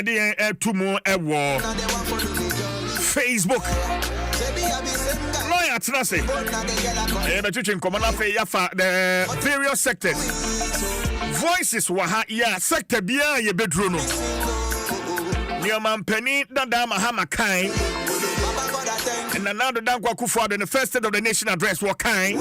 Tumo Ewo Facebook. Lawyer Tnase. Between Commander Fe Yafa the various sectors. Voices waha ya sector bia ye bedrono. Niaman Penny Dada Mahama Kai. And now the Dankwa Kufu the first state of the nation address what kind.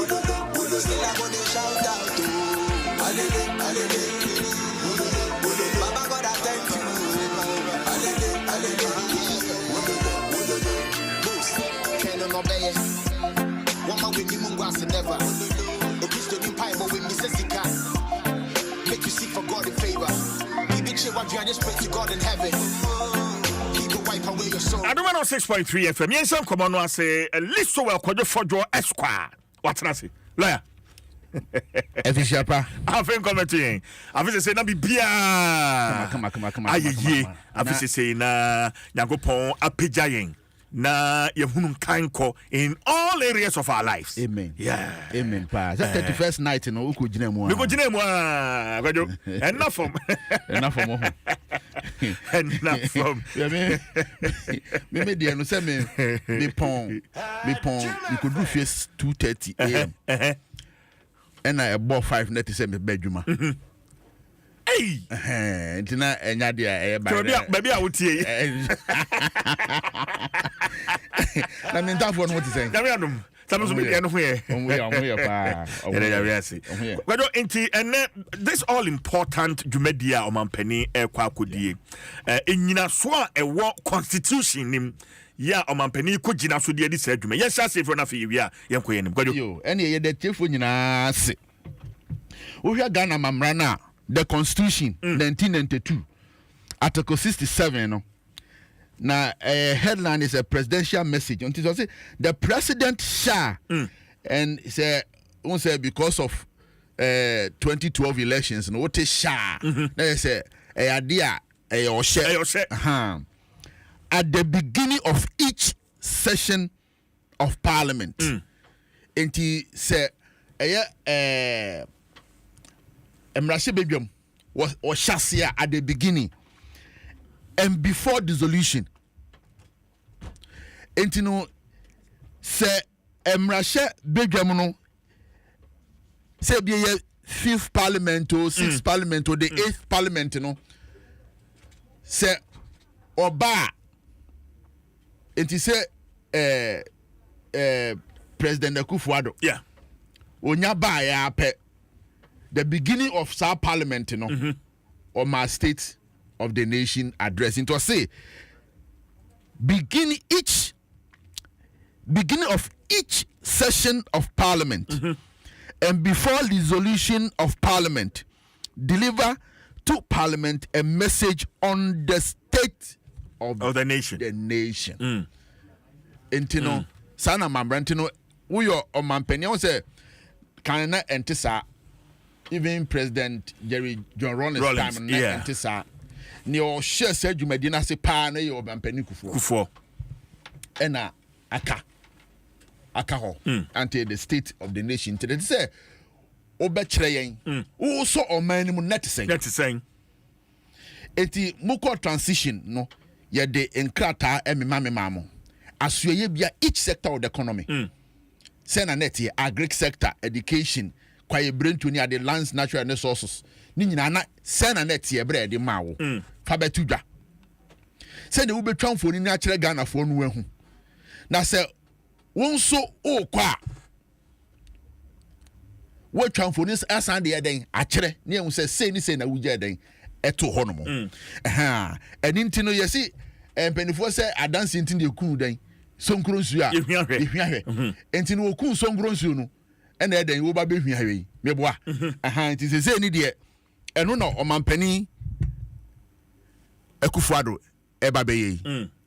Never. Make you seek for God in favor. He big shit what you just pray to God in heaven. He can wipe away your soul. Adom 106.3 FM. Yes, I'm coming on say a list so well called for your Esquire. What's that say? Lawyer. Efishapa. I think commenting. I think say na bibia. Come on. Aye. I think say na Nyagopon apejayen. Na yehunum kanko in all areas of our lives. Amen. Yeah. Amen. Pa. That 31st night in Uku Jinemo. Uku Jinemo. Enough from. Enough from. Enough from. Me media no say me pon. You could do face 2:30 a.m. And I about 5 net say me bedroom. Hey. Ntina enya dia baby I would tie. Na me ntafo no what is saying. Adom. Some me no here. Onwe pa. This all important Jumedia Omampani kwa akodie. Enyina so a ewo constitution nim ya Omampani ko gina so de dis adwuma. Yes say for na fe wi yenko yenim. Yo, ene ye de chefo nyina se. Wo hwa Ghana mamra na the Constitution 1992 Article 67 no. Now, headline is a presidential message. Until say the president shall and say because of 2012 elections, no what is shall. They say idea at the beginning of each session of parliament. Until say Emrashe Bebium was Shasia at the beginning and before dissolution. And you know, say Emrashe Bebium no say be a 5th parliament or 6th parliament or the 8th parliament, you know. Say Oba and he say President Akufo-Addo. Yeah. Onyaba ya pe the beginning of South Parliament, you know, or my state of the nation address. It was say beginning of each session of Parliament and before dissolution of Parliament, deliver to Parliament a message on the state of the nation. The nation. Intino sana mambrantino uyo o mampenya say can na entisa. Even President John Rawlings time na entisa ni o share say dwumadi na se pa na ye obampani Kufuor ena aka ho until the state of the nation today say obekere yen wo so oman mu net sen eti muko transition no ye de enkrata emema mo asoye bia each sector of the economy say na net ye agric sector, education, kwaye brentu ni ade lands, natural resources ni nyina na say na net ye bre de ma wo fa betudwa say de wo betwa mfoni ni a kire Ghana fo no ahu na say wonso o kwa wo twa mfoni asan de eden a kire ni ehun say ni say na wugya eden eto ho no mo eni ntino yesi empenifo say adanse ntin de kunu den sonkuro nsu a ehwiahwe ntino wo kun sonkuro nsu no ena eden wo ba behwiahwe meboa nti say ni de eno no omampani Akufo-Addo eba beye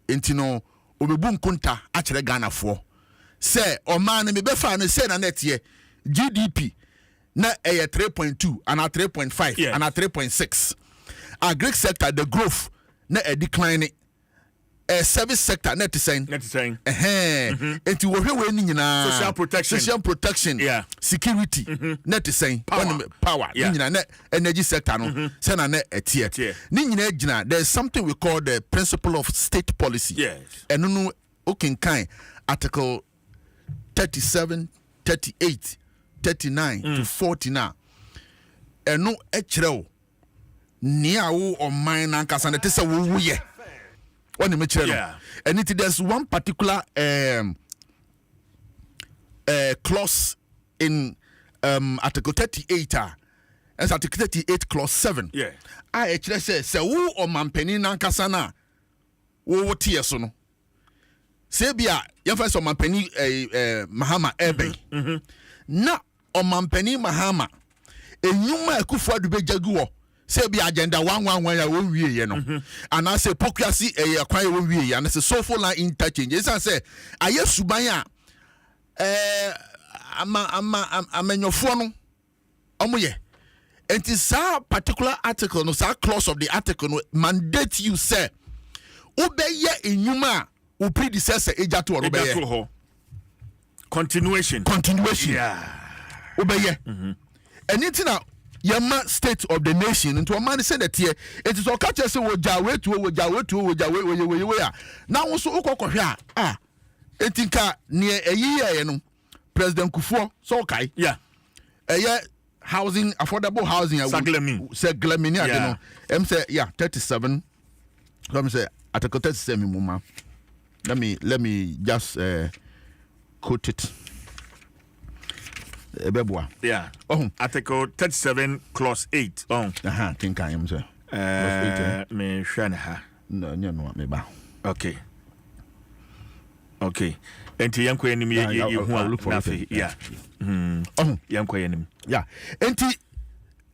ntino obebu nkunta a kire Ghana fo say oman me befa no say na net ye GDP na 3.2 and 3.5 and 3.6 agric sector the growth na a decline service sector net saying enti wo hwe we ni nyina social protection security net saying power ni nyina na energy sector no say na etie ni nyina gina there's something we call the principle of state policy eno no okenkan article 37 38 39 to 40 na eno ekyerɛw ni awo ɔman na nkasa na te sɛ wo woyɛ one me kyerɛ and there's one particular clause in article 38 and article 38 clause 7 I actually say wo ɔmampani na nkasa na wo wote so no se bia yɛn fa sɛ ɔmampani Mahama Ebe na ɔmampani Mahama enyuma Akufo Addo bejagu wo se bi agenda 111 ya wo wie ye no and I say pokuasi kwan wo wie ya na se soulful line interchange is say aye suban a amanyofo no omoye enti sa particular article no sa clause of the article no mandate you say obeye enyuma o predecessor ejato oro beye continuation obeye anything na Yama state of the nation into a man said that here it is all catch us woja we now also okokohwa etinka near a year no President Kufuor so kai housing affordable housing Saglamini say 37 let me say article 37 mama let me just quote it. Article 37 clause 8 think I am sir me shana no me ba okay enti yanko enim ye hu na fe yanko enim enti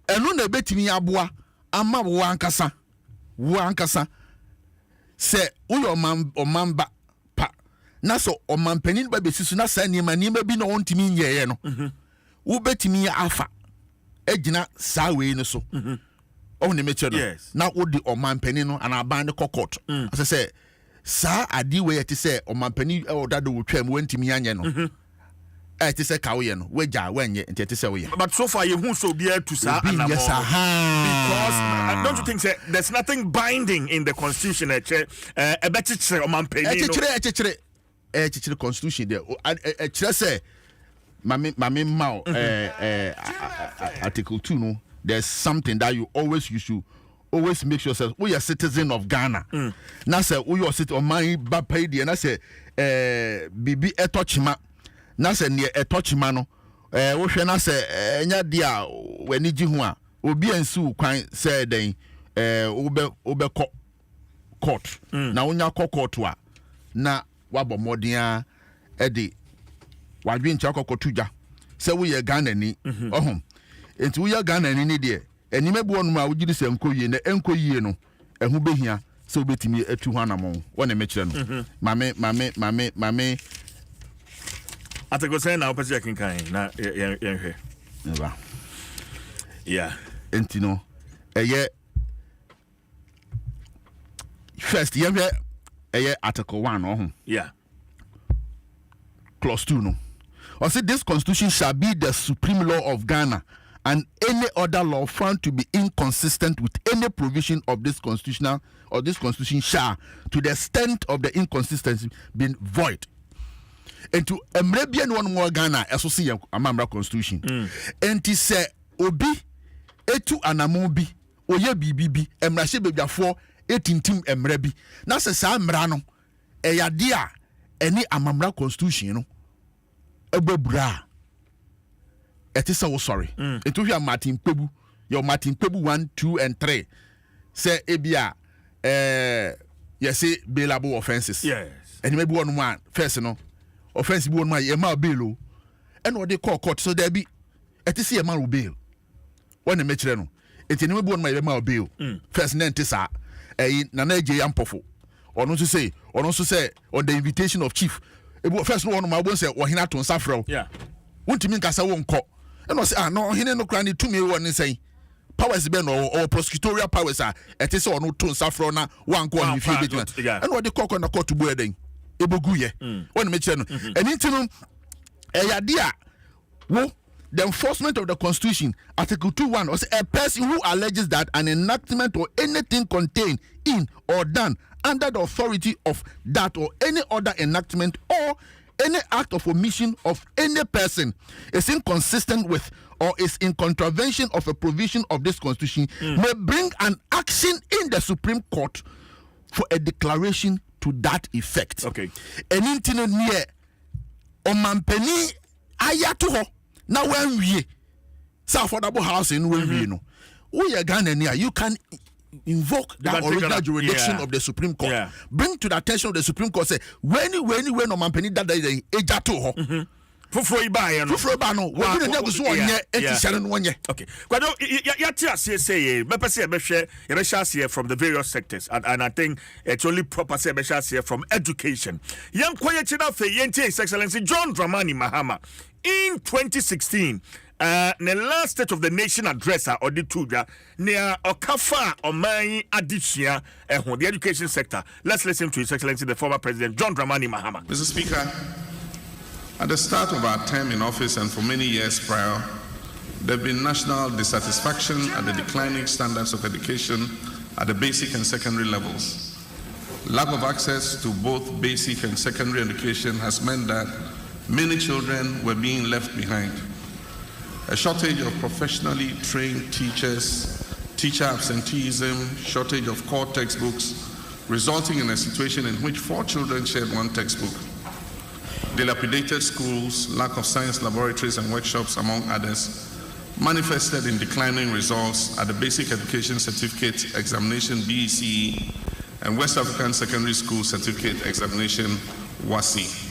eno na betimi aboa ama wo ankasa se uyo omamba pa na so omampanin ba besisu na sa niema bi na wontimi nyeye no ubetimi afa ejina saa we no so ne meche no na wodi omampani no ana aban ne court ase say saa adi we yete say omampani odado wotwam wantimi anye no ete say ka we no weja wanye ente ete say we but so far you hu so bia to saa anamo because don't you think say there's nothing binding in the constitution ebechichire omampani no echichire constitution there echire say Mami Mao article 2 no there's something that you should always make sure yourself we are citizen of Ghana na say we are citizen of my ba pay na say bibi etochima na say ne etochima no wo hwe na say enya dia wani gi ho a obi ansi kwan say den obe court na wonya court a na wabɔ modern a edi wadwen cha kokotuja se wo ye Ghana ni enti wo ye Ghana ni de enimebu onum a wo gidi se enkoyie na enkoyie no ehu behia se obetimi atu ho anamon wona mekire no mame atego say na opese kinkan na yenhwe neba enti no eye first yenhwe eye article 1 clause 2 no or say this constitution shall be the supreme law of Ghana and any other law found to be inconsistent with any provision of this constitution shall to the extent of the inconsistency be void. And to Emrebian one more Ghana associate Amambra constitution. And to say obi etu anamobi oye bibibi emrashe bebafo etintim emrebi na se sa mra no eyadia any Amambra constitution no ebebra etisa wo sorry eto hia Martin Pebu your Martin Pebu 1 2 and 3 say ebia yes say bailable offenses and maybe one man first no offense bi one man e ma bail o and what they call court so there be etisi e ma bail when me kire no enti maybe one man e ma bail first na ntisa na na eje yampofo ono so say on the invitation of chief first no one ma bon say ohina to nsafrel wontimi nkasa wo nkọ and say no ohine no kra ni tumi wo ni say powers be no or prosecutorial powers are it is on to safro na one go on fi be and what the court na court to bo den ebogu ye when me che no and intino dia wo the enforcement of the Constitution, Article 2:1, was a person who alleges that an enactment or anything contained in or done under the authority of that or any other enactment or any act of omission of any person is inconsistent with or is in contravention of a provision of this Constitution may bring an action in the Supreme Court for a declaration to that effect. Okay. And intino near omampeni ayatuho. Now when we say affordable housing when we know we are Ghana, you can invoke that original jurisdiction of the Supreme Court. Bring to the attention of the Supreme Court, say when no man penny that is eja to ho. Fufro iba no. Fufro iba no. We dey go so onye enti no onye. Okay. Kwado ya ti say me pese e be hwe from the various sectors and I think it's only proper say be hwe from education. Yan koye chi na fe yenti His Excellency John Dramani Mahama in 2016 the last State of the Nation address or the tuja near Okafa Omai Adishia the education sector. Let's listen to His Excellency the former President John Dramani Mahama. Mr. Speaker, at the start of our term in office and for many years prior, there have been national dissatisfaction at the declining standards of education at the basic and secondary levels. Lack of access to both basic and secondary education has meant that many children were being left behind. A shortage of professionally trained teachers, teacher absenteeism, shortage of core textbooks, resulting in a situation in which 4 children shared 1 textbook. Dilapidated schools, lack of science laboratories and workshops, among others, manifested in declining results at the Basic Education Certificate Examination BECE and West African Secondary School Certificate Examination WASI.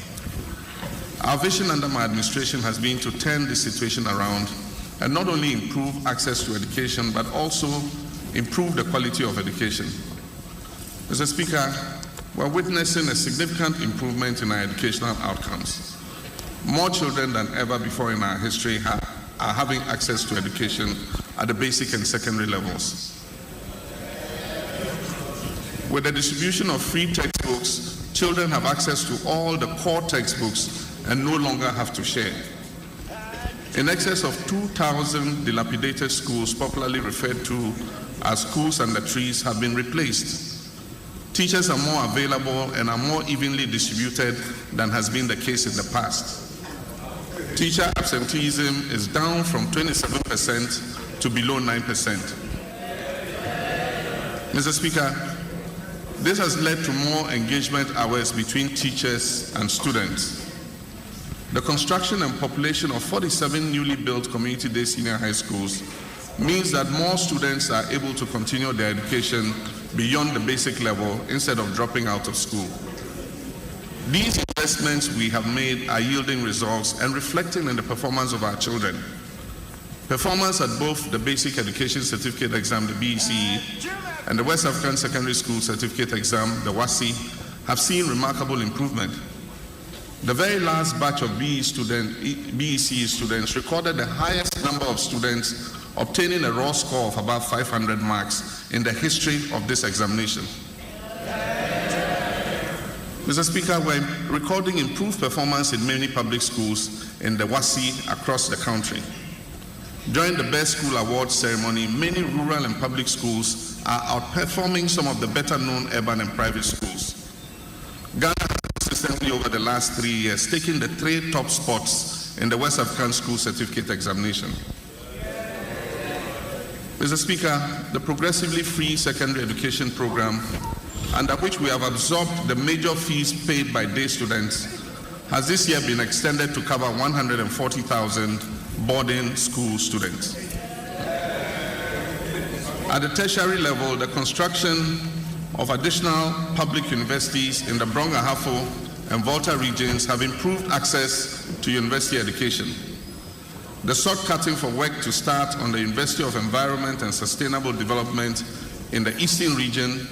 Our vision under my administration has been to turn this situation around and not only improve access to education but also improve the quality of education. Mr. Speaker, we're witnessing a significant improvement in our educational outcomes. More children than ever before in our history are having access to education at the basic and secondary levels. With the distribution of free textbooks, children have access to all the core textbooks and no longer have to share. In excess of 2,000 dilapidated schools, popularly referred to as schools under trees, have been replaced. Teachers are more available and are more evenly distributed than has been the case in the past. Teacher absenteeism is down from 27% to below 9%. Mr. Speaker, this has led to more engagement hours between teachers and students. The construction and population of 47 newly built community-day senior high schools means that more students are able to continue their education beyond the basic level instead of dropping out of school. These investments we have made are yielding results and reflecting in the performance of our children. Performance at both the Basic Education Certificate Exam, the BECE, and the West African Secondary School Certificate Exam, the WASI, have seen remarkable improvement. The very last batch of BECE students recorded the highest number of students obtaining a raw score of about 500 marks in the history of this examination. Mr. Speaker, we're recording improved performance in many public schools in the WASI across the country. During the Best School Awards ceremony, many rural and public schools are outperforming some of the better-known urban and private schools. Ghana has consistently over the last 3 years taken the 3 top spots in the West African School Certificate Examination. Mr. Speaker, the progressively free secondary education program, under which we have absorbed the major fees paid by day students, has this year been extended to cover 140,000 boarding school students. At the tertiary level, the construction of additional public universities in the Brong-Ahafo and Volta regions have improved access to university education. The shortcutting for work to start on the University of Environment and Sustainable Development in the Eastern region,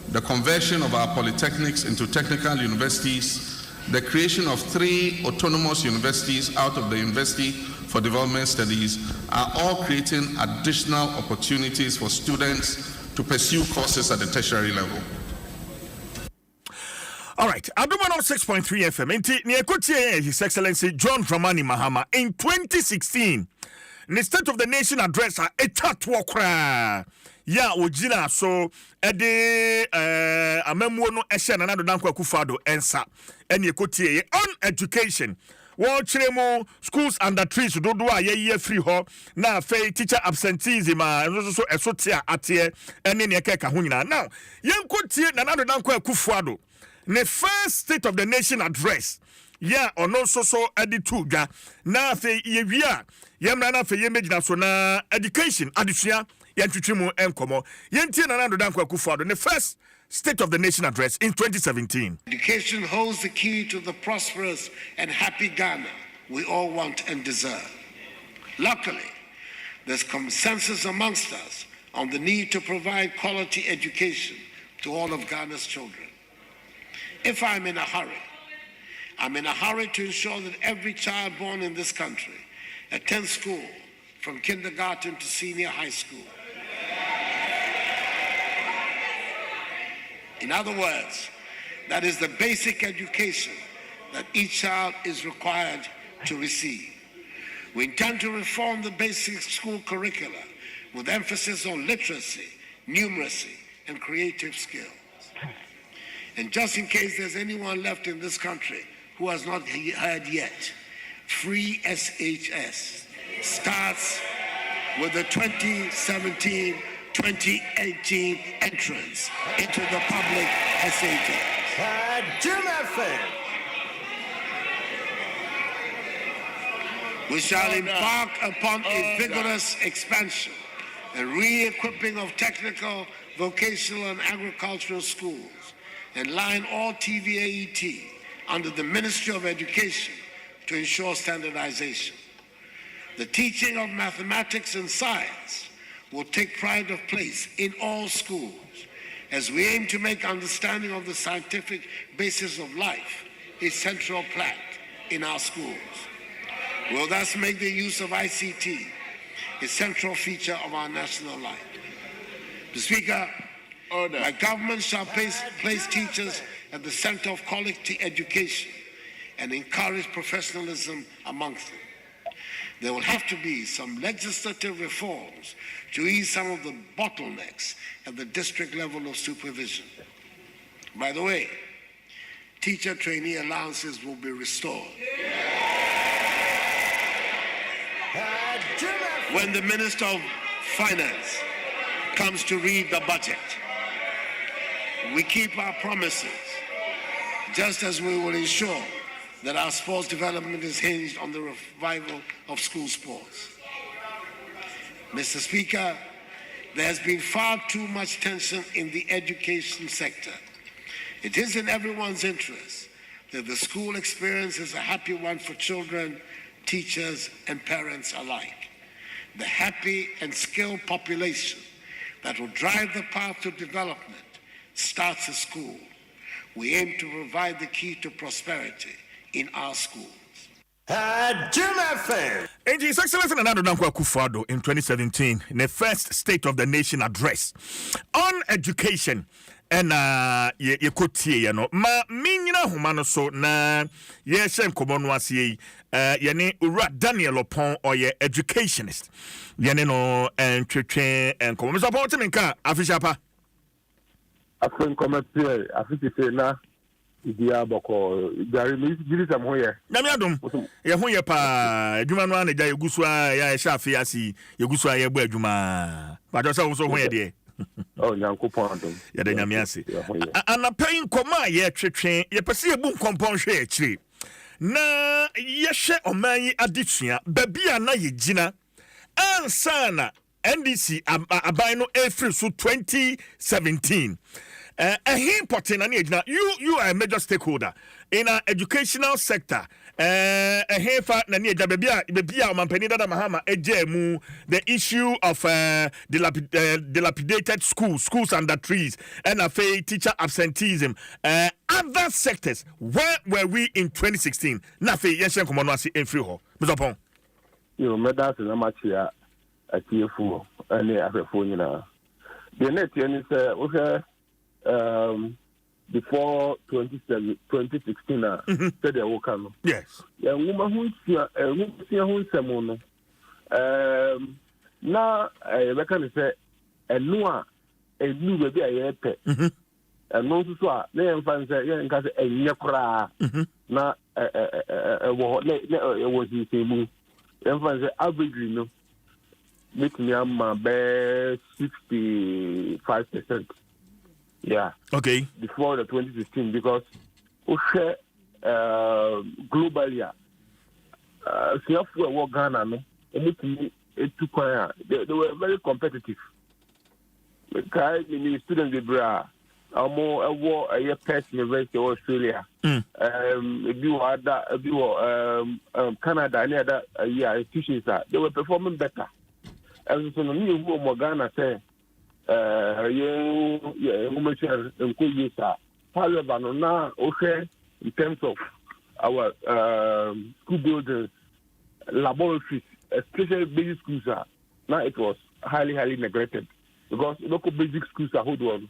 the conversion of our polytechnics into technical universities, the creation of 3 autonomous universities out of the University for Development Studies are all creating additional opportunities for students to pursue courses at the tertiary level. All right, Adom 106.3 FM. His Excellency John Dramani Mahama in 2016. The State of the Nation address a chat walker. Ya ojina so ede amemwo no ehye na nado danko akufado ensa ene ekotie on education. Wo chiremu schools under trees dodo a ye free ho na fe teacher absenteeism so esotia atie ene ne keka ho nyina. Now yenkotie na nado danko akufado ne first State of the Nation address. Yeah, or no so edituga na fe ye wia yemra na fe ye megina so na education adusua yentwetwemu enkomo yentie na nando danko akufado the first State of the Nation address in 2017. Education holds the key to the prosperous and happy Ghana we all want and deserve. Luckily, there's consensus amongst us on the need to provide quality education to all of Ghana's children. If I'm in a hurry to ensure that every child born in this country attends school from kindergarten to senior high school. In other words, that is the basic education that each child is required to receive. We intend to reform the basic school curricula with emphasis on literacy, numeracy, and creative skills. And just in case there's anyone left in this country who has not heard yet, free SHS starts with the 2017-2018 entrance into the public SAT. We shall embark upon a vigorous expansion and re-equipping of technical, vocational, and agricultural schools, and line all TVAET under the Ministry of Education to ensure standardization. The teaching of mathematics and science will take pride of place in all schools as we aim to make understanding of the scientific basis of life a central plank in our schools. We'll thus make the use of ICT a central feature of our national life. Mr. Speaker, my government shall place teachers at the center of quality education and encourage professionalism amongst them. There will have to be some legislative reforms to ease some of the bottlenecks at the district level of supervision. By the way, teacher trainee allowances will be restored. When the Minister of Finance comes to read the budget, we keep our promises, just as we will ensure that our sports development is hinged on the revival of school sports. Mr. Speaker, there has been far too much tension in the education sector. It is in everyone's interest that the school experience is a happy one for children, teachers, and parents alike. The happy and skilled population that will drive the path to development starts at school. We aim to provide the key to prosperity in our schools. And His Excellency Nana Danko Akufo-Addo in 2017, in the first State of the Nation address on education. And ye kotie ye no ma minyina homa no so na ye hye nkomo no ase ye ne ura Daniel Opon oye educationist ye ne no twetwe nkomo me support me nka afishapa afin komete afiti na idia boko gari mi giri sam ho ye na mi adom ye ho ye pa adwuma no anaja yegusu a ya hye afi asi yegusu a ye bo adwuma ba jo se wo so ho ye de oh nyankopon adom ya da nyame ase anapai nkoma ye twetwe ye pese ye bu nkompon hwe ye kire na ye hye oman yi adesua babia na ye gina ansana NDC aban no efri so 2017 important you are a major stakeholder in our educational sector. The issue of dilapidated schools under trees, and a teacher absenteeism. Other sectors, where were we in 2016? Nafe yeshen komonwasi in free ho. Mr. Pong. You medals in a match here at TFO and the phone. The next year is before 2016, said they will come. Yes. Yeah, woman who's here, Semono. Now, I reckon say, a new baby, I pet. And no, so they find that you can say a yakra. Now, it was the same. And find the average, you know, make me my best 65%. Yeah. Okay. Before the 2016, because okay, globally, Singapore Ghana, no, they were very competitive. Many students they brought. More a pet university of Australia. Canada, any other institutions they were performing better. And so no who Ghana say however, now okay in terms of our school buildings, laboratories, especially basic schools now it was highly neglected because local basic schools are hold on.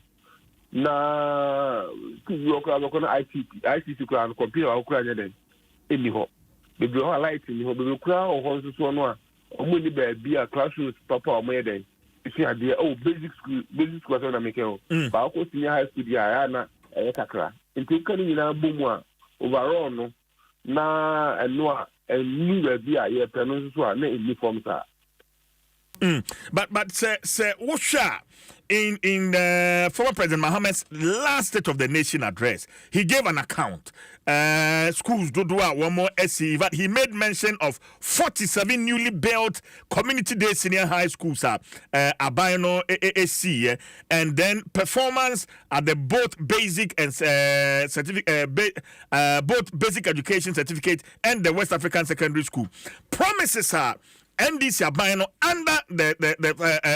Na ICT kura computer okura nyeden eni ho bebre ho light ni ho bebre kura ho so no a omo ni ba bia classrooms papa omo yeden isi ade basic school so na make ho ba ko senior high school dia na kakra nti kan ni na bomu a overall no na eno a enu ba bia ye pe no so a na uniform sa. But say Osha in former President Mohammed's last State of the Nation address, he gave an account. Schools do one more SC, but he made mention of 47 newly built community-day senior high schools Abino AAC, and then performance at the both basic and both basic education certificate and the West African Secondary School. Promises are NDC Abino under the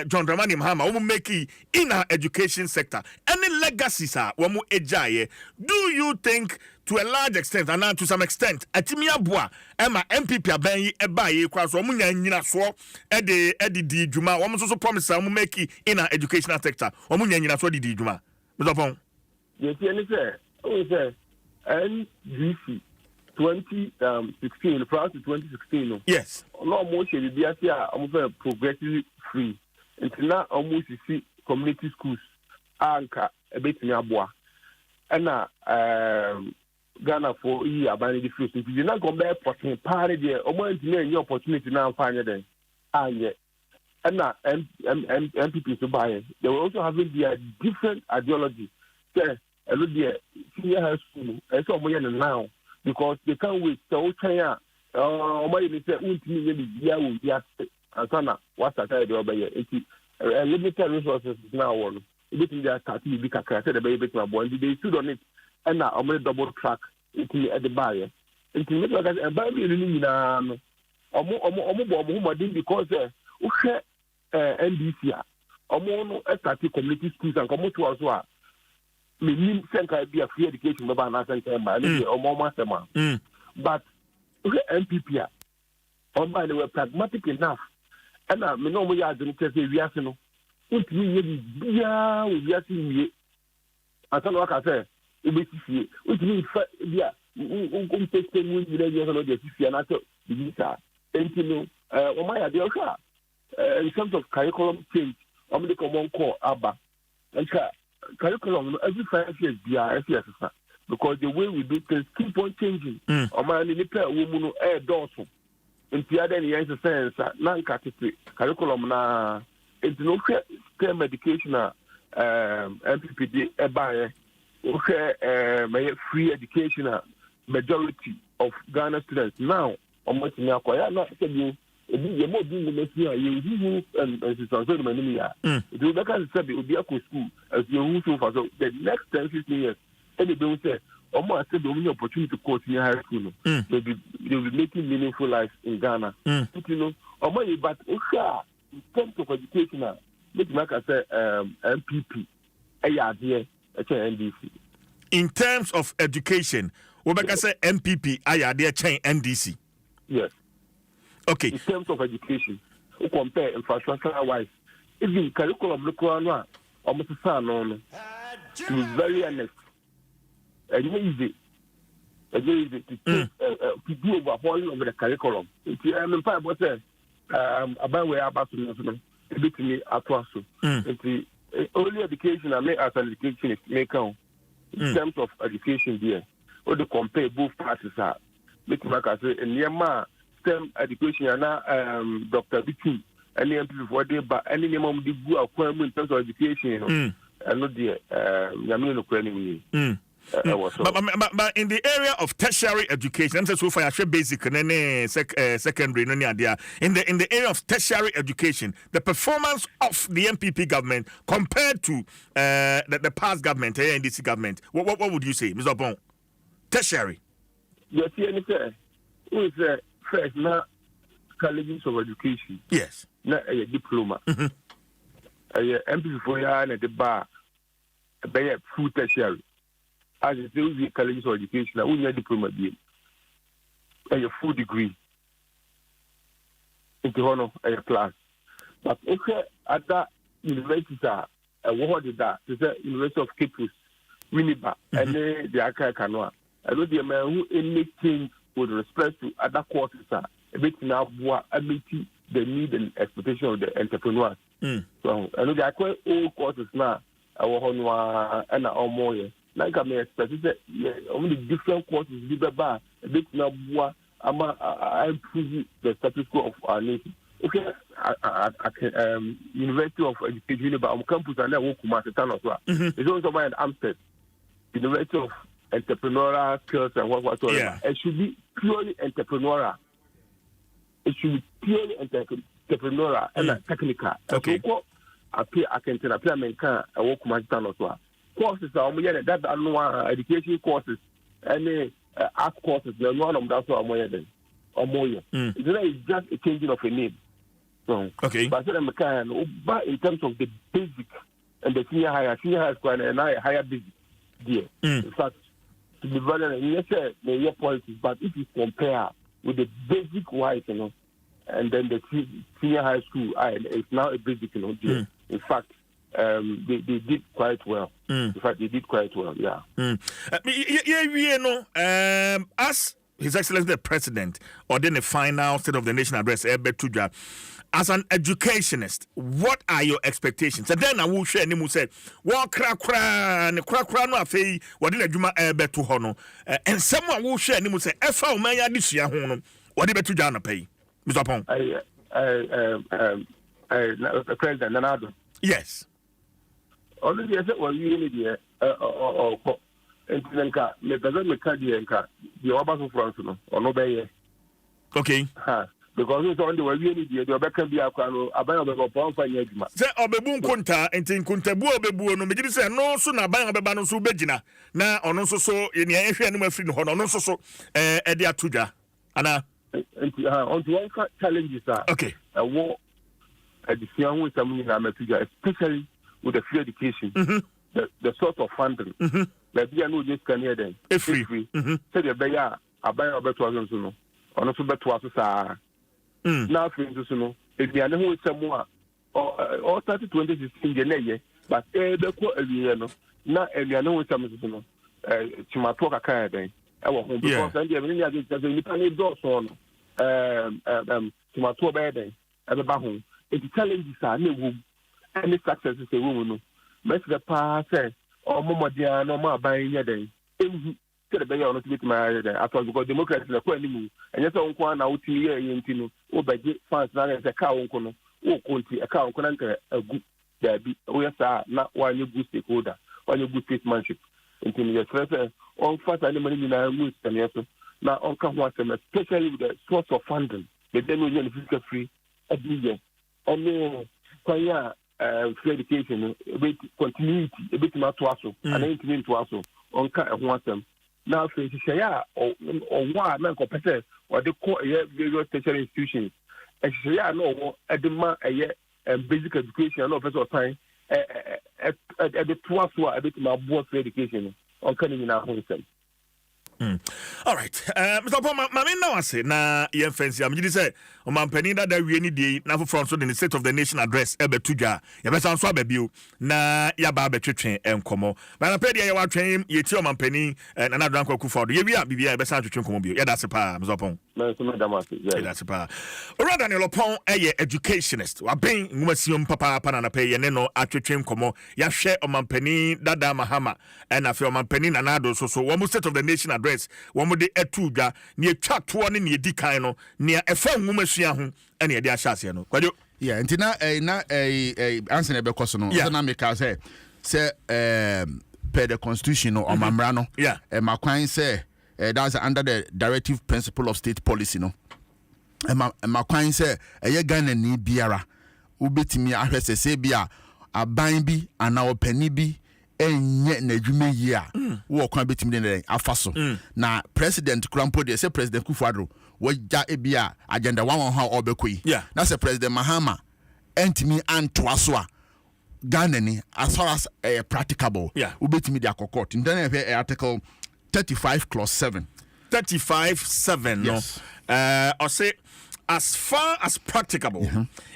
John Dramani Mahama will make it in our education sector. Any legacies are one more ejaye. Do you think to a large extent and now to some extent Atimia Boa Emma MPP Abenyi Ebaye Kwaso Omunya Nyina So Edi Di Juma one also promise will make it in our educational sector. Omunya Nyina So Di Juma. Mr. Pong. Yes, say NDC 2016, prior to 2016. Yes. No more should be almost progressively free. Until now, almost you see community schools, anchor a bit in Abua. And Ghana for year by the first. If you not go back for party there, almost any opportunity now find it. Yet. And now MPP to buy it. They were also having their different ideology. Say, a little bit senior high school, and so now. Because they can't wait. So, China, my say, what's that over here? Limited resources now on. It is their starting big crash, the baby to a boy. They stood on it, and now I'm going to double track at the buyer. It is like a baby in because NDC, started community schools and come to us. Me think I be a free education but not or more master man. But MPP by the way pragmatic enough. And I know we are going to say we are no. We are seeing I don't know what I say. Which means yeah, take 10 years on the and I thought the and you know my idea in terms of curriculum change, I'm the common core ABBA and curriculum every 5 years because the way we do things keep on changing. Or my woman air dorsal. In the other sense, non-category curriculum na it's no care medication MPPD buy free education majority of Ghana students now. Or much now, not you more doing the Messia, you and so many years. You look at the school as you for the next 10-15 years. Any don't say, almost the only opportunity to coach in high school. They'll be making meaningful life in Ghana. You know, but in terms of education, like I say, MPP, NDC. In terms of education, Obeka say MPP, NDC. Yes. Okay. In terms of education, we compare infrastructure-wise, even curriculum, look around, almost a son on. To be very honest, it's easy. It's easy to do overhauling of the curriculum. I'm in part, but about where I'm to a bit me at Dwaso. It's only education I make as an education is make count. In terms of education, there, or to compare both parties are. Make like I say, in Myanmar, STEM education, and Dr. Bitu, and the MP for day, but any name of the good in terms of education, and not the Yamino Krenny. But in the area of tertiary education, I'm so far basic and secondary. In the area of tertiary education, the performance of the MPP government compared to the past government, NDC government, what would you say, Mr. Bon? Tertiary. Yes, who is first now colleges of education? Yes. Not a diploma. MPP for ya and the bar, a full tertiary. As it is the colleges of education, I wouldn't diploma be a full degree into honor a class. But if other universities are awarded that, to the University of Cape Winneba, and the Aka Canoa. I know the man who anything with respect to other courses are a bit now meeting the need and expectation of the entrepreneurs. So I know the quite old courses now, our Honwa and our more. Like I may expect that only different courses be a bit now improve the status quo of our nation. Okay, University of Education, but on campus and then work as well. It's also by Amstead, University of Entrepreneurial Skills and whatsoever. Yeah. It should be purely entrepreneurial. It should be purely entrepreneurial and technical. Okay. I can tell I work as well. Courses are that education courses and art courses. They're one of that's what I'm it's just a changing of a name. So, okay. But in terms of the basic and the senior high school and higher basic, yeah. In fact, to be very honest, yes, there are policies, but if you compare with the basic wise, and then the senior high school, it's now a basic, yeah. In fact, they did quite well. In fact, they did quite well, yeah. As His Excellency the President, or then the final State of the Nation address, as an educationist, what are your expectations? And then I will share and say, "What crack no afei, what did adwuma to hono?" And someone will share and will say, "Efa o manya this year hono, what did betu jana pay?" Mr. Pong. President Nanado. Yes. Already I said, well, you need the and me doesn't make the Obaso France or no bay. Okay. Because it's on the way you need the Rebecca Biacano, about Yajma. Say Obebun Kunta and Tin Kuntabu Bebu no Major say no sooner buying a Babano Subegina. Now on also so in the Asian free on also so Edia Tuja. Anna on one challenges are okay. A war at the young with some especially with the free education, the sort of funding. Maybe I know just can hear them. It's free. Say the Baya, I buy a better one, so on also better was now, for instance, if you are not somewhere or 2016, but the quote, now if you are not something, to my talk, I can't. I was home because I didn't independent doors on to my tour bed at the home. It's challenges are no any success is a woman. Most the past says, or more dear, no more buying your day. The bay on to my after because Democrats are quite new, and yet on one out here in Tino, or by funds not as a cow on Kono, or Conti, a cow conquer a good baby. We are not one you good stakeholder, one you good statesmanship. Until your first on fast animal in our moods and yes, now on come once, especially with the source of funding. but then we physical free a year. And free education, a bit continuity, a bit more to us, and intimate to us on one. Now, for or one man competitor or the core various tertiary institutions. And no, at the basic education, no person time at the twice a bit more board free education on coming in our home. All right. Mr. Poma, I now I say, na yen fancy. I'm just say, man, penny that we any day now for France in the State of the Nation address. Ebe tuja. Ya best answer baby. Na ya ba be train komo. But I pay the ya train. Ye ti man penny and another drunk ku for. Ye bia bibia best answer train komo bio. Yeah, that's a pa. Mr. Poma. No, so madam. Yeah, that's a pa. Ora Daniel Pon educationist. Wa ben ngumasium papa pa na pay ye no atwetwen komo. Ya share o man penny dada mahama. And afi o man penny nanado so one State of the Nation address. One more day etuga near chat one in your decano near a phone woman ho and near their chassis. Yeah, and na answer never question no. Yeah, na make say per the constitution or Mambrano. Yeah, and my client say that's under the directive principle of state policy no. And my client say a Ghana ni biara ubetimi ahwese say bia aban bi ana opani bi enye na dwuma yi a wo kwa betimi de afaso na president Krampo de say president Kufuado wajja ebia agenda 111 obekoi na say president Mahama entimi antoaso a Ghana ni as far as practicable ubetimi de akokot in the article 35 clause 7 35:7 yes. Or say as far as practicable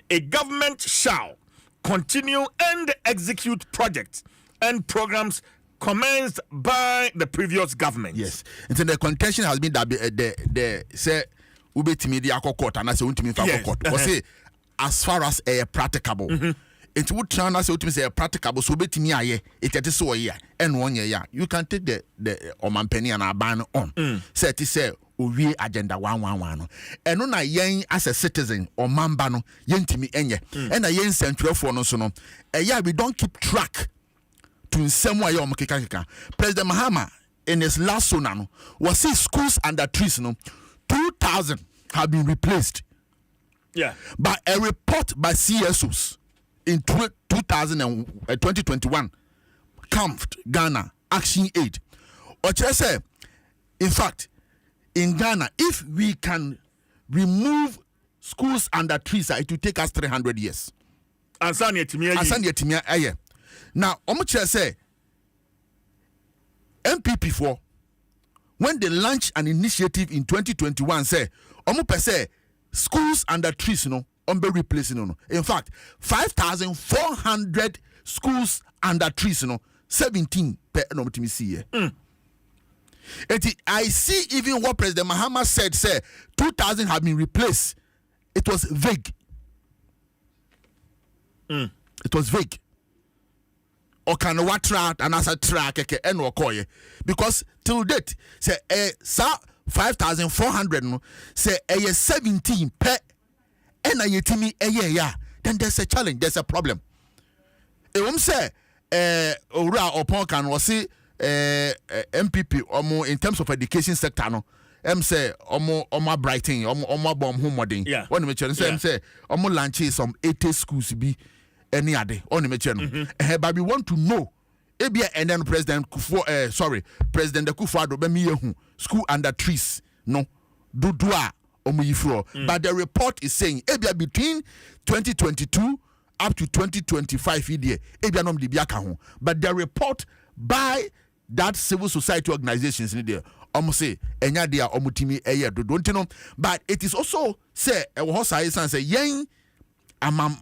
a government shall continue and execute projects and programs commenced by the previous government. Yes. And so the contention has been that the say ubetimi di akokot and I say untimi fa akokot. Or say as far as practicable. It would turn us to say practicable so betimi aye it so year and 1 year. You can take the omanpeni and aban on. Say it say we agenda 111 and no na yen as a citizen or mamba no yentimi enye and a yen central for no so no we don't keep track to Nsem wa yom keka. President Mahama in his last sonano was see schools under trees no 2,000 have been replaced by a report by CSOs in 2021 CAMFT Ghana Action Aid or say in fact in Ghana if we can remove schools under trees it will take us 300 years Ansani etimia now, say MPP for when they launch an initiative in 2021, say say schools under trees no be replacing no. In fact, 5,400 schools under trees no 17 per no see. I see even what President Mahama said say 2,000 have been replaced. It was vague. It was vague. Or can what track and as a track and okoye because till date say 5,400 no say 17 per and ayetimi yeah then there's a challenge, there's a problem. Say ora upon can was see MPP in terms of education sector no say omo brighten omo bomb home modern when me say omo launch some 80 schools be any other on the channel. But we want to know ebia and then President President Kufuado be me school under trees no dudua omuyifro but the report is saying ebia between 2022 up to 2025 year ebia no de biaka ho but the report by that civil society organizations in there almost say enya dia omutimi eye do don't know but it is also say e wo science say yen amount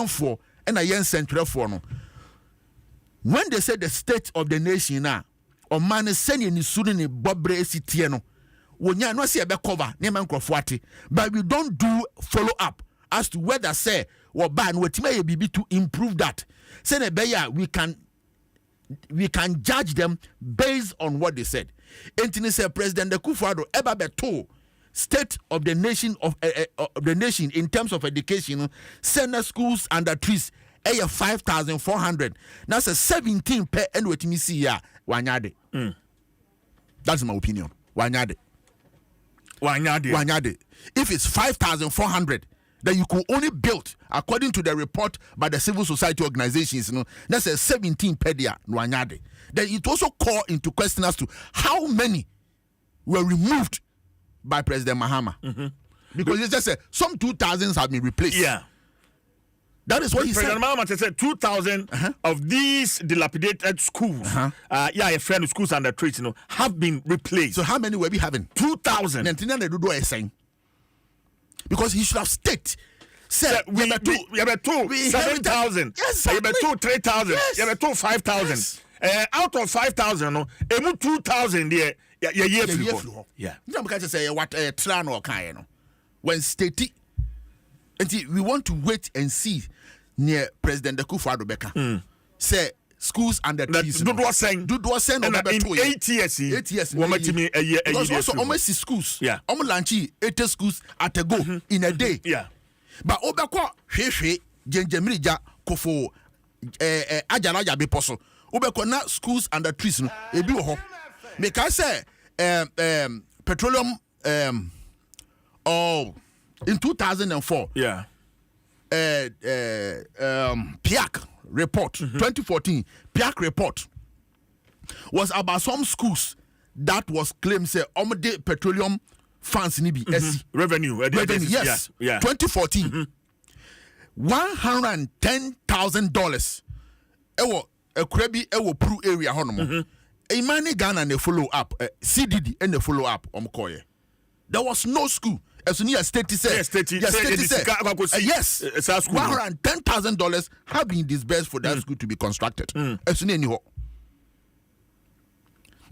for and a yen central for no when they say the state of the nation na or man is sending ni sunu ni bobre sitie no wonya no say be cover na man crofo but we don't do follow up as to whether say what ban wetima ye bibi to improve that say na be ya we can judge them based on what they said. Entini say President Kufuado eba beto state of the nation of the nation in terms of education send schools under trees 5,400 that's a 17 per and what me see ya wanyade. That's my opinion wanyade Wanyade. If it's 5,400, then you could only build, according to the report by the civil society organizations, that's a 17 per year, Wanyade. Then it also call into question as to how many were removed by President Mahama. Because it's just said some 2,000 have been replaced. Yeah. That is what he President said. Mahama said 2,000 of these dilapidated schools, a friend of schools and the trades, have been replaced. So how many were we having? 2,000. Because he should have staked. Said, we have 7,000. Yes, you have 3,000. Yes. You have 5,000. Out of 5,000, 2,000 there. Yeah. When stated, we want to wait and see near President Akufo-Addo Beka. Say schools under trees. Dwaso Nsem in 8 years. 8 years. Because also almost schools. Yeah. Almost launching 80 schools at a go in a day. Yeah. But Obekwa Hwehwe Jenjemirija Kofo Ajala Yabe Poso. Obekwa na schools under trees no ebi wo ho. Because say petroleum in 2004. Yeah. PIAC report 2014 PIAC report was about some schools that was claimed say omode petroleum funds ni bi revenue yes. Yeah. 2014 $110,000 ewo ekura ewo Pru area honom Imani Ghana ne follow up CDD and the follow up omkoye. There was no school. As near state said, yes, $110,000 have been disbursed for that school to be constructed. As soon as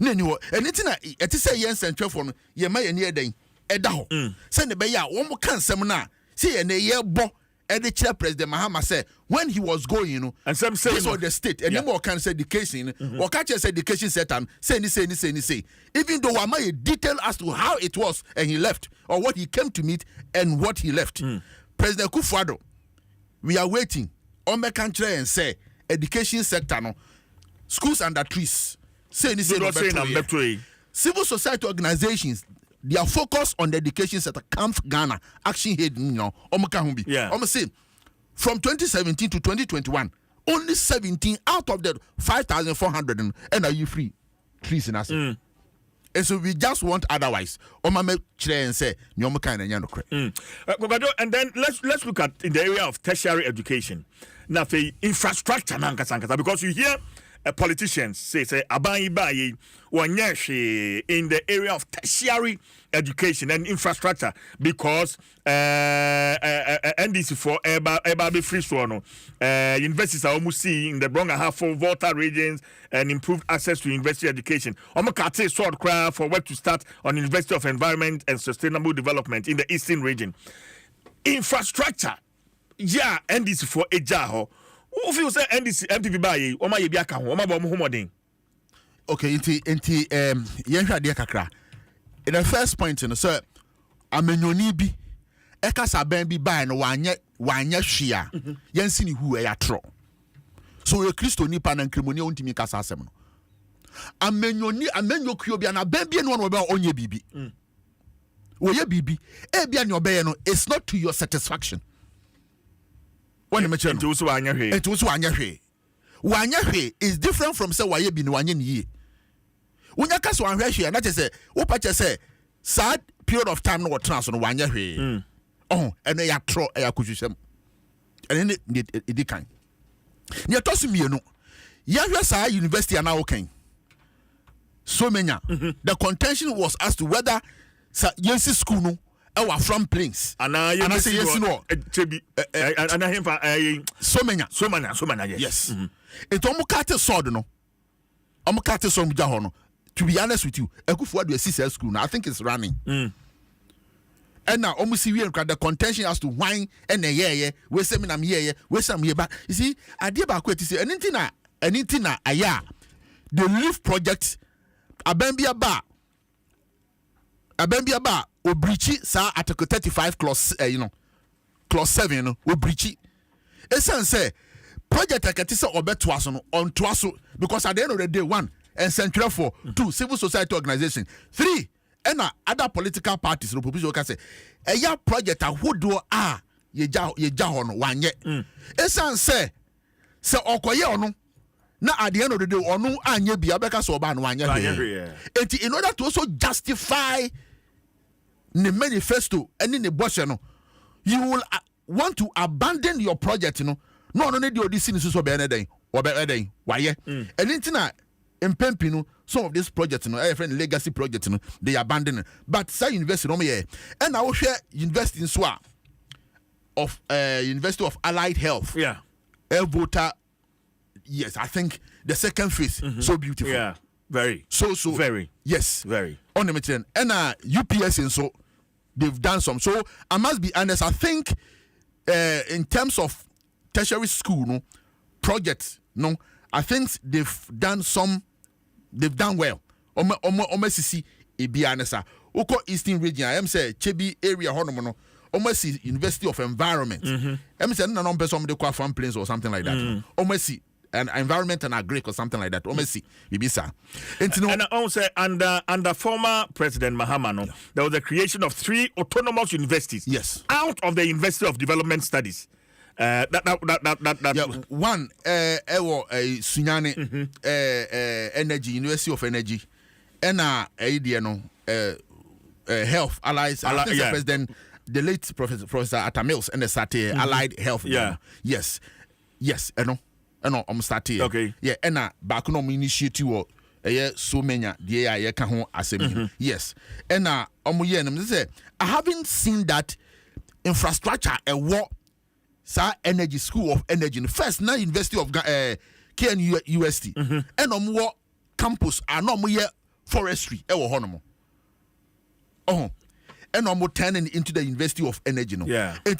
and it is a yes and twelve ye may near day. Edaho send the beya one more can seminar. See and a year bo the chair President Mahama said when he was going, and some say this was the state and no more can say education or catch us education set and say. Even though I'm a detail as to how it was and he left or what he came to meet and what he left. President Akufo-Addo, we are waiting on the country and say education sector no schools under trees. Civil society organizations. They are focused on the education sector. Camp Ghana, Action Head, almost say from 2017 to 2021, only 17 out of the 5,400 and are you free trees in us. And so we just want otherwise. And then let's look at in the area of tertiary education. Now, for infrastructure, because you hear politicians say abayi bayi wanyeshi in the area of tertiary education and infrastructure because NDC for eba be free so no universities are almost see in the Bronga half for Volta regions and improved access to university education. Omokate sword cry for work to start on University of Environment and Sustainable Development in the Eastern region. Infrastructure, yeah, NDC for ejaho. Who feels say NDC MPP buy o ma ye bi aka ho o ma bo mo homodin. Okay, inti yenhwa de kakra. In the first point so amenyoni bi ekasa ban bi buy no wanye hwea. Yensi ni hu e ya tro. So we Kristo nipa na nkremoni ontimi kasa asem no. Amenyokuo bia na ban bi no no be onye bibi. Wo ye bibi e bia ne obeye no it's not to your satisfaction. When you mention it was wanyahwe is different from say why be no wanye ni when you cast one hwe na say wo pa say sad period of time no trans no wanyahwe and ya tro ya kuhwehwem and it kan ne to so mienu ya hwe sa university na wo kan so many the contention was as to whether yensi school no our from planes and I say yes no and I him so many yes it omukate sword no omukate so mja ho no to be honest with you Akufo-Addo assist school now I think it's running and now omusi we the contention as to why and we say me na me we say me ba you see ade ba ko say anything na aya the leaf project abambia ba obrichi sa article 35 clause clause 7 no obrichi esan say project akati say obeto aso no on to aso because at the end of the day 1 and central for 2 civil society organization 3 and other political parties no proposal can say a project a who do ye jahon one yet. Esan say okoye ono na at the end of the day ono anye bi abeka so ba no anye. In order to also justify the manifesto and in the budget no, you will want to abandon your project, no need the audition so be anything or be anything. Why? And intina impempino some of these projects, friend legacy projects, they abandon. But say university no me, and I will share university in SWA of University of Allied Health. Yeah. Voter. Yes, I think the second phase so beautiful. Yeah. Very. So very. Yes. Very. On the material. And UPS and so they've done some. So I must be honest, I think in terms of tertiary school projects, I think they've done well. Omesisi Ebianesa. Oko Eastern region, I am say Chebi area honomono. Omesi University of Environment. I'm saying no person de kwa farm plains or something like that. Omesi and environment and agri or something like that. Omesi Ibisa. And also under former President Mahama, there was the creation of 3 autonomous universities. Yes. Out of the University of Development Studies. One Sunyane Energy, University of Energy, and Health Allies. President, the late Professor Atamils and the Sate Allied Health. Yeah. Yes. I'm starting. Okay. Yeah, and back on initiative so many the can home assembly. Yes. And I haven't seen that infrastructure a war. Sa Energy School of Energy first now University of KNUST and more campus are no more forestry honomo and more turning into the University of Energy and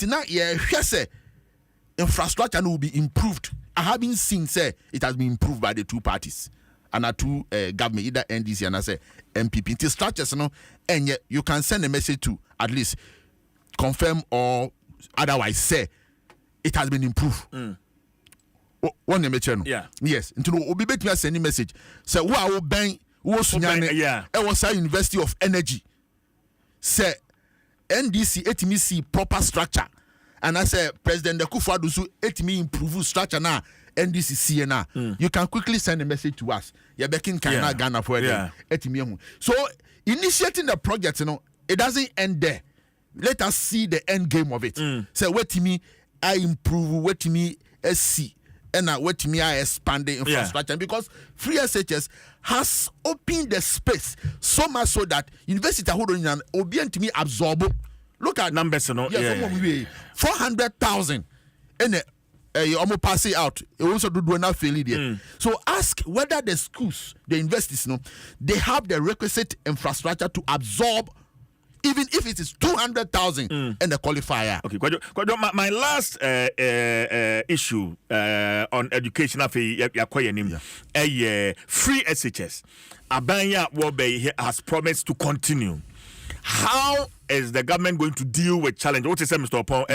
now say infrastructure will be improved. I haven't seen say it has been improved by the two parties and our two government, either NDC and I say MPP. Until structures and yet you can send a message to at least confirm or otherwise say it has been improved. One name channel. Yeah. Yes. Into obi betimi send message. Say wo ben wo sunyane e was University of Energy. Say NDC etimi see proper structure. And I say President Akufo-Addo so etimi improve structure na NDC see na. You can quickly send a message to us. You bekin kana Ghana for etimi hu. So initiating the project, it doesn't end there. Let us see the end game of it. Say what to me I improve, what to me see, and what to me I expand the infrastructure because Free SHS has opened the space so much so that university hold on obedient to me absorb. Look at numbers, 400,000 and almost pass it out. It also do not fail there. So ask whether the schools, the universities, they have the requisite infrastructure to absorb. Even if it is 200,000 and the qualifier. Okay, my last issue on education free SHS. Abanya Wobe has promised to continue. How is the government going to deal with challenges? What is Mr. Opon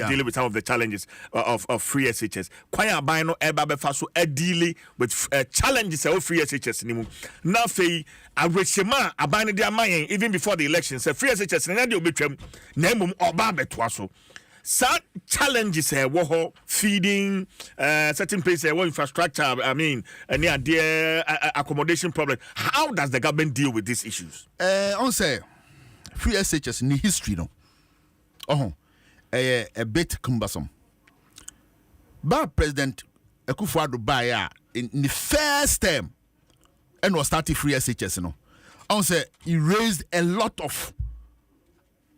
dealing with some of the challenges of free SHS? Kwaya Abano Eba Faso dealing with challenges of free SHS. Now, Arishema Abano Diamayan even before the elections. Free SHS Nadi Obitram Nemum Oba Dwaso. Some challenges woho feeding certain places infrastructure. I mean, near their accommodation problem. How does the government deal with these issues? On say. Free SHS in history, a bit cumbersome. But President Akufo-Addo in the first term and was starting free SHS, I say he raised a lot of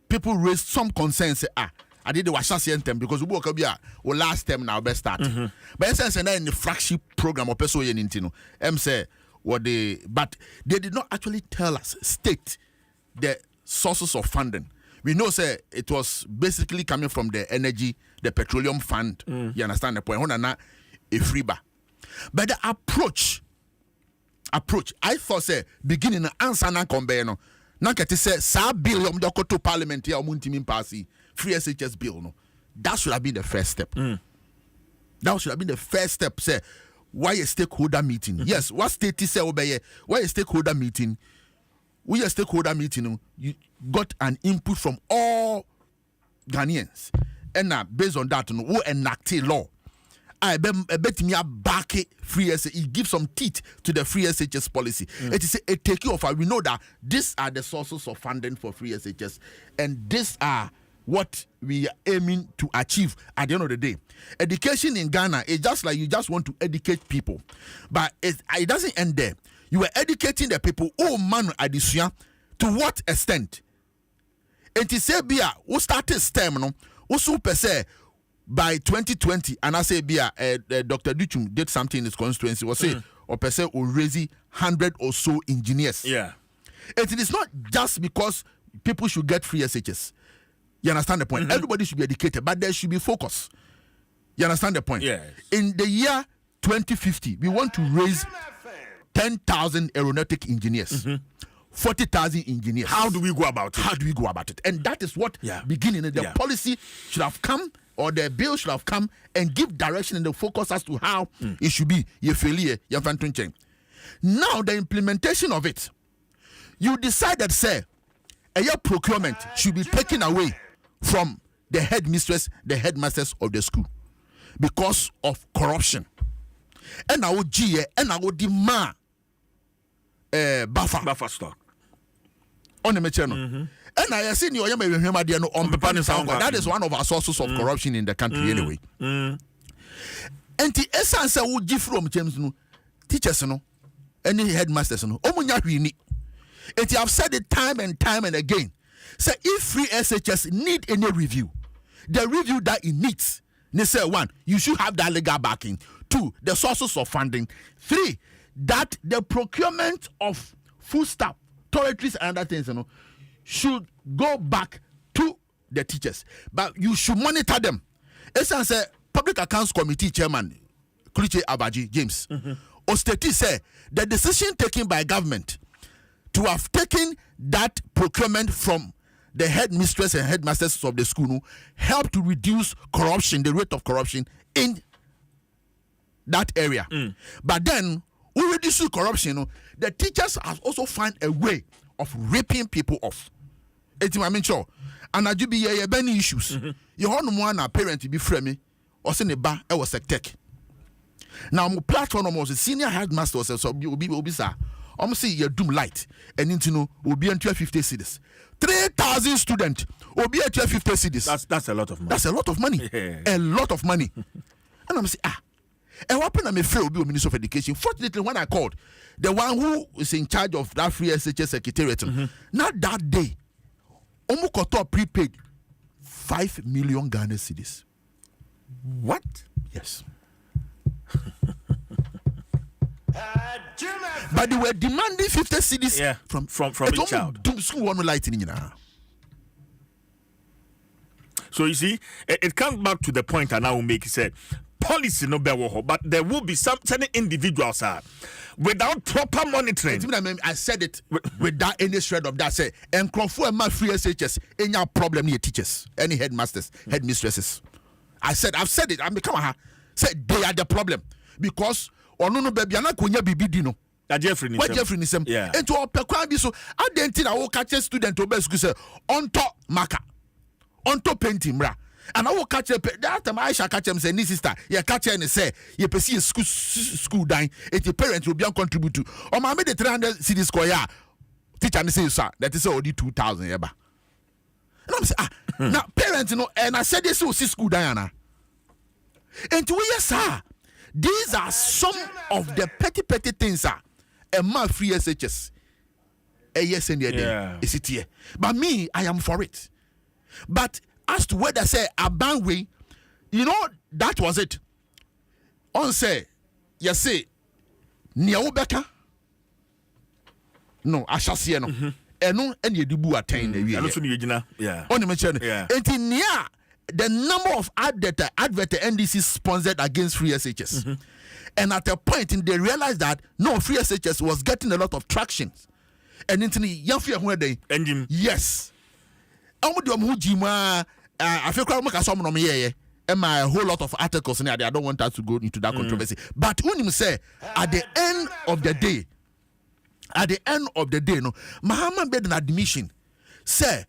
people raised some concerns. I did the Washington term because we woke up last term now best start. But essentially in the flagship program of Peso Yenintino, say what but they did not actually tell us state the sources of funding. We know say it was basically coming from the energy, the petroleum fund. You understand the point? A free bar. But the approach, I thought say beginning answer na kombe no. Na kete say sa bill yom doko to parliament ya omuntimi passy free SHS bill no. That should have been the first step. That should have been the first step. Say why a stakeholder meeting? Yes, what state is say obey? Why a stakeholder meeting? we a stakeholder meeting, you got an input from all Ghanaians. And based on that, we enact a law. I bet me a back free SHS. It gives some teeth to the free SHS policy. It is a take offer. We know that these are the sources of funding for free SHS, and these are what we are aiming to achieve at the end of the day. Education in Ghana is just like you just want to educate people, but it doesn't end there. You are educating the people. Oh man, addition to what extent? And to say, "Bia, we started STEM, no, we super say." By 2020, and I say, Dr. Duchum did something in his constituency. Was say, or per se, will raise 100 or so engineers. Yeah, and it is not just because people should get free SHS. You understand the point? Everybody should be educated, but there should be focus. You understand the point? Yes. In the year 2050, we want to raise 10,000 aeronautic engineers. 40,000 engineers. How do we go about it? How do we go about it? And that is what beginning the policy should have come, or the bill should have come and give direction and the focus as to how it should be. Now the implementation of it, you decide that say a procurement should be taken away from the headmistress, the headmasters of the school because of corruption. And I would demand buffer stock. On the material. And I see you on that is one of our sources of corruption in the country anyway. And the essence would give from James no teachers no any headmasters no omunya hwini. And you have said it time and time and again. Say if free SHS need any review, the review that it needs, they say 1, you should have that legal backing. 2, the sources of funding. 3, that the procurement of food stuff, toiletries and other things, should go back to the teachers. But you should monitor them. As I say, Public Accounts Committee Chairman Kuliche Abaji James Osteti said the decision taken by government to have taken that procurement from the headmistress and headmasters of the school helped to reduce corruption, the rate of corruption in that area. But then, we reduce corruption, the teachers have also found a way of ripping people off. I mean, sure. And I do be any issues. You want one parent to be free or send a bar, I was a tech. Now, my platform was a senior headmaster, so will be sir. I'm see your doom light and into will be on 1250 cities. 3,000 students will be at 1250 cities. That's a lot of money. That's a lot of money. A lot of money. And I'm saying, and what happened? I'm afraid will be a Minister of Education. Fortunately, when I called, the one who is in charge of that free SHS secretariat, not that day, Omukoto prepaid 5 million Ghana cedis. What? Yes. But they were demanding 50 cedis from each child. School one lighting, So you see, it comes back to the point I now make. Said policy no better, but there will be some certain individuals without proper monitoring. I said it without any shred of that. Say, and Crawford and my free SHS, any problem near teachers, any headmasters, headmistresses. I've said it. I'm become said they are the problem because no baby ana konya bibi di no. Jeffrey Nsem. Yeah. And to opekwan bi so adenti na wo catch student obe school say onto marker, onto painting bra. And I will catch that time I shall catch him say, sister, you catch and say, you perceive school dying, and your parents will be on contribute to. Or my made the 300 city square, teacher and say, sir, that is already 2,000 ever. And I'm saying, now parents, and I said this will see school Diana. And to yes, sir, these are some of the petty things, sir. A man free SHS. A yes, and yeah, is it here? But me, I am for it. But as to whether say a bandway, that was it. On say, you say, Niaubeka. No, I shall see no. And you do attain the year. Yeah. On the mention. And in the number of advert NDC sponsored against free SHS. And at a point, they realized that no, free SHS was getting a lot of traction. And into the young fear where they yes. I feel a whole lot of articles in there. I don't want us to go into that controversy. But when you say at the end of the day, at the end of the day, no, Mahama made an admission, say,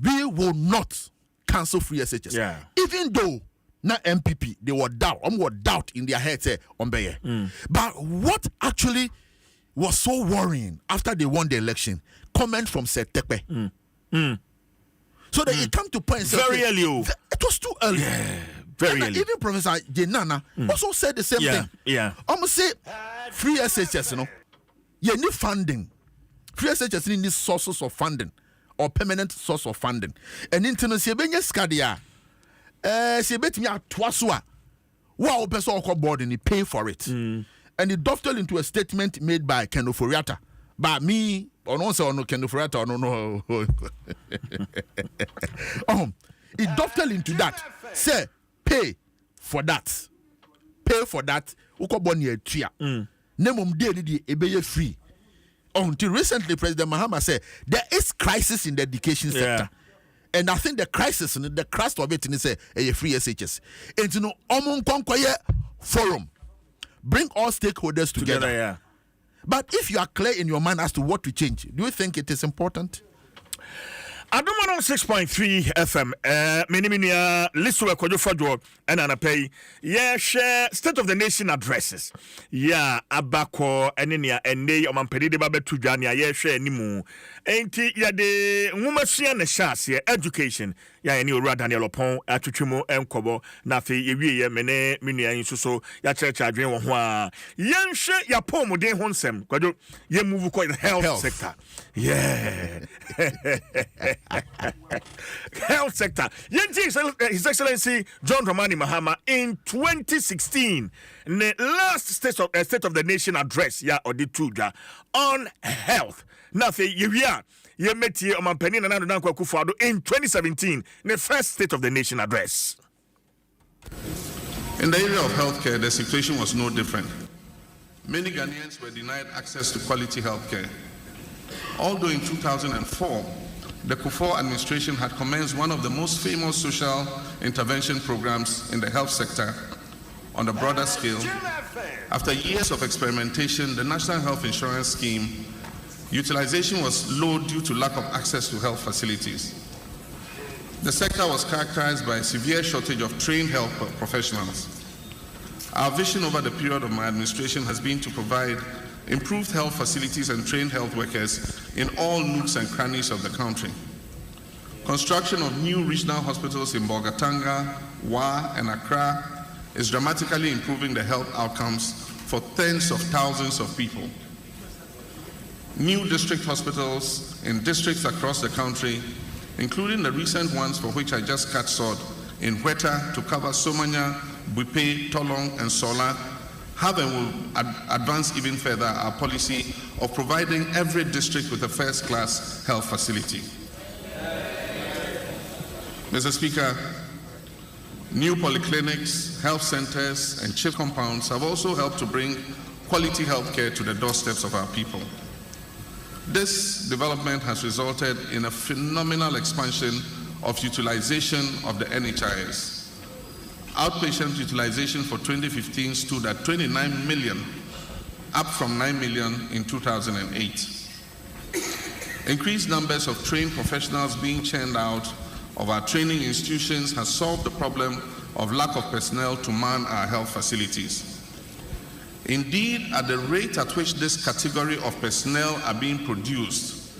we will not cancel free SHS. Yeah. Even though na MPP, they were doubt in their head, say, But what actually was so worrying after they won the election, comment from Setepe. So that it come to point. Very early. It was too early. Yeah, very early. Even Professor Jenana also said the same thing. Yeah. Almost say free SHS, you know. You need funding. Free SHS need sources of funding or permanent source of funding. And internal Sebenya Skadia, Sebet me at Twasua. Wow, person board and he pay for it. And it dovetailed into a statement made by Ken Oforiatta. But me, or no, say no Ken Oforiatta, or no. It dovetailed into that. Say, pay for that. Pay for that. Uko boni etria. Nemum de di ebeye free. Until recently, President Mahama said there is crisis in the education sector. And I think the crisis, the crust of it is a free SHS. And you know, forum. Bring all stakeholders together. But if you are clear in your mind as to what to change, do you think it is important? Adom 106.3 FM. Miniminia listu wa kwajo fadwo ena na pay. Yeah, share State of the Nation addresses. Yeah, abako enenia ene omampedi de babetu dwane ya share nimu. Enti ya de nwumasua ne shase education. Ya eni Owura Daniel Opon atwetwemu enkobo na fe yewie ye mene minua nsuso ya chereche adwen wo ho a. Yenhwe ya pomuden ho nsem. Kwajo ye move ko the health sector. Yeah. Health sector. His Excellency John Dramani Mahama in 2016, the last State of the Nation address, Odituja, on health. Nothing, you met here on Penin and Adom Akufo-Addo in 2017, the first State of the Nation address. In the area of healthcare, the situation was no different. Many Ghanaians were denied access to quality healthcare. Although in 2004, the Kufuor administration had commenced one of the most famous social intervention programs in the health sector on a broader scale. After years of experimentation, the National Health Insurance Scheme utilization was low due to lack of access to health facilities. The sector was characterized by a severe shortage of trained health professionals. Our vision over the period of my administration has been to provide improved health facilities and trained health workers in all nooks and crannies of the country. Construction of new regional hospitals in Bolgatanga, Wa, and Accra is dramatically improving the health outcomes for tens of thousands of people. New district hospitals in districts across the country, including the recent ones for which I just cut sword in Hueta to cover Somanya, Buipe, Tolong, and Sola, have and will advance even further our policy of providing every district with a first-class health facility. Mr. Speaker, new polyclinics, health centers, and CHIP compounds have also helped to bring quality health care to the doorsteps of our people. This development has resulted in a phenomenal expansion of utilization of the NHIS. Outpatient utilization for 2015 stood at 29 million, up from 9 million in 2008. Increased numbers of trained professionals being churned out of our training institutions has solved the problem of lack of personnel to man our health facilities. Indeed, at the rate at which this category of personnel are being produced,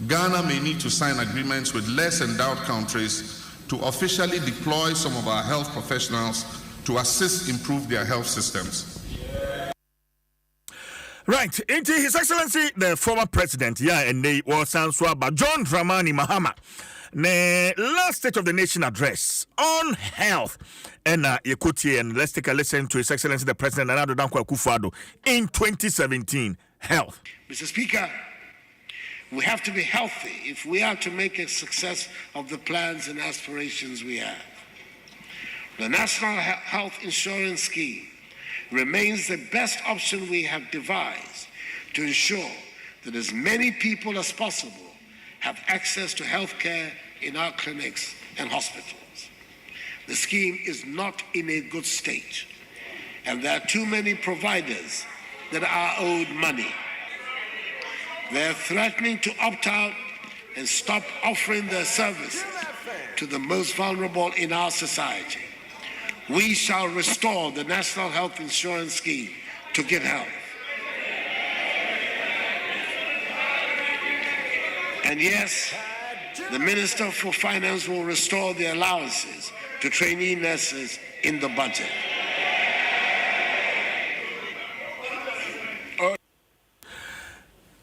Ghana may need to sign agreements with less endowed countries to officially deploy some of our health professionals to assist improve their health systems. Right, into His Excellency, the former president, and they was answered by John Dramani Mahama. The last State of the Nation address on health. And Yekuti, and let's take a listen to His Excellency, the President, Adom Akufo-Addo, in 2017. Health. Mr. Speaker, we have to be healthy if we are to make a success of the plans and aspirations we have. The National Health Insurance Scheme remains the best option we have devised to ensure that as many people as possible have access to health care in our clinics and hospitals. The scheme is not in a good state, and there are too many providers that are owed money. They're threatening to opt out and stop offering their services to the most vulnerable in our society. We shall restore the National Health Insurance Scheme to Get Health. And yes, the Minister for Finance will restore the allowances to trainee nurses in the budget.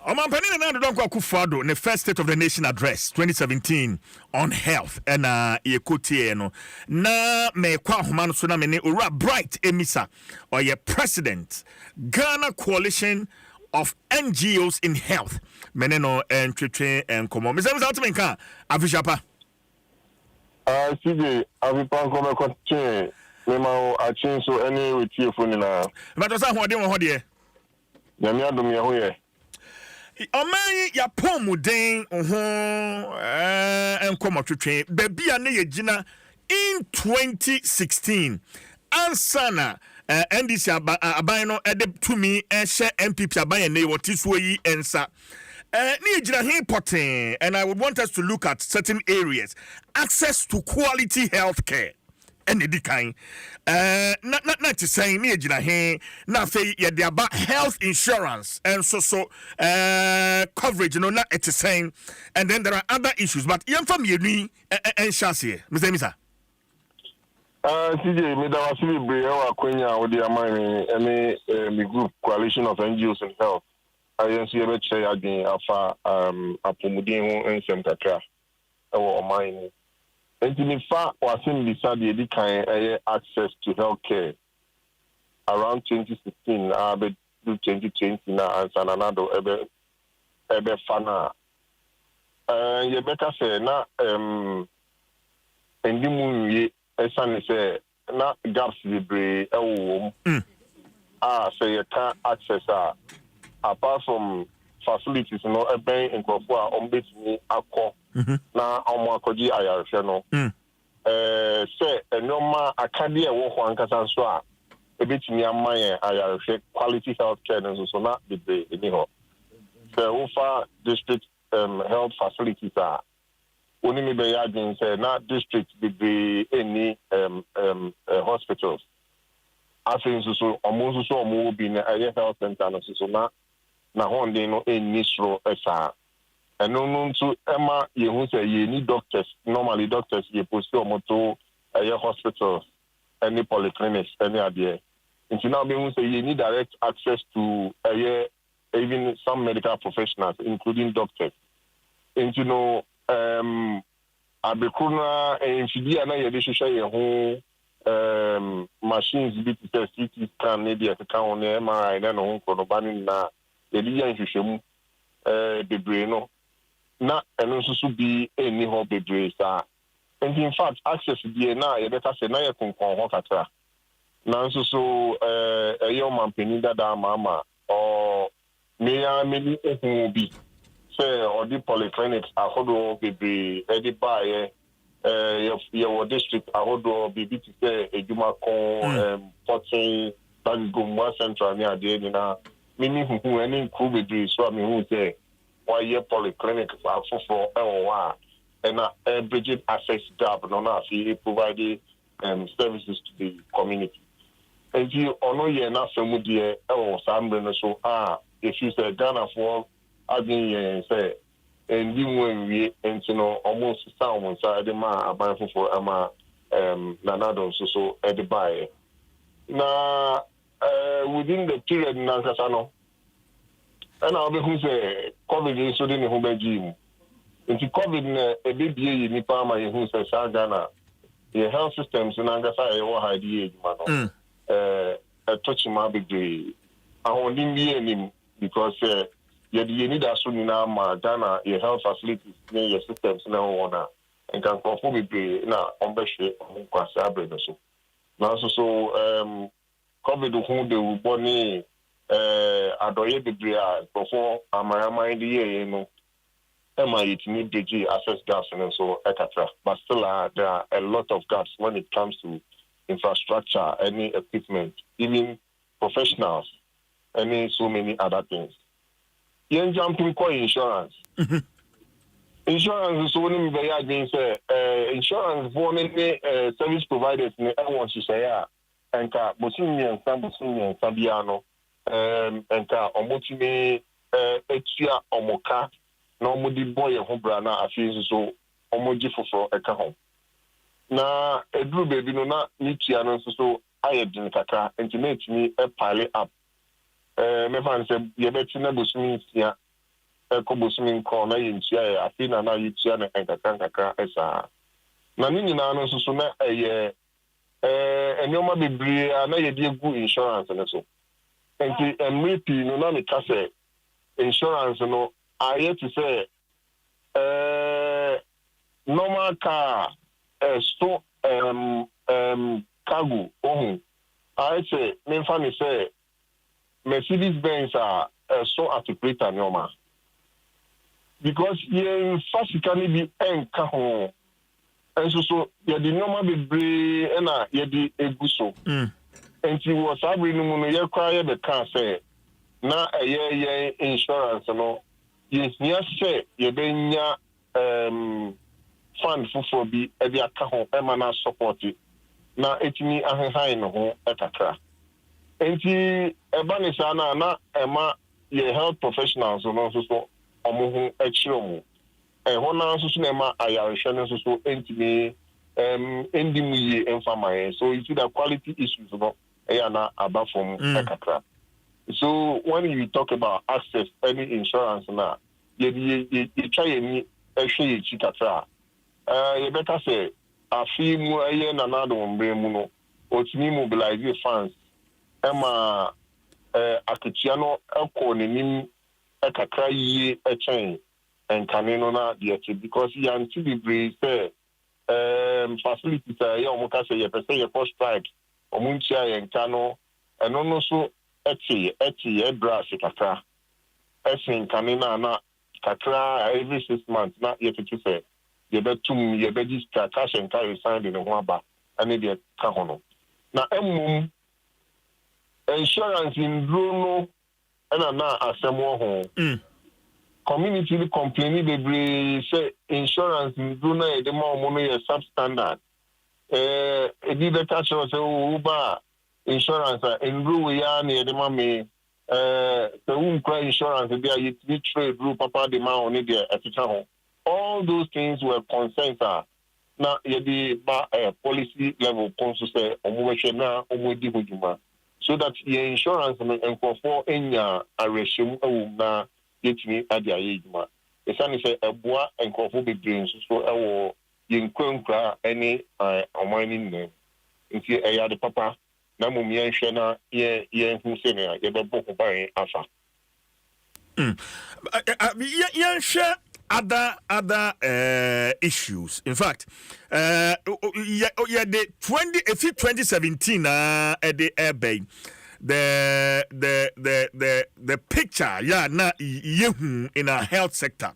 Omampani na Dr. Akufo-Addo the first State of the Nation address 2017 on health and yekotie no na me kwa homa no so na me ne ora Bright Emisa or your president Ghana Coalition of NGOs in Health meneno entwetwe enkomo me say ultimate kan afishapa CJ avipan ko me kotie me ma a chin so any with you phone na but so hode won hode nyame adom ye ho ye Oman ya pomuden enkomo twetwe babia na ye gina in 2016 ansana NDC aban no ede tumi ehye MPP aban na woti so yi ensa ni gina he poten, and I would want us to look at certain areas access to quality health care and the kind not to say me gina he na fe ye de about health insurance and so coverage no na it is saying, and then there are other issues but yam from you ni en chance here Mr. CJ me da wasi bre wa kwenya wo de amani me group Coalition of NGOs in Health ayensu ye be che adwen afa apomuden ho nsem kakra e wo oman ni fa wasim bisa de di kan access to healthcare around 2016 abe 2020 na ansananado ebe fana ye beka say na endimu ye esane say na gaps libre ewo say you can access apart from facilities no ebe nkofo a ombetini akọ na omo akoji ayarhwe no say enoma akade e wo ho ankasa so a ebetini amaye ayarhwe quality health care no so na be any ho so wo fa district health facilities a oni me be yadin say na district be any hospitals afin so omo bi na health center no so na honde no nisro esa eno no ntu ema ye hu say ye ni doctors normally doctors ye post omoto hospitals any polyclinics any ade nti now be hu say ye need direct access to even some medical professionals including doctors nti no abekuna enfidi na ye de hwehwe ye ho machines bi to CT scan ne de ka on MRI na no ho no bani na Eliya nhwehwemu bebre no na eno nso bi eni ho bebre sa and in fact access bi na ye beta say na ye konkon ho katra na nso so eyo mampeni dada mama o meya meni ehun bi say or the polyclinics ahodo bebre edi bae ye wo district ahodo bibi ti say ejuma kon 14 Bagumwa Central ni ade ni na mini who any cool so I mean who say why ye polyclinic for wa and budget access gap no na fi provide services to the community. And you ono ye na femu de sambre no so if you say Ghana for adin say and you when we no almost sound side ma aban for ama nanado so e buy na within the period na kasano and I'll be who say COVID so didn't who be gym into COVID na a baby ni pa ma who say Ghana the health systems in angasa e wo hide man a touch ma be ahondin bi enim because you need as soon na ma Ghana your health facilities near your systems na wona and can conform be na ombehwe kwasa abre so now so COVID who de uboni adoye bibria before amayama the year no it need DG access gaps and so etc. But still there are a lot of gaps when it comes to infrastructure, any equipment, even professionals, any so many other things. yen jumping ko insurance. Insurance is one of the against insurance for service providers ne want to say enka bosumi and Sabiano enka omotime etua omoka na omodi boy ho bra na afi so omoji foforo eka ho na edru baby no na nitua no so ayedin kaka internet ni pile up me fan se ye beti na bosumi tia ko bosumi nko na yintia afi na yitia na kaka esa na nini na no so na enyoma bebre na yedi egu insurance ne so enti MVP no na me ka say insurance no aye to say normal car so cargo I say me fan say Mercedes Benz are so articulate normal because you physically be enka ho and so you the normal be na you the eguso and you was abri no no you cry the car say na insurance no yes say you benya fund for bi e bi aka ho e ma na support na etimi ahehan no ho ekakra enti e ba ni sa na e ma ye health professionals no so omo ho ekiro mu ho na so na ma ayarehwe no so entimi endimu ye enfama so you see the quality issues no e ya na aba from ekakra. So when you talk about access any insurance na you try any ehwe chikatra you better say afi mu aye na na do mbre mu no otimi mobilize funds ema akitia no ekọ nenim ekakra yi echen enkane no na de because you anti be say facilities ya omuka say you person you first strike omunchia yenka no eno no so eti brass kakra esin kanina na kakra every 6 months na yetu say you betum you be this cash and carry sign in ho aba ani de ka ho no na emum insurance in Bruno na asemo ho community complaining they say insurance in Bruno e de ma omo no substandard e di better show say uba insurance in Bru we ya na e de ma me the unkra insurance they are it trade Bru papa de ma oni de etita ho all those things were concerns na ye di ba policy level conso say omo we na omo di hujuma so that your insurance and for enya areshim na yetimi ade ayejuma esani say eboa enkofo bebre so ewo yenkwankra any omani nne nti eya de papa na mum yenhwe na ye hu se ne ye bebo ko ban afa yenhwe other issues. In fact, the 2017 at the airbag, the picture na yehu in our health sector.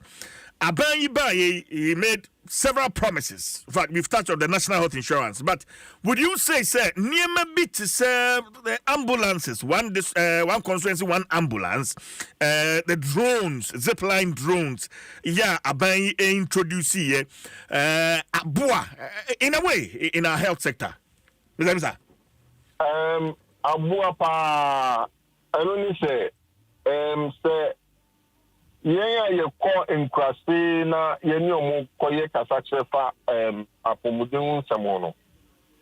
Abayi he made several promises. In fact, we've touched on the national health insurance. But would you say, near bit the ambulances, one constituency, one ambulance, the drones, zipline drones, Abayi introduce here, in a way, in our health sector. Abua pa, I only say, ye ko enkrase na ye ni omo koye kasa chefa apomuden samono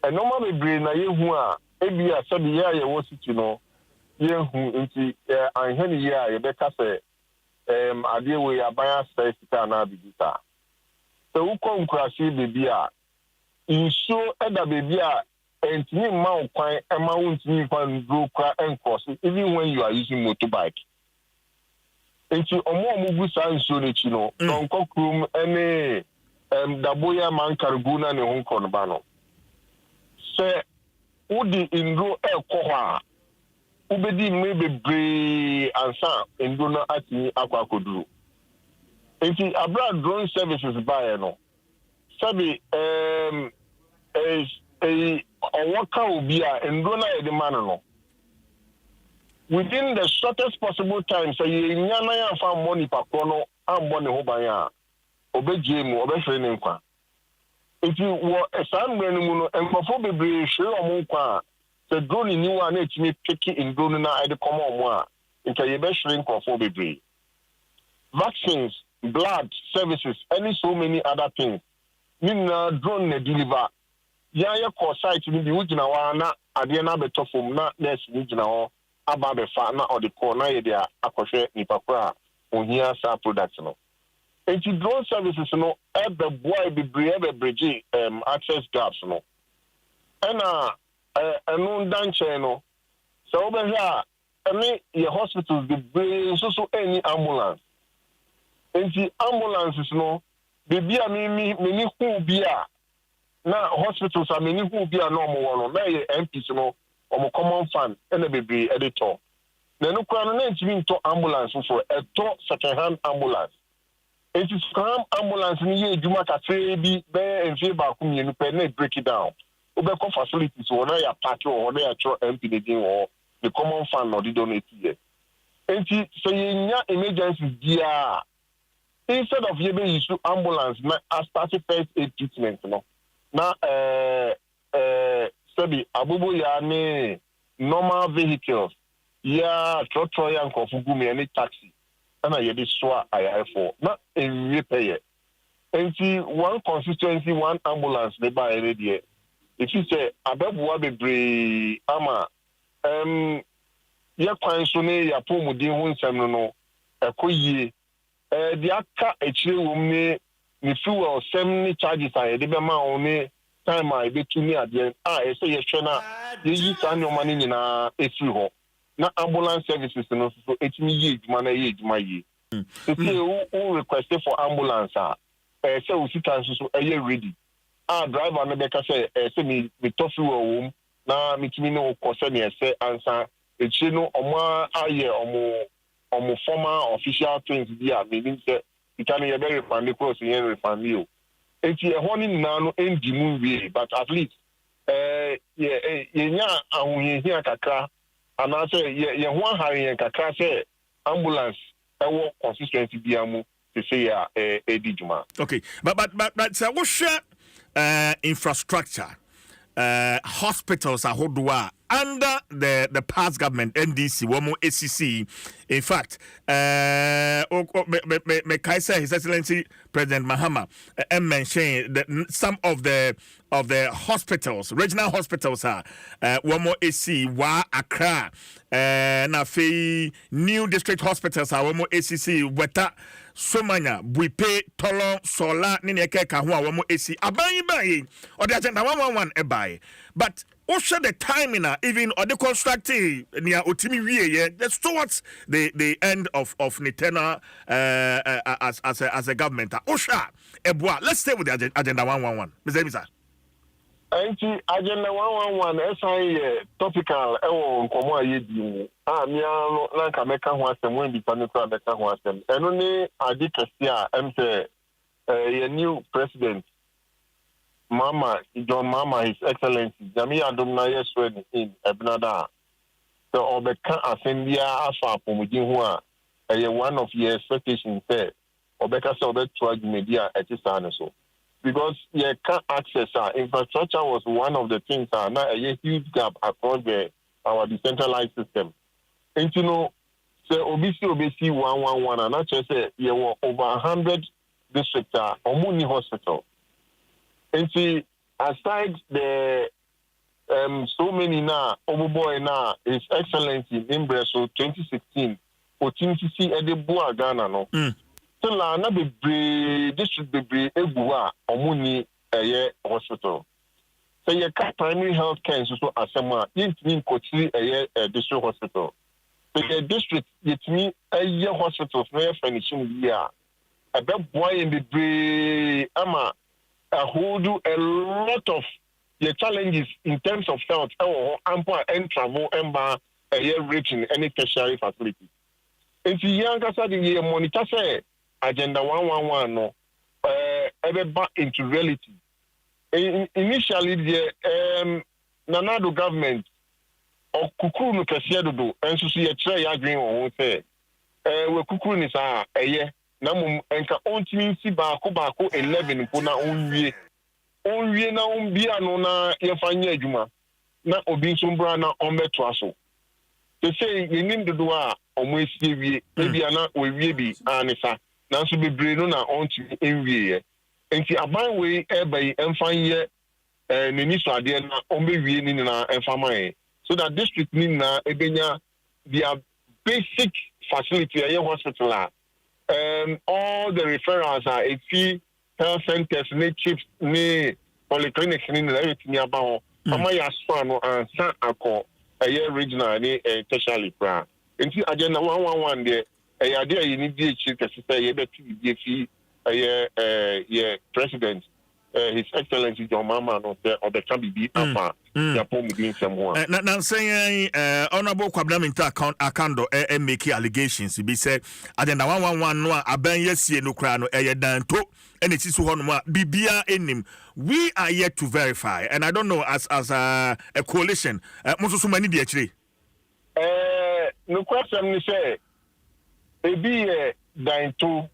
enoma bebre na ye hu a ebi a sabi ye wo siti no ye hu nti anhene ye a ye beka se ade we abaya sita na bidita so uko enkrase bebi a inso eda bebi a entini ma okwan ema wontini kwan dro kwa enkrose even when you are using motorbike. Enti omo busa nso nechi no nonko krum ene daboya man karguna ne honko no ba no se udi indro ekọ ha ubedi me bebre ansa indro no ati akwa koduru enti abra drone services buy no sabi owoka obi a indro na yede man no within the shortest possible time, so you nyana found money per chrono and money hobaya, obey Jim, obey training. If you were a son, and before be sure or the drone in you and it's me picking in drone at the common one, into your best shrink or for be vaccines, blood, services, and so many other things. Mean drone deliver. Yaya call site in the Ujinawana, Adiana Betofum, not less Ujina, Ababe Fana or the corner area, Akoshe, Nipapra, on here, sa production. And to drone services, no, at the boy be brave bridge, access gaps, no. And no done channel. So over here, I mean, your hospitals, the brain, so any ambulance. And the ambulances, no, the beer, me, who beer. Now hospitals are many who be a normal one, may MPs, no, or common fund, and a baby editor. Then no crown name to ambulance for a top second-hand ambulance. It is come ambulance in ye, you might say, be there and favor whom you break it down. Ubeko facilities or a patio or they are MP or the common fund or the donate here. And so in your emergency, dear, instead of you being to ambulance, I started first aid treatment, no. Na sabi abubu ya ne normal vehicles ya trotro ya nkofugu me any taxi na ye dey swa ayafo na enwe pay enti one constituency one ambulance dey buy any there if you say ababuwa bebre ama ya kwan so ne ya pomudin hu nsem no ekoyie di aka echire wo me ni fuel sem charges are the bema on time I be to me at the say yes na yi san your money na efi ho na ambulance services no so etimi ye adwuma na ye adwuma ye if you request for ambulance say we sit so ready driver no be ka say me tofu wo na mitimi no ko say me say answer echi no omo aye omo former official things dia meaning say you can hear very funny because you hear family. It's a honey nano in the movie, but at least yeah, and here kakra, and I say yeah, one hurry and kakra say ambulance, I walk consistency biamu to say Dijuma. Okay, but so what's infrastructure? Hospitals are hodua under the past government NDC womo ACC. In fact, me Kaiser His Excellency President Mahama mentioned that some of the hospitals, regional hospitals are womo AC wa Accra na fe new district hospitals are womo ACC weta Somanya, we pay Tolon, Sola, Nineke, Kahua, Wamo AC, Abayi, or the agenda 111 a buy. But also the timing, even or the constructing near Otimi, that's towards the end of Nitena as a government. Osha, Ebwa, let's stay with the agenda 111. Mr. Misa. Agenda 111 SI topical nkomo ayedi amia na nka meka ho asem wen bi tane kra meka ho asem eno ni adi kese a emse ye new president John Mama His Excellency Jami Adom na yeswe in Ebnada so obeka asembia afa pomudin ho a one of your expectations say obeka say obeto agumedia etisa ne so. Because you can't access infrastructure was one of the things now a huge gap across our decentralized system. And you know, so obviously 111 and not just say you were over 100 districts or many hospital. And see, aside the so many now overboy now His Excellency in Breso 2016 for TNCC at the Boa Ghana no. La na be district be ebuwa omuni hospital. So your primary health care so asema yintimi kochi district hospital. So your district yitimi hospitals na finishing year. Abe boy in be ama hold a lot of the challenges in terms of health or ample and travel and reaching any tertiary facility. And the young the monitor say Agenda 111 no ever back into reality. Initially the Nanado government okukuru no kese dodo enso so ye kire ya adwen wo se we kukuru ni saa eye na mum enka ontimi si baako 11 mpo na onwie na ombia no na ye fanya adwuma na obi nso mbra na ombeto aso se yenim dodo a omo esie wie ebia na we bi anisa nanso bebre no na ontimi enwie ye enti aban we ebai emfanye nini so ade na ombewie ni na emfamaye so that district ni na ebenya their basic facility a hospital all the referrals are a health centers ni chips ni polyclinics ni na everything about ama ya so no ansa akọ regional ni tertiary pra enti agenda 111 de ade ayi ni DH kese ye betu die fi ye president His Excellency John Mama no say obeka bibi afa ya pom din semho na say honorable Kwabnaminta akando make allegations be say agenda 111 no aban yesie no kra no danto ene ti so hono a bibia enim we are yet to verify and I don't know as a coalition mo so mani de akire no question ni say ebi danto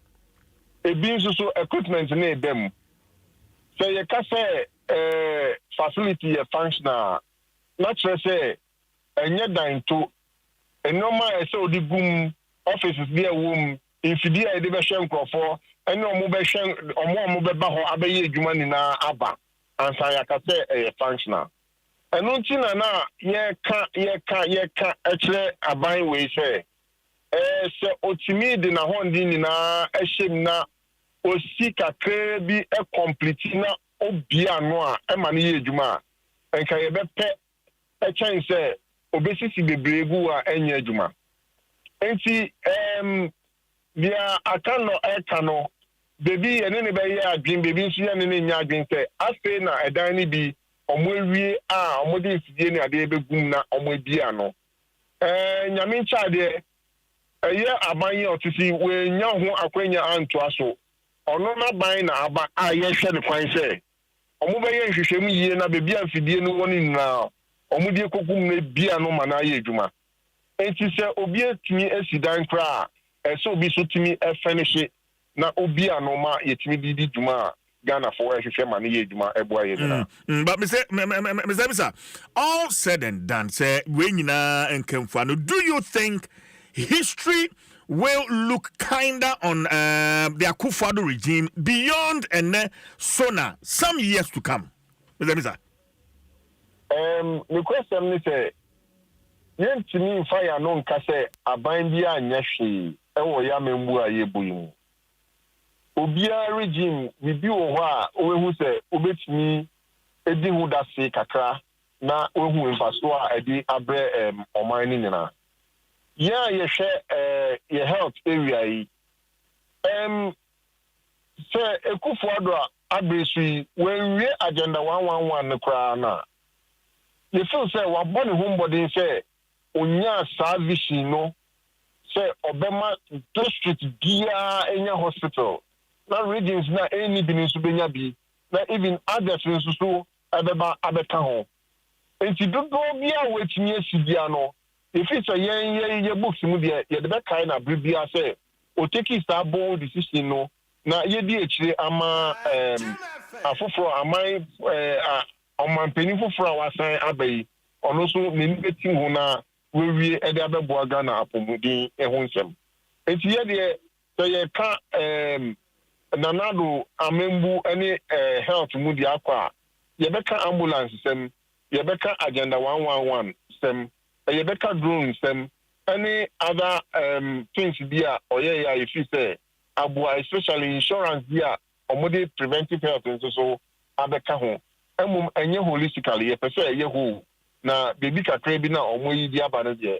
ebi so equipment na dem so you can say facility functional not say enye dan to normal say odi gum offices there wom infidia e de be hwe nkrofo ene omo be hwe omo be ba ho abaye adwuma ni na aba ansa ya ka say functional eno nti na ye ka ekre aban we say se otimi de na hondi ni na ehyem na osi kakra bi complete na obia no a ema ne adwuma enka ye bepe chen se obesisi bebregu a enya adwuma enti bia akano ekano bebi ene ne be ye adwin bebi nso ye ne nya adwin se afi na edan ni bi omowie a omode fidie ne ade begum na omobia no nyame ncha de eye abanye otisi we nya ho akwanya anto aso ono na ban na aba a ye hwe ne kwan se omo be ye hwehwem yie na bebi amfidie no woni na omo die kokum na bia no ma na ye adwuma enti se obi atumi asidan kra ese obi so tumi finish na obi anoma ye tumi di dwuma Ghana for hwehwe ma na ye adwuma eboa ye na but me say all said and done say we nyina enkamfa no do you think history will look kinder on the Akufo-Addo regime beyond and sooner some years to come? Mr. The question is yentimi fire no nka say aban bia anya hwe ewo ya membu a yebuimu obia regime bibi wo ho a owehu say obetimi edi hu da se kakra na owehu mfaso a edi abre oman ni nyina yeah, you share your health area yi. Say Akufo-Addo abesi when we agenda 111 ne kra na. You feel say wa born homebody say onya service no say obema district dia enya hospital. Na regions na any bi nso benya bi. Na even others nso so abeba abeka ho. Enti dodo bia wetimi asibia no. If it's a ye books mu de ye de kind na bribia say o take is that bold decision no na ye di akire ama afoforo amai omampeni foforo awasan abai ono so ne betim ho na wewie e de abeboa Ghana apomudin ho nsem enti ye de ye ka nanado amembu ene health mu de akwa ye beka ambulance sem ye beka agenda 111 sem you better drones them any other things there or yeah if you say abua especially insurance there or preventive health and so abeka ho enye holistically ye pese ye ho na baby kakra bi na omoyi di aba no de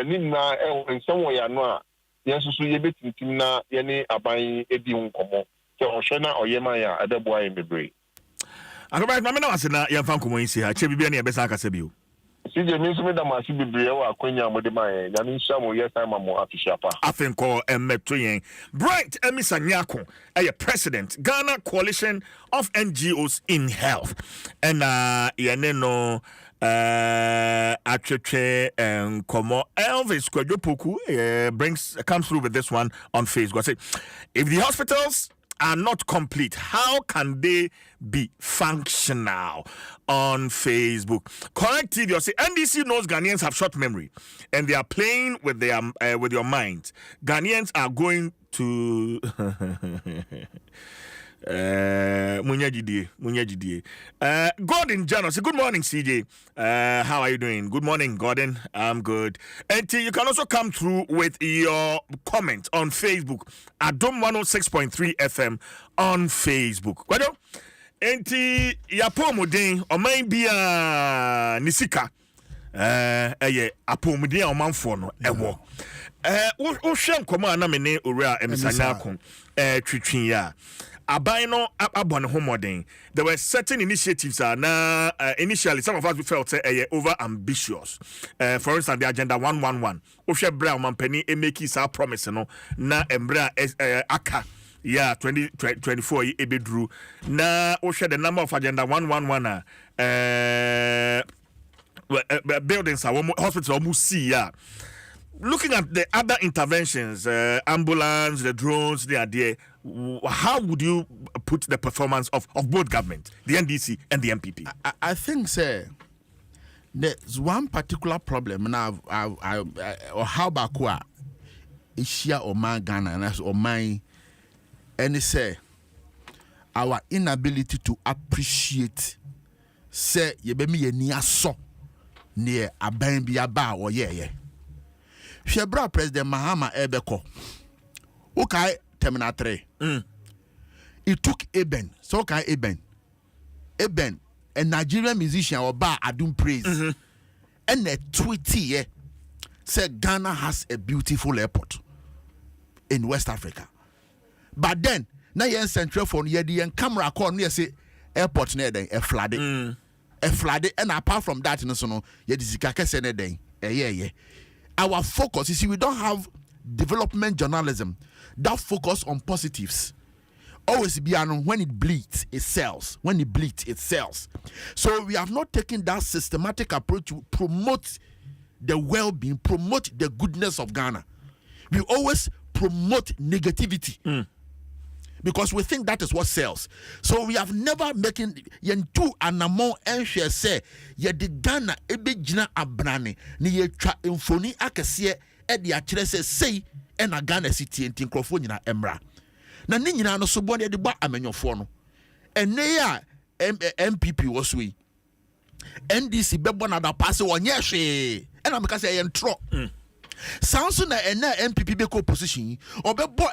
ni na nsem ya no a ye so ye betintim na ye ne aban edi nkomo se ohwe na oyema ya adeboa ye bebre akaba ma me na wase na yamfa nkomo yin si ha che bibia na ye besa akasa bio CJ means me da masi bibre wa kwenya mo de man ya ni sha mo yes time mo afishiapa afenko emetoyen Bright Emisanyako president Ghana Coalition of NGOs in Health and yeneno Atwetwe Nkomo. Elvis Kwajopoku comes through with this one on Facebook. I say, if the hospitals are not complete, how can they be functional? On Facebook. Correct TV, you say NDC knows Ghanaians have short memory and they are playing with their with your mind. Ghanaians are going to Munyajidie. Gordon Jano, say good morning, CJ. How are you doing? Good morning, Gordon. I'm good. And you can also come through with your comment on Facebook. Adom 106.3 FM on Facebook. Well, enti yapomuden oman bia nisika apomuden omanfo no ewo wo hwe nkoma na me ne owura emsanya akon twitwin ya aban no abone homoden. There were certain initiatives na initially some of us felt over ambitious. For instance, the agenda 111 wo hwe bra omanpani emeki sa promise no na embra aka. Yeah, 2024 ebedru na we share the number of agenda 111 buildings hospitals almost see. Yeah, looking at the other interventions, ambulance, the drones, they are there. How would you put the performance of both government, the NDC and the MPP? I think, sir, there's one particular problem now. Or how about Ishia or my Ghana and that's or my. And say our inability to appreciate say ye be me ni aso near aban bi aba or ye Shebra President Mahama Ebeko okay terminal 3 it took Eben so okay Eben a Nigerian musician or bar Adom praise and a tweety said Ghana has a beautiful airport in West Africa. But then, now you're central phone, you're the camera call near say airport near there, a flooded, and apart from that, you know, you're the Zikaka day, yeah. Our focus, you see, we don't have development journalism that focus on positives. Always be on when it bleeds, it sells. When it bleeds, it sells. So we have not taken that systematic approach to promote the well-being, promote the goodness of Ghana. We always promote negativity. Because we think that is what sells. So we have never making yen two anamo enhwe say ye de Ghana ebegina abrane ni ye twa mfoni akese e de akire say e na Ghana city enti nkrofo nyina emra. Na ni nyina no so bo de bo amanyofo no. Ene ya MPP wosui. NDC bebo na da pass wonye hwe. E na meka say yen tro. Sounds na ena MPP be ko position obebo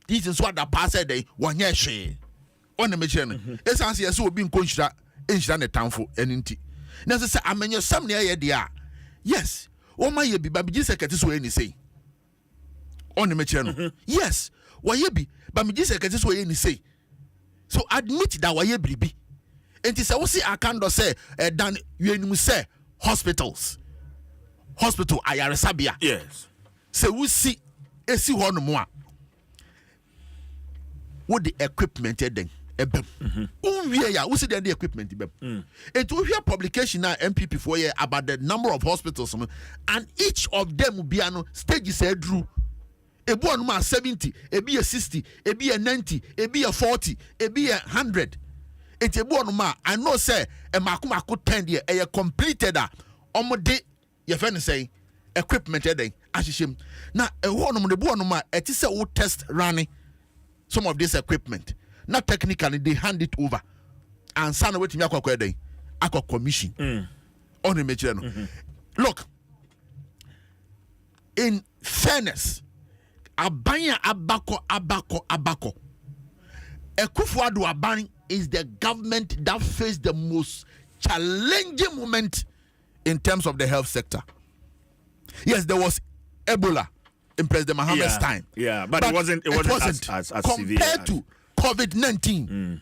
this is what the pastor day one year she on the machine. Essence yes will be in contra in the town for NT. Now say amenyo some near dia. Yes, oh my ye be baby secretary so any say on the machine. Yes, why ye be baby secretary so any say. So admit that why ye be. And it say we see I can do say dan you say hospitals. Hospital ayaresabia. Yes. So we see esi ho no mo a what the equipment then ebem we see the equipment ebem it will hear publication now MPP for year about the number of hospitals and each of them will be an stages drew a one man 70 a be a 60 a be a 90 a be a 40 a be a 100 it's a one man I know say a makuma could 10 year a completed omode your friend say equipment then ashishim now a one of the one man it is a test running some of this equipment. Not technically, they hand it over. And son of me a commission on the material. Look, in fairness, abanya abako. Ekufuado Abani is the government that faced the most challenging moment in terms of the health sector. Yes, there was Ebola in President Mohammed's time. Yeah, but it wasn't as severe compared to COVID-19.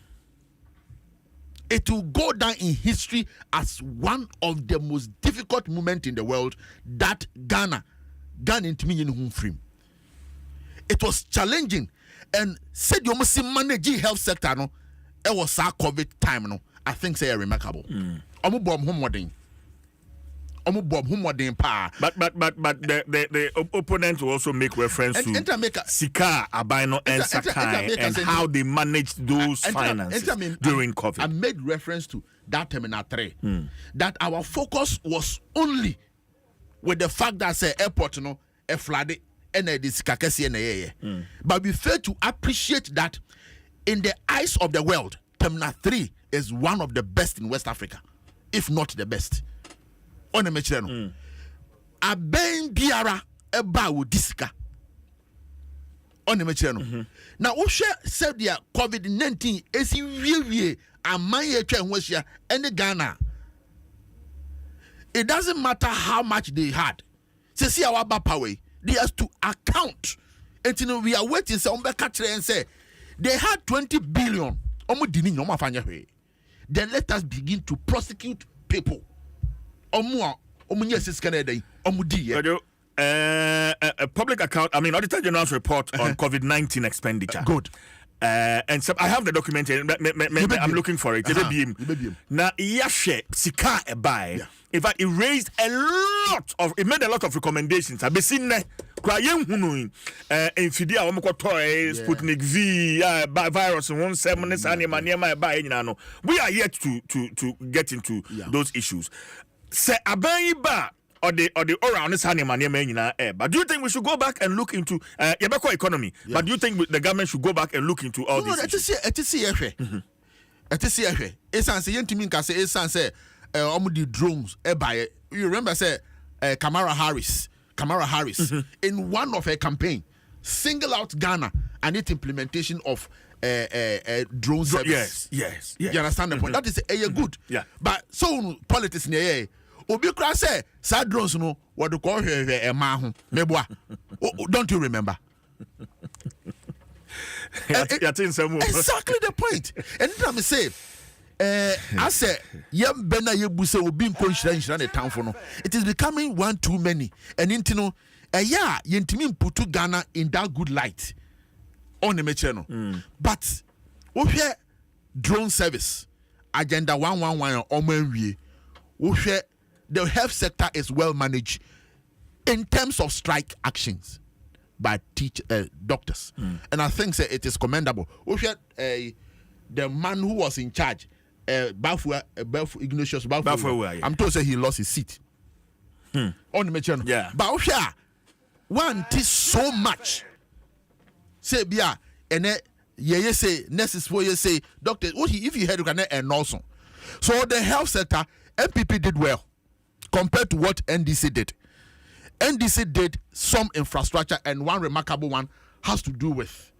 It will go down in history as one of the most difficult moments in the world that Ghana into home frame. It was challenging, and said you must manage health sector. No, it was our COVID time. No, I think say remarkable. Bomb home wedding. omo bob who modern pa. But the opponent will also make reference to Sika Abino and Sakai and how they managed those finances during COVID. I made reference to that terminal 3. That our focus was only with the fact that say airport a flooded and this kakesi and but we fail to appreciate that in the eyes of the world, terminal 3 is one of the best in West Africa, if not the best. On the mechano. A ben biara eba wo disika. On the mechano. Now we said the COVID-19 is wie amanye twa hwahia ene Ghana. It doesn't matter how much they had. See our power. They have to account. And we are waiting some and say they had 20 billion. Then let us begin to prosecute people. A public account, Auditor General's report on COVID-19 expenditure. Good. And so I have the document here. I'm looking for it. Now, Yashe Sika Ebai. In fact, it raised it made a lot of recommendations. I've seen crying in Fidia Sputnik V virus and 1 we are yet to get into those issues. Say Abai Ba or the around this but do you think we should go back and look into Yabako economy? But do you think the government should go back and look into all these issues? The drones you remember say Kamala Harris in one of her campaign single out Ghana and its implementation of drone service. Yes. You understand the point? That is good. Yeah. But so politics near Obi kra say sad drones no what do call her ma meboa. Don't you remember? Exactly the point. And let me say I say bena yebuse obi nkonhira the town for no. It is becoming one too many. And intino yentimi put Ghana in that good light on the channel. But we hear drone service agenda 111 omanwie. We hear the health sector is well managed in terms of strike actions by doctors. And I think it is commendable. We hear the man who was in charge Ignatius Bafua. I'm told he lost his seat. On the channel. Yeah. But here, one is so much. Say bia and ye say nurses for you say doctor. What if you had and also. So the health sector, MPP did well compared to what NDC did. NDC did some infrastructure, and one remarkable one has to do with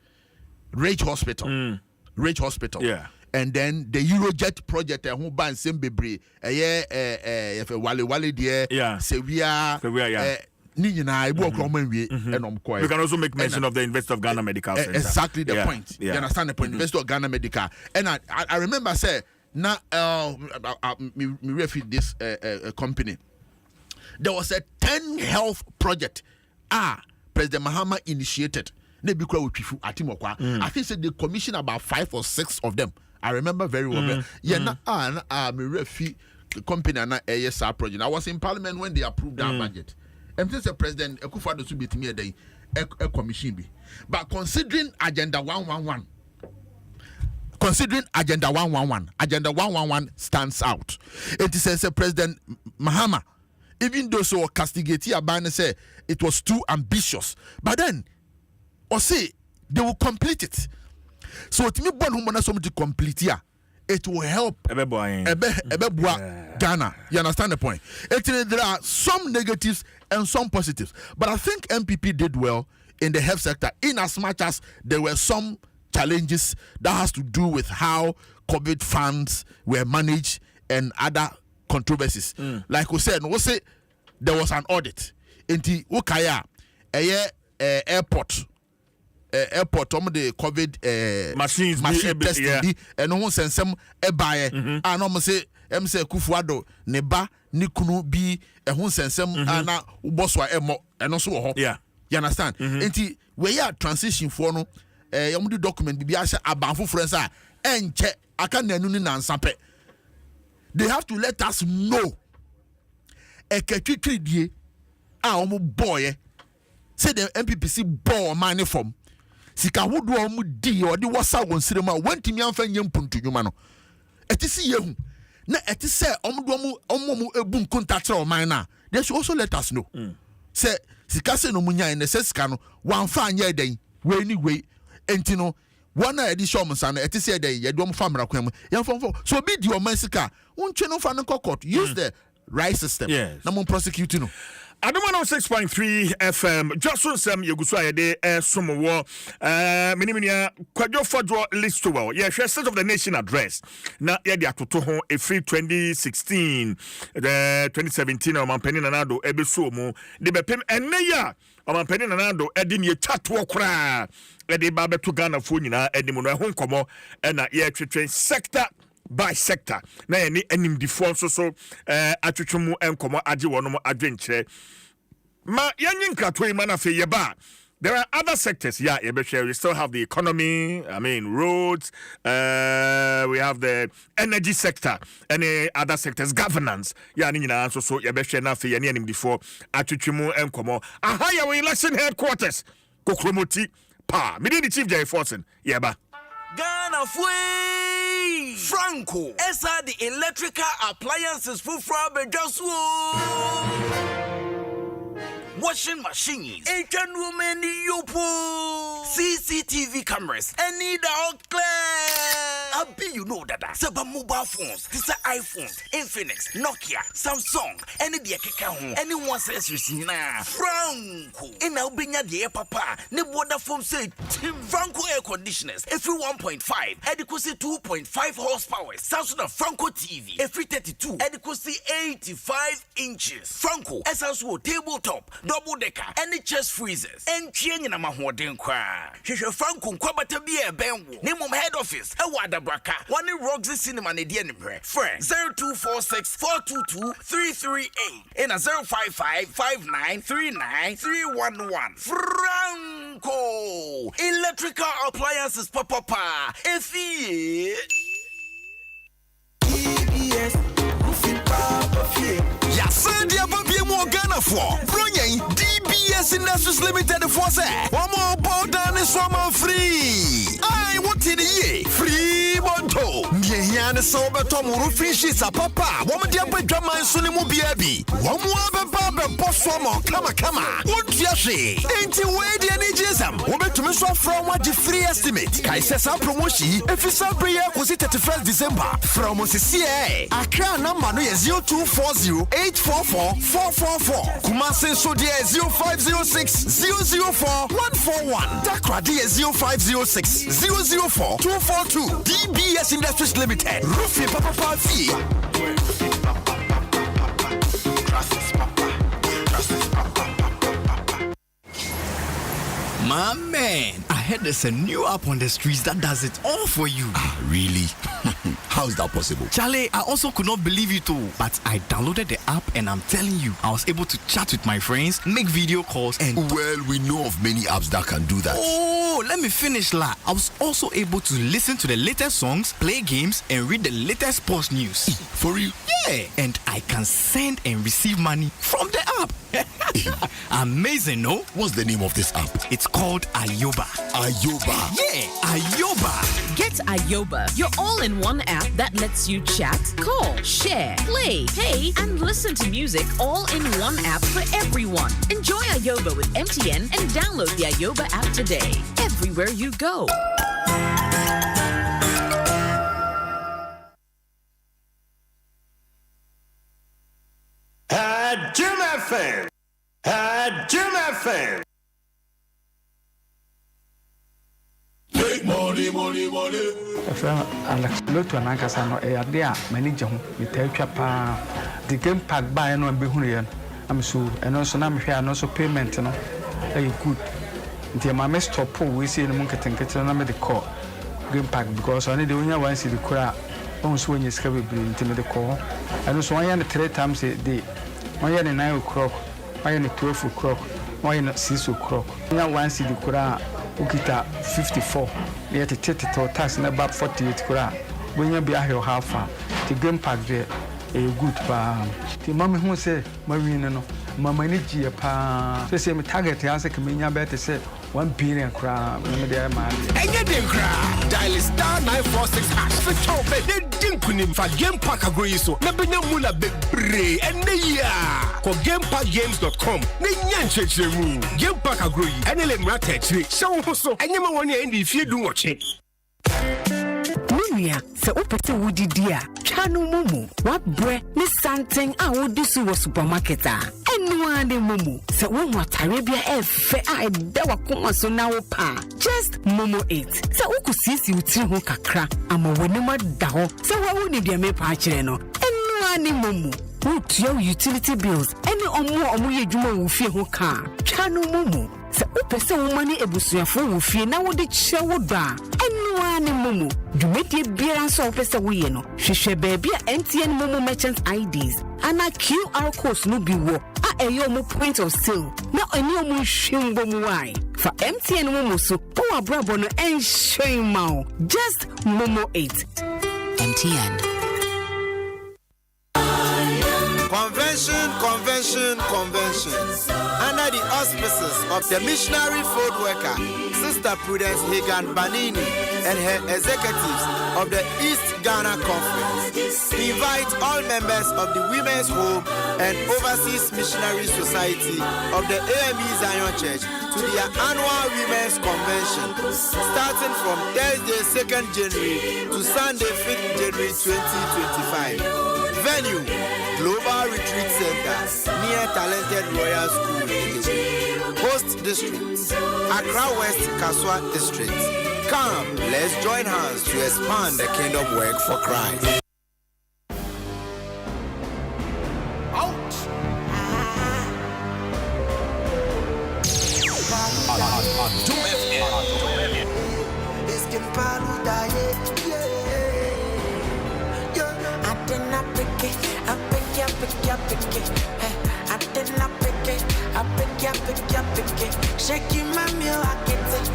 Rage Hospital. Rage Hospital. Yeah. And then the Eurojet project who ban Sembebre Wale there Sevilla we can also make mention of the Investor of Ghana Medical Center. Exactly the point. You understand the point? Investor of Ghana Medical. And I remember say now me refer this company. There was a 10 health project President Mahama initiated. I think they commissioned about 5 or 6 of them. I remember very well. Me refi company na ASR project. I was in Parliament when they approved that budget. And since the President Akufo-Addo to be to me a commission be. But considering Agenda 111, Agenda 111 stands out. It says President Mahama, even though so castigate Abane say it was too ambitious, but then or say they will complete it. So to me, to complete here, it will help Ghana. You understand the point? There are some negatives and some positives, but I think MPP did well in the health sector in as much as there were some challenges that has to do with how COVID funds were managed and other controversies. Like we said, there was an audit into Ukaya airport the COVID machine testing and no Nsem ebaye and almost say Akufo-Addo ne ba ne kunu bi Nsem ana uboswa emo and also yeah, you understand? Enti we are transition for no the document bi ase abanfo friends enche aka nanu ni nansape. They have to let us know eketwitwidie a omo boy say the MPPC ball man from sika hodo omo di odi wasa wonsire ma wantimi amfa nyem puntunwuma no etisi yehu na etise omo ebu nkontatre o man na they should also let us know say sika se no munya ne se sika no wanfa anya den we ni we entino one edition monsa no etise den ye dom famra kwam yan fomfo so bi di o man sika untwe no fa no court use the right system na mon prosecute no Adom 106.3 FM. Dwaso Nsem yegusu ayede somowo. Minimia kwadwo fodwo list to well. Yeah, State of the Nation address. Na ye di atoto ho free 2016, 2017 omampeni nanado ebeso mu. De bepem enne ya omampeni nanado edi ne chatwo kra. Edi ba beto Ghana fo nyina edi mu no ho nkomo na ye twetwe sector by sector na any animdifo so atwetwemu enkomo age wonom adwenkyere ma yanyin kratoi ma na fe yeba. There are other sectors, yeah, we still have the economy, roads, we have the energy sector, any other sectors, governance, yeah, so yebeshe na fe yani before atwetwemu enkomo aha ya we election headquarters kokromoti pa me the chief jay forcing yeba Ghana Fui Franco Esa the electrical appliances for Bedjasu washing machines, Asian women yopo, CCTV cameras, any dog clear. Abi you know that Saba mobile phones, this are iPhones, Infinix, Nokia, Samsung, any the keka anyone says you see na Franco. In our binya the papa, ne water foam say Franco air conditioners, every 1.5, adequacy 2.5 horsepower, Samsung and Franco TV, every 32, adequacy 85 inches. Franco, essential tabletop, double decker, any chest freezers, and change na mahoden kwa. Sheshe Franco kwabata biye benwo. Name head office, Ewada Braka, one Roxy Cinema ne die nimre. Friend 0246 422 338 and a 055-5939-311. Franco electrical appliances papa. Efie EBS roofing papa fie. Yasandia babie mo Ghana for. Bronyen DBS Industries Limited for say. One more bow down is one free. I want in the year free monto. Nyehia so beto mo roofing sheets a papa. One dia be drama suni mu biabi. One more be boss mo kama. Won't yashi. Ain't you way the NGSM. We betumi so from what the free estimate. Kai say some promotion if you some prayer ko 31st December. From CCA. Accra number no 0240-844-444. Kumasi so there 0506-004-141. Dakra there 0506-004-242. DBS Industries Limited. Roofing Papa Fee. My man, I heard there's a new app on the streets that does it all for you. Ah, really? How is that possible? Charlie, I also could not believe it too. But I downloaded the app and I'm telling you, I was able to chat with my friends, make video calls and... Well, we know of many apps that can do that. Oh, let me finish la. I was also able to listen to the latest songs, play games and read the latest sports news. For real? Yeah, and I can send and receive money from the app. Amazing, no? What's the name of this app? It's called Ayoba. Ayoba? Yeah, Ayoba. Get Ayoba, your all-in-one app that lets you chat, call, share, play, pay, and listen to music all in one app for everyone. Enjoy Ayoba with MTN and download the Ayoba app today. Everywhere you go. Adom FM. Adom FM. Take money. Alex Lotu anankasa no e ade a manage ho metawtwa pa the game pack buy no be hunu ye am so eno so na mehwe ano so payment no e good nti ma me stop we see no nketenkete na me de call game pack because only the onya one see the kura on so onye ska be bring nti me de call eno so one ya 3 times a day one ya 9 o'clock one ya 12 o'clock one ya 6 o'clock onya one see the kura ukita 54 yet tax na about 48 kura when you be a half the game pack there good pa ti mama hu say ma win no mama ni gie pa say me target ya say kemenya bet say 1 billion kra me dey ma enye den kra dial *946# for chop dey din kunim fa game pack agroyi so na benya mula bebre enne ya ko gamepackgames.com na nya nchechemu game pack agroyi ene le mra techri show ho so enye ma woni endi fie du woche Munia, se upete wudidia, chanu mumu, wabre, ni santen a wudisu wa supermarketa. Enwande mumu, se watarabia efe a edawa kuma so na wopa. Just Momo 8. Se ukusisi utiri hu kakra, ama wenema daho, se wawuni diame pa achire no. Enwande mumu, utio utility bills, eni omu ye juma ufie hu ka. Chanu mumu. Se upese umani ebusuafo wufie na wode chewo da enwani mumu dwumedie biara so upese woye no hwehwe baabi a MTN mumu merchant IDs ana QR codes no bi wo a eyo mu point of sale na eni omu hwembo mu wai for MTN mumu so power brabo no enhwen ma just Momo 8 MTN. Convention. Under the auspices of the missionary food worker, Sister Prudence Hagan Banini, and her executives of the East Ghana Conference, invite all members of the Women's Home and Overseas Missionary Society of the AME Zion Church to their annual Women's Convention, starting from Thursday 2nd January to Sunday 5th January 2025. Venue, Global Retreat Center, near Talented Royal School. Host District, Accra West Kaswa District. Come, let's join hands to expand the kingdom work for Christ. Shaking my meal, I get it.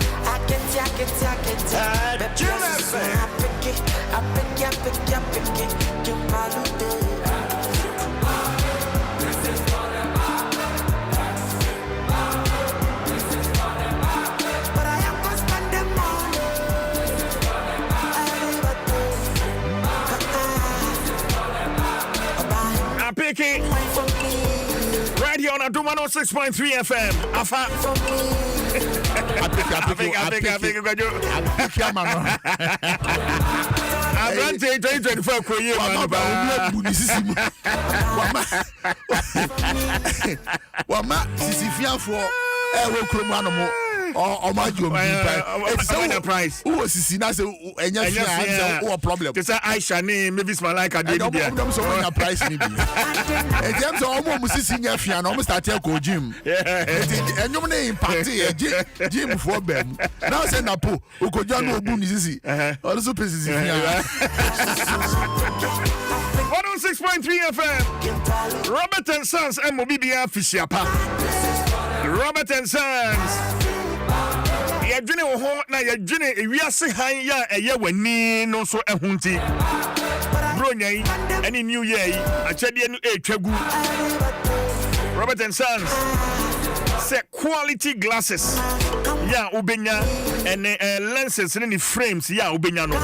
Right here on Adom 106.3 FM. Afa. Abrante 2024 koye Wama sisifiafo ewe kromu anomo omajo mbi price who sisi na say enya fia who problem they say Aisha ni maybe small like ade bi dem so enya price ni bi e dem so omo sisi nya fia na omo start ko gym enyum na impact gym for bem now say na po okoja no obu ni sisi also pay sisi fia 106.3 FM Robert and Sons MOBBA Fishiapa Robert and Sons Yadwene wo ho na yadwene ewiase han ya eye wani no so ehunti bronyai any new year achede no etwagu Robert and Sons say quality glasses ya ubenya and lenses and frames ya ubenya no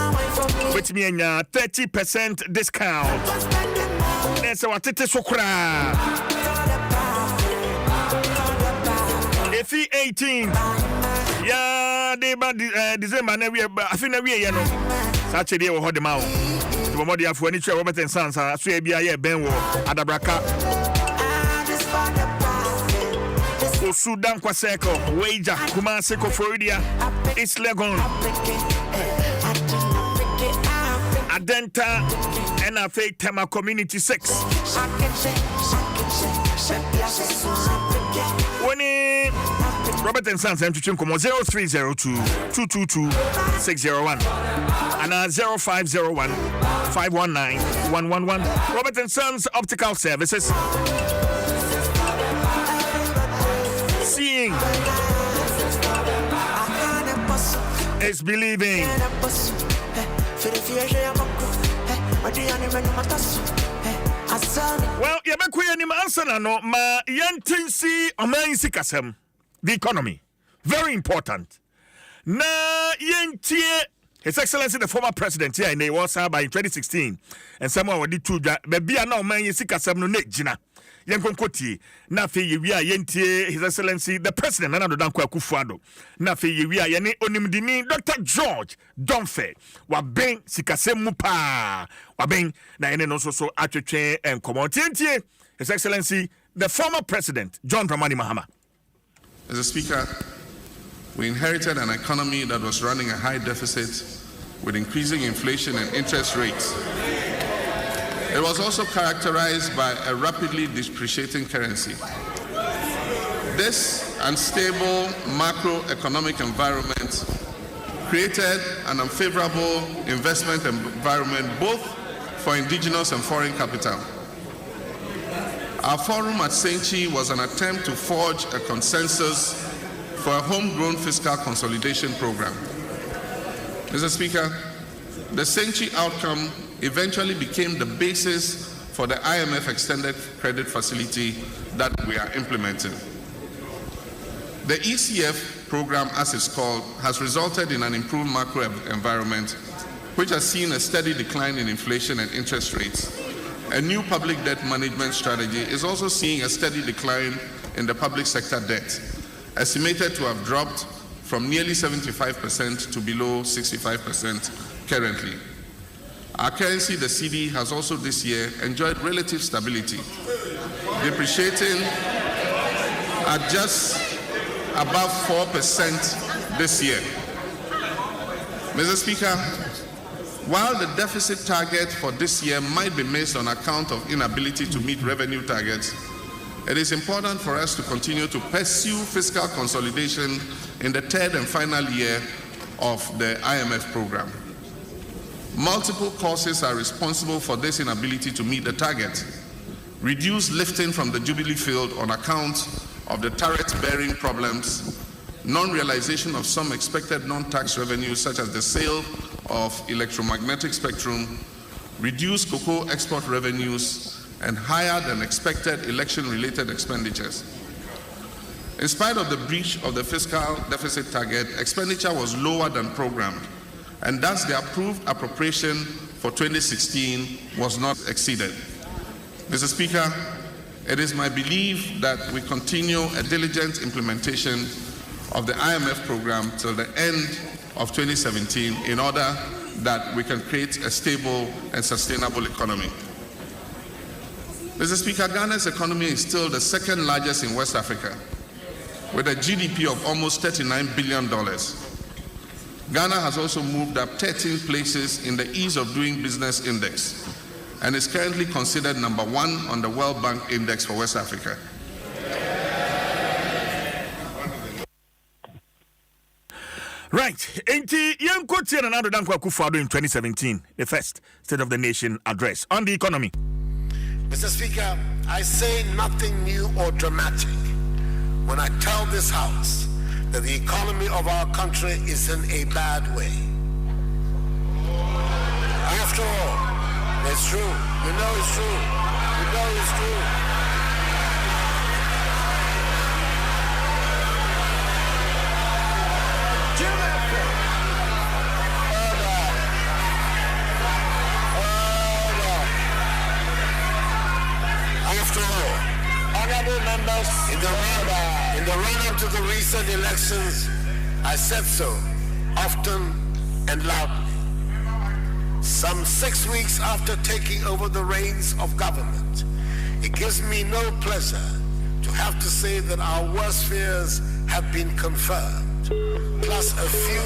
which me anya 30% discount nese watete sokra if 18 yeah, they ba December na we I think na we no such a day we hold them out the more dia for ni twa Robert and Sons so e bia ye ben wo adabraka o Sudan kwa seko wager kuma seko Florida East Legon Adenta and a fake Tema Community 6 when Robert and Sons M2 Chinkomo 0302 222 601 and 0501 519 111 Robert and Sons Optical Services. Seeing is believing. Well, Yabakuya ni answer no ma yentinsi omansi kasem. The economy. Very important. Na yentie His Excellency the former president here in the was by 2016 and someone did two baby now man sikasem no ne gina. Yenkonkoti na fe yewia yentie His Excellency the president Nana Dankwa Akufo-Addo na fe yewia yene onimdini Dr. George Donfe wa ben sikasem mu pa wa ben na yene no so atwetwe enkomo tientie His Excellency the former president John Dramani Mahama. Mr. Speaker, we inherited an economy that was running a high deficit with increasing inflation and interest rates. It was also characterized by a rapidly depreciating currency. This unstable macroeconomic environment created an unfavorable investment environment both for indigenous and foreign capital. Our forum at Senchi was an attempt to forge a consensus for a homegrown fiscal consolidation program. Mr. Speaker, the Senchi outcome eventually became the basis for the IMF extended credit facility that we are implementing. The ECF program, as it's called, has resulted in an improved macro environment, which has seen a steady decline in inflation and interest rates. A new public debt management strategy is also seeing a steady decline in the public sector debt, estimated to have dropped from nearly 75% to below 65% currently. Our currency, the CD, has also this year enjoyed relative stability, depreciating at just above 4% this year. Mr. Speaker, while the deficit target for this year might be missed on account of inability to meet revenue targets, it is important for us to continue to pursue fiscal consolidation in the third and final year of the IMF program. Multiple causes are responsible for this inability to meet the target. Reduced lifting from the Jubilee field on account of the turret-bearing problems, non-realization of some expected non-tax revenues such as the sale of electromagnetic spectrum, reduced cocoa export revenues, and higher than expected election-related expenditures. In spite of the breach of the fiscal deficit target, expenditure was lower than programmed, and thus the approved appropriation for 2016 was not exceeded. Mr. Speaker, it is my belief that we continue a diligent implementation of the IMF program till the end of 2017 in order that we can create a stable and sustainable economy. Mr. Speaker, Ghana's economy is still the second largest in West Africa, with a GDP of almost $39 billion. Ghana has also moved up 13 places in the Ease of Doing Business Index and is currently considered number 1 on the World Bank Index for West Africa. Right. Enti Yankoti and Nana Dankwa Akufo-Addo in 2017, the first State of the Nation address on the economy. Mr. Speaker, I say nothing new or dramatic when I tell this House that the economy of our country is in a bad way. After all, it's true. You know it's true. You know it's true. After all, honorable members, in the run-up to the recent elections, I said so often and loudly. Some 6 weeks after taking over the reins of government, it gives me no pleasure to have to say that our worst fears have been confirmed, plus a few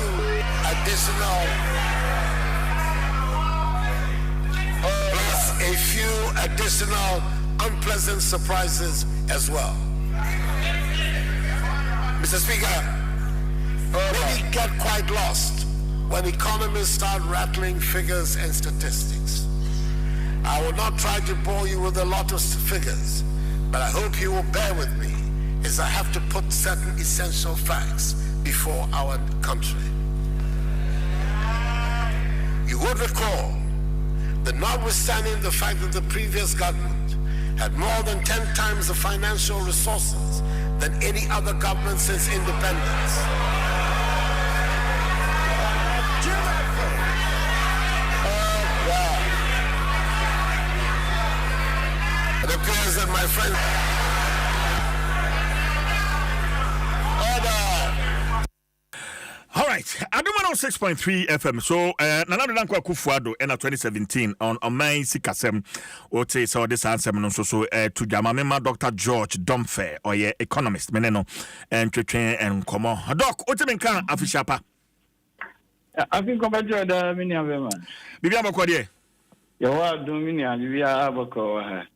additional unpleasant surprises as well. Mr. Speaker, many get quite lost when economists start rattling figures and statistics. I will not try to bore you with a lot of figures, but I hope you will bear with me as I have to put certain essential facts before our country. You would recall that notwithstanding the fact that the previous government had more than 10 times the financial resources than any other government since independence. It appears that my friend... All right, Adom 106.3 FM. So, Nana Dankwa Kufuado in 2017 on Main Sikasem, or say so this answer, so to Jamamema Dr. George Domfe, or ye economist, Meneno, and Train and Como. Doc, Otemenka, Afishapa. I think about the mini of them. Bibiama Quadie. You are doing Abako.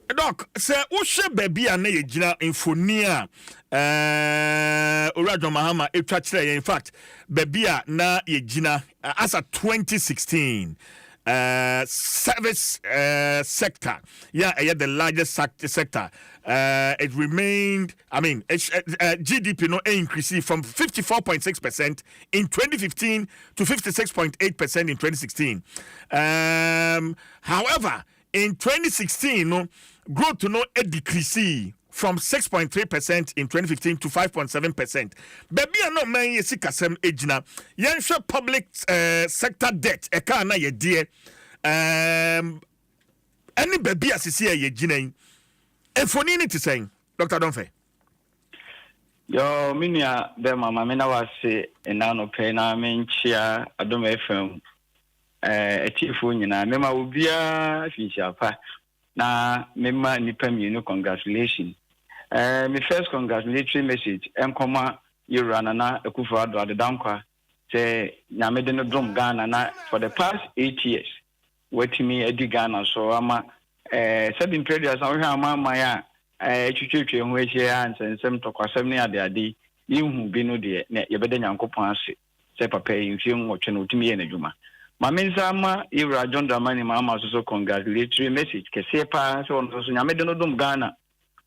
Doc, sir, Usha baby and Nejina Infonia. Urajo Mahama, in fact, Babia na Yejina as a 2016 service sector. Yeah, the largest sector. It remained, GDP no increased from 54.6% in 2015 to 56.8% in 2016. However, in 2016, growth to no a decrease from 6.3% in 2015 to 5.7%. Baby, I know man yesi kasem ejina. Yansha public sector debt eka na ye dear. Any baby asisi ye jina. Efoni to saying, Dr. Donfe. Yo, minia de mama mina wase enano pe na menchia Adom FM. Chifu nyina mema ubia finchapa na mema nipa mienu congratulations. My first congratulatory message enkoma Yorana na Akufo-Addo Adedankwa say nyame de no drum Ghana na for the past 8 years wetimi edi Ghana so ama seven previous na we ama maya twetwe ho ehia ansensem tokwasem ne ade yihu bi no de na yebede Nyankopon ase say papa yimfie nwotwe na otimi ye n'adwuma Mamensa ma Ira John Dramani mama so congratulatory message kese pa so nyame de no drum Ghana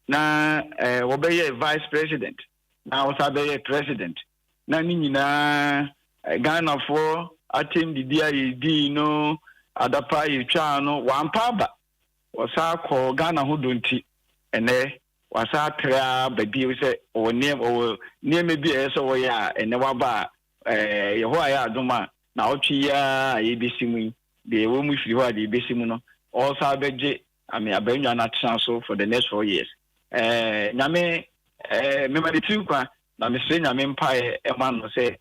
na obeye vice president na osabeye president na nyina Ghana for attend the DID no adapa yitwa no wampaba wasa ko Ghana ho donti ene wasa tra babi we say o ne mebi eso wo ya ene waba yeho aya adoma na otwi ya ebesimu de wo mu firi ho ade ebesimu no also abeje abanwa na transfer for the next 4 years nyame mema de tukwa na mesre nyame mpae man no say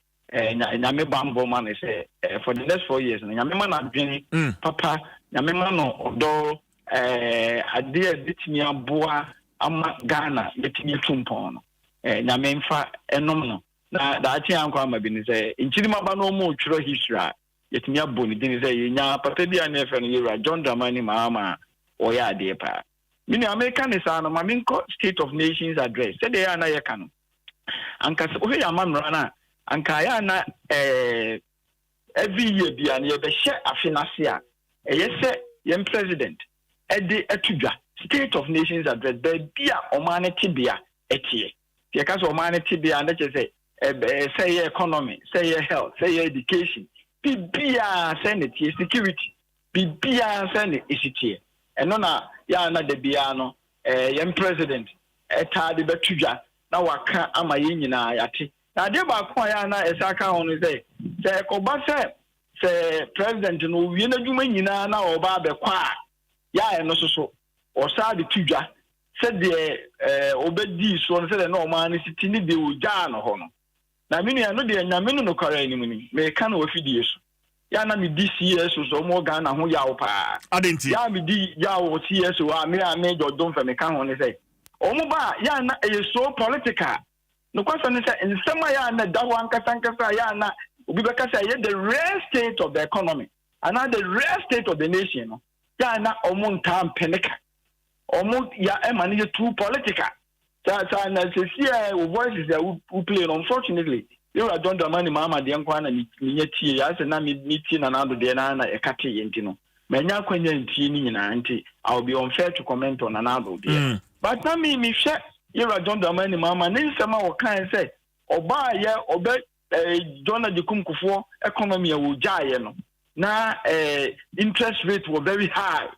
nyame bambo man say for the next 4 years nyame man adwene papa nyame man no odo ade bitimi aboa ama Ghana betimi tumpon no nyame mfa enom no na da ati anko ama bi ni say nchiri maba no mo twiro history yetimi aboni din say yenya papa bi an efe no Yera John Dramani mama oya ade pa mini American is an maminko State of Nations address said they are na yekano anka so he amamra na anka ya na every year bi an ye be share afinase a yese yem president ede atudwa State of Nations address be bia omane tibia etie ye ka so omane tibia na che say economy say health say education bibia say security bibia say isitie eno na ya na de bia no yem president eta de betudwa na waka ama ye nyina yate na de ba ko ya na esaka ho no say ko ba say president no wie na dwuma nyina na oba be kwa ya eno so o sa de tudwa say de obedi so no say na o ma ni siti ni de oja no ho no na mini ya no de nyame no kora ni muni me ka na ofidie so ya na mi DCS so mo Ghana ho ya wo pa adenti ya mi di ya wo CS wa me Dodom fa me ka ho ne say o mo ba ya na e so political no kwasa ne say nsema ya na da ho ankasa ya na obi be ka say the real state of the economy and the real state of the nation no ya na o mo ntam penika o mo ya e ma ne too political sa na se voices that we play unfortunately you are John Dramani mama de nkwa na nye tie ya se na mi tie na do de na ekate yenti no manya kwanya ntie ni nyina nti I will be unfair to comment on another there but na me share you are John Dramani mama ne nsema wo kan say oba ye obe John Adekum Kufuor economy wo jaaye no na interest rate were very high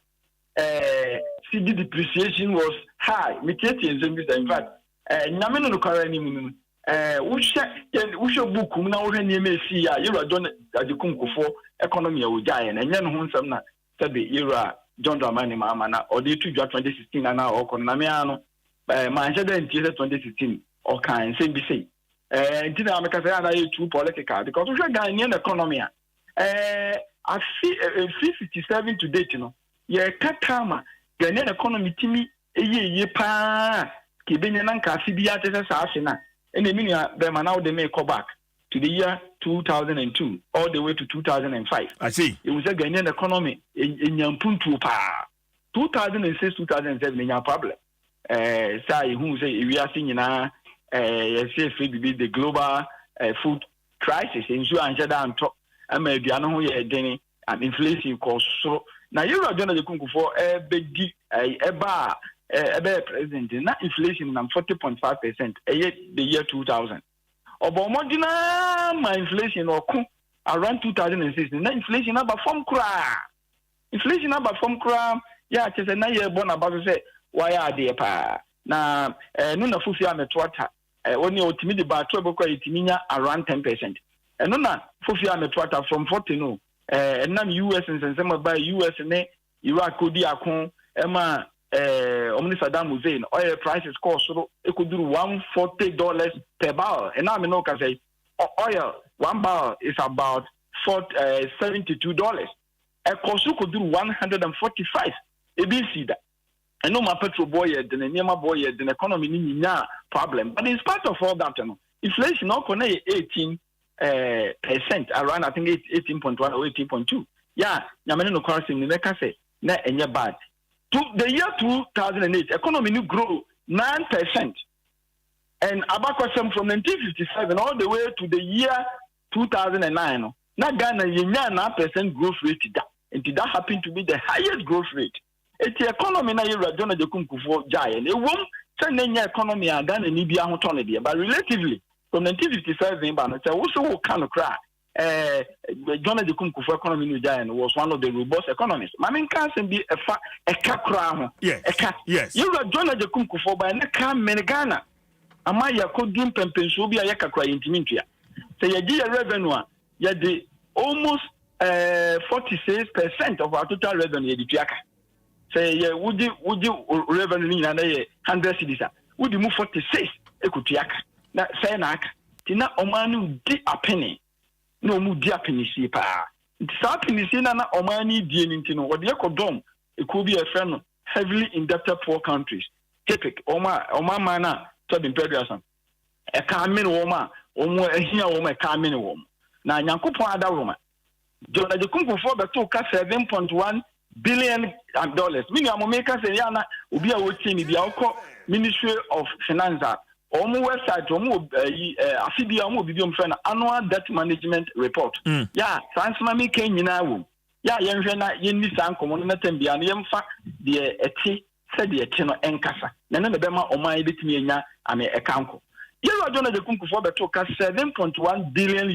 CD depreciation was high. In fact, Namino no Karani, Usha book, now when you may see a Euro John Adukunko for economy of giant, and then Hunsamna, Sabi Era John Dramani Mamma, or the 2016 and now or Conamiano, Manchester in 2016, or kind, same be say. Did America say too political because we are Ghanaian economy. I see 57 to date, you know. Yeah, Katama, Ghanaian economy, Timmy, ye pa, Kibenanka, CBA, Sasina, and the Minia, them now they may go back to the year 2002 all the way to 2005. I see. It was a Ghanaian economy in Yampuntu pa 2006, 2007 in your problem. Say who say we are seeing now. The global food crisis in Sudan and top and inflation costs. So now you are going to look for a big bar president, not inflation 40.5% the year 2000. Obama my inflation or around 2006, inflation number from cry. Inflation number from cry, yeah, it's a year born about to say, why are they pa? Now, Nuna Fufia Metwata. Only ultimately by trouble around 10%. And Nuna Fufia Metwata from 40 no. And now US and some by US and Iraq could be a con Emma Omni Saddam Hussein oil prices cost so it could do $140 per barrel. And now I can say oil 1 barrel is about $72. A cost could do 145. ABC that. I know my petrol boy, the Nema boy, the economy in problem. But in spite of all that, inflation now 18%, around I think 18.1 or 18.2. Yeah, Yamano crossing the neck say, net and your bad. To the year 2008, economy grew 9%. And Abakosem from 1957 all the way to the year 2009. Now Ghana, 9% growth rate. And that happened to be the highest growth rate. It's the economy now you are doing the Kumku giant. It won't send any economy and done any be autonomy. But relatively, from 1957, but also kind of cry. John the Kumku economy giant was one of the robust economists. Mammy can't be a crown. Yes. You are John the Kumku for by Naka Menegana. Amaya could do Pempensobia Yakakra in Timintia. Say a year revenue, yet the almost 46% of our total revenue. Say, yeah, would you revenue in 100 cities? Would you move 46? Ekutiaka. That say, Tina Omanu di a penny. No mu di a penny, see, pa. It's happening, see, Nana Omani Dienintino, or the Ekodom. It could be a friend heavily indebted poor countries. Epic, Oma Mana, Tobin Pedderson. A carmin woman, or a here woman, a carmin woman. Now, Yankupo Ada woman. John the Kumpu for the took $7.1 billion. Meaning, I'm making say, Yana, will be a watching the Ministry of Finance. Omo website, Omo Afibia, Omo Bidium Friend, annual debt management report. Yeah, Transmami came in our room. Yeah, Yangena, Yendi San, Commonwealth, Bian, Yamfa, the Eti, said the Etino Encasa. None of the Bema or my bit me, I mean, a council. You are John the Kumpu for the took $7.1 billion.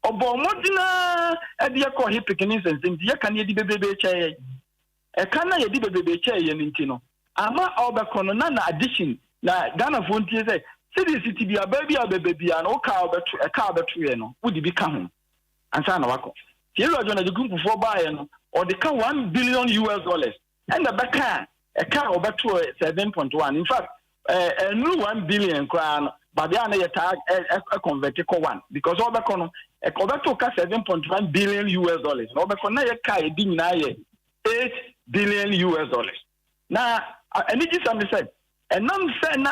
Obomodina Ediako Hippicanis and things, Yakani di baby chair. A cana di baby chair, Yentino. Ama Albaconana addition. Na Ghana Frontier say, city be a baby, and all a car battery, would it become? And San Wako. Here are the group for buying, or the car $1 billion. And the back a car over to 7.1. In fact, a new 1 billion crown. But they are tag a converted one because all the corner a converted $7.1 billion. All the corner a car being $8 billion. Now, I need something said, and none said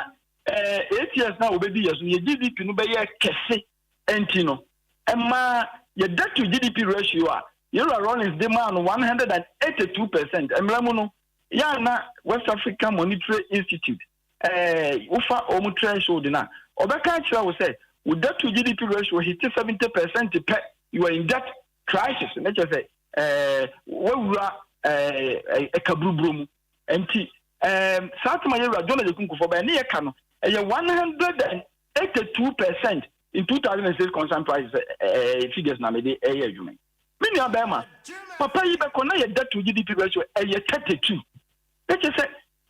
8 years now, baby, yes, you GDP no be a kese entino. And ma your debt to GDP ratio are you're running demand 182%. And Ramono, Yana West African Monetary Institute. Ufa omu threshold na obeka kira we say with debt to GDP ratio hit 70% per you are in debt crisis na just say wura ekabrubrum enti satuma yera John the Kunku for ba na yeka no 182% in 2006 concern prices figures na me dey adwuma Mini Abema, Papa Ibakona, debt to GDP ratio, a 32. Let us say,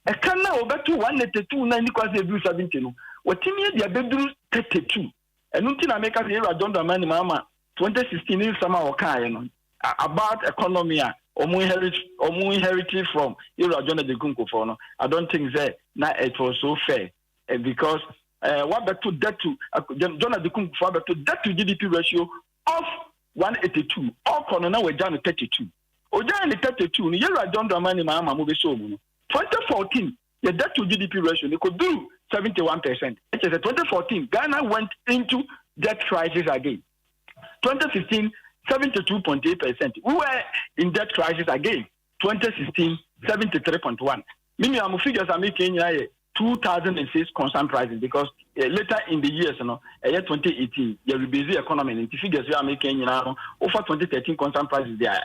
a canna over to 182, 90 because they do 17. What in the bedroom 32. And until I make a year, I don't know, Mama, 2016 is summer or Kayan about economy. Omu inherited from Ira John de Gunko for I don't think that now it was so fair because what the to debt to John de Gunko for to debt to GDP ratio of 182 all corner we down to 32. Ojan 32 Ira John Dramani Mama move so 2014 the debt to GDP ratio they could do 71%. It is 2014 Ghana went into debt crisis again. 2015 72.8%. We were in debt crisis again. 2016, 73.1. Minimum figures are making 2006 constant prices because later in the years, 2018, the busy economy and the figures we are making over 2013 constant prices they are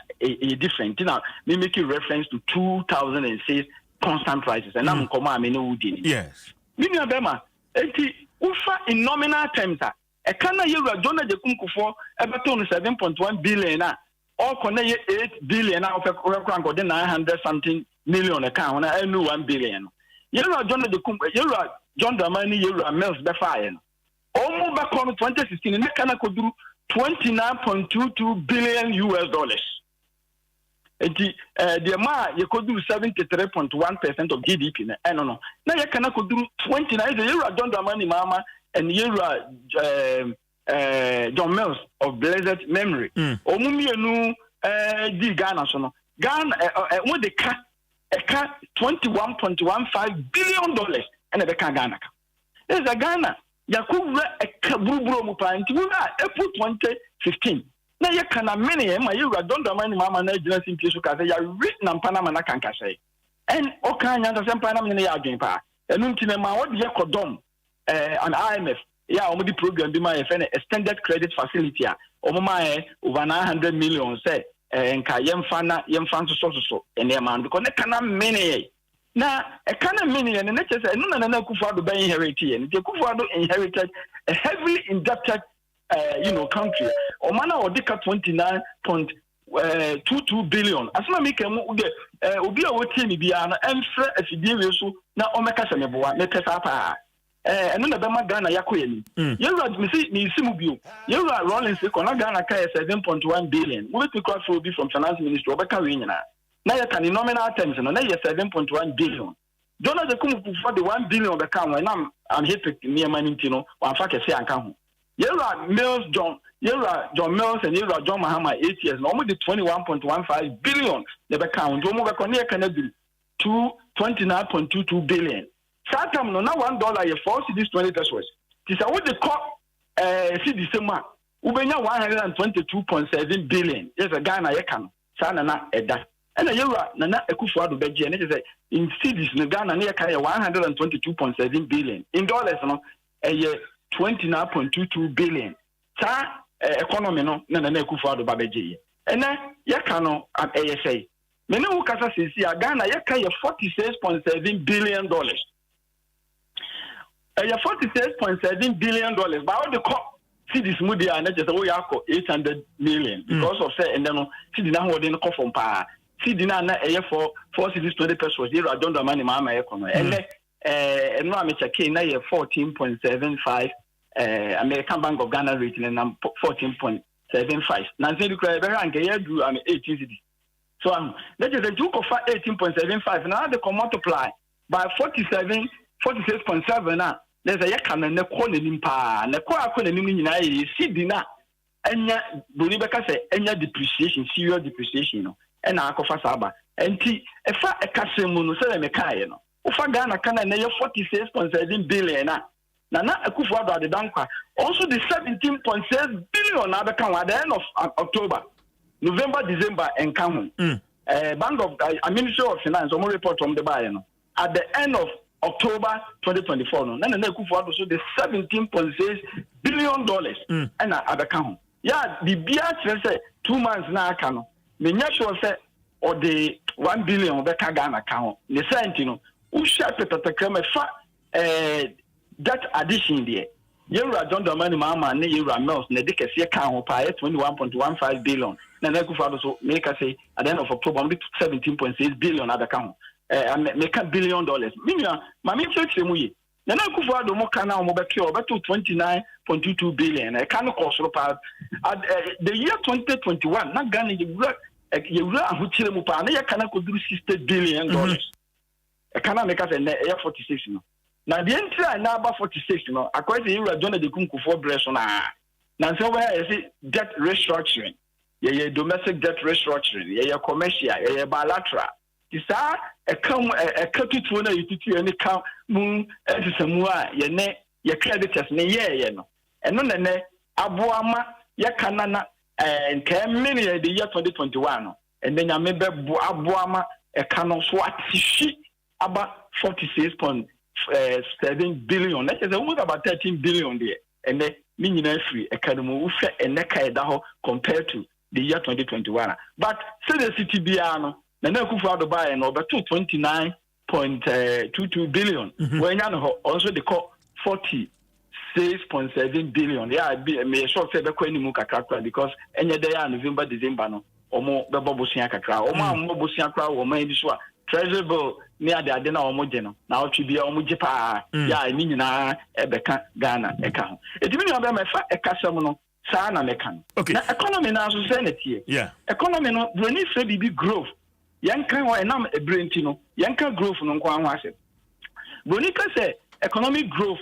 different. Now, we make a reference to 2006 constant prices, and I'm yes. Minimum Bema, in nominal terms. A kana yura John de Kunku for Everton 7.1 billion or connect 8 billion of a 900 something million account and 1 billion. Yura John de Kunku, Yura John Dramani, Yura Mills the fire. Almost back on 2016, and Kana could do 29.22 billion US dollars. The amount you could do 73.1% of GDP. I don't know. Now you cannot do 29 Yura John Dramani Mama. And you John Mills of blessed memory. Omumi di Ghana sono. Ghana what they cut $21.15 billion and they can Ghana. There's a Ghana. Yakuba a kabubro mupa nti wura April 2015. Na ye kana many ma you don't mind mama na jina simple so ka say ya read na Panama na kan ka say. And okanya to say Panama na ya adwen pa. Enu ntine ma wo de yekodom an IMF, yeah, on the program, be my extended credit facility. My over 900 million, say, and Kayem Fana, Yem Fan so, and their man, because they cannot many. Now, a kind of many, and the next is no Kufado by inherited, and the Kufado inherited a heavily indebted, country. Omana or Dika 29.22 billion. As my make a Ubi or Timmy Biana, and Fred as you deal with so now Omeka Sameboa, make us up. And then the Ghana Yakoyeni. You are Missy you are Rollins, Ghana 7.1 billion. We will cross will be from Finance Minister Rebecca Winina. Now you can in nominal terms, and now you 7.1 billion. Don't have the Kumu for the 1 billion of the account when I'm hit near Manintino, or Faka say I come. You are Mills John Mills, and you are John Mahama 8 years, normally 21.15 billion. The account, Jomo can do 29.22 billion. Satam no na $1 you force this 20 pesos. This what they call see December. Ubenya 122.7 billion. Yes, a Ghana yakan. Sana na eda. And a euro na Ekufuado beji and it is in cities in Ghana near 122.7 billion. In dollars no a year 29.22 billion. Sa economy no na Ekufuado babeji. And then yakano at ASA. Many who kasa sisi Ghana yakaya $46.7 billion. $46.7 billion, but all the see this movie and just 800 million because of say and then see the now within the coffin pa see the now for 4 cities 20 pesos here I don't know money mama economy and no I'm checking now 14.75 American Bank of Ghana rating and I'm 14.75 now say the cry rank here do I'm 18 cities so that is the joke of 18.75 now they can multiply by 46.7 now. There's a yakana ne kone nimpa ne kwa kone nimi nyina ye sidina enya bonibeka say enya depreciation serious depreciation no ena akofa saba enti efa ekasemu no se me kae no ufa Ghana kana na ye 46.7 billion na Akufo-Addo adedankwa also the 17.6 billion na beka at the end of October November December and come Bank of Ministry of Finance omo report from the buyer no at the end of October 2024 no na Akufo-Addo so the 17.6 billion dollars and abeka ho yeah the bia say 2 months na aka no me nya sure say or the 1 billion beka Ghana ka ho ne sent no u sha petatakram fa that addition there Yura John Domani Mama ne Yura Mills ne de kese ka ho pa 21.15 billion Nana Akufo-Addo so make us say at the end of October, I'm 17.6 billion at the account. Make $1 billion. Meaning, my main church muye. Nana Akufo-Addo mo kana mo betio beto 29.22 billion. I can't cost at the year 2021. Not Ghana you ahuchire mu pa na ya kana ko duru $60 billion. I cannot make us a 46 no. Now the entry na about 46 no. According to you John de Kunkufo breast na. Now so where is it debt restructuring. Yeah, domestic debt restructuring. Yeah, commercial. Yeah, bilateral. Isa come a katutu na yututu any count moon samua ye creditors ne ye no. And no ne abuama ya kanana and 10 million the year 2021 and then ya maybe abuama a canon so atishi about 46.7 billion. That is almost about 13 billion there. And then meaning free academy and neka compared to the year 2021. But say the city biano Nana Akufo-Addo buy and over 29.22 billion. When also they call 46.7 billion. Yeah, may short say because any day November, December no omo bebo bosia kakra. Omo bosia kra omo ediswa. Treasury bill near the adena omo jeno. Na otwibia omo jepa. Yeah, ni nyina ebeka Ghana eka. Etimi no be mefa ekasem no sa na mekan. Na economy na so say netie. Yeah. Economy no broni say bibi growth. Yanka ho enam ebrenti no yanka growth no nko anwa ase broni ka say economic growth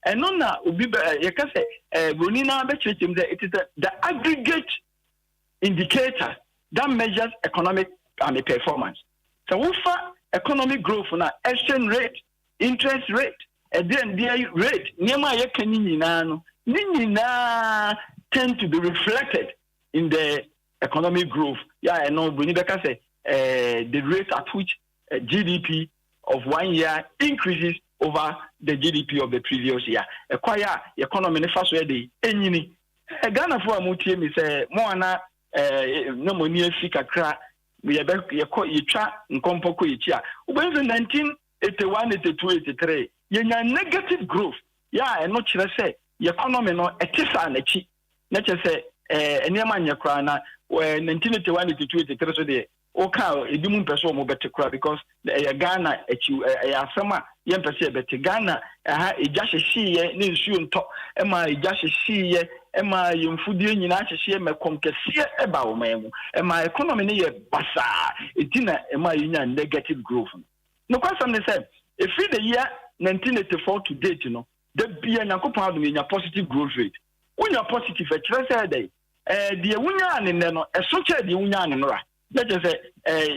eno na obi yaka say broni na be chechem that it is the aggregate indicator that measures economic performance. So we for economic growth na exchange rate, interest rate, then the rate niema yaka ni nyina no ni nyina tend to be reflected in the economic growth. Yeah, I know broni be ka say the rate at which GDP of 1 year increases over the GDP of the previous year. A quiet economy in the first way, the Ghana for a mutie me say, Moana, no money, fika crack, we have a chat in Compoko Ichia. When the 1981, 82, 83, you negative growth. Yeah, and not say, the economy no a tissa and a cheap. Not just say, a Neman Yakrana, when 1981, 82, 83, so there. Okay, edimun person mo better cry because Ghana asama yem person better Ghana eja hye ne nsuo nto ema eja hye ema yemfudie nyina hye me komkese eba wo mamu ema economy ne ye basa etina ema yinya negative growth no question ne say if the year 1984 to date the bia nyankopon adom yinya positive growth rate unya positive e kire say dey de wunya ne no eso che de wunya ne no ra. Let us say,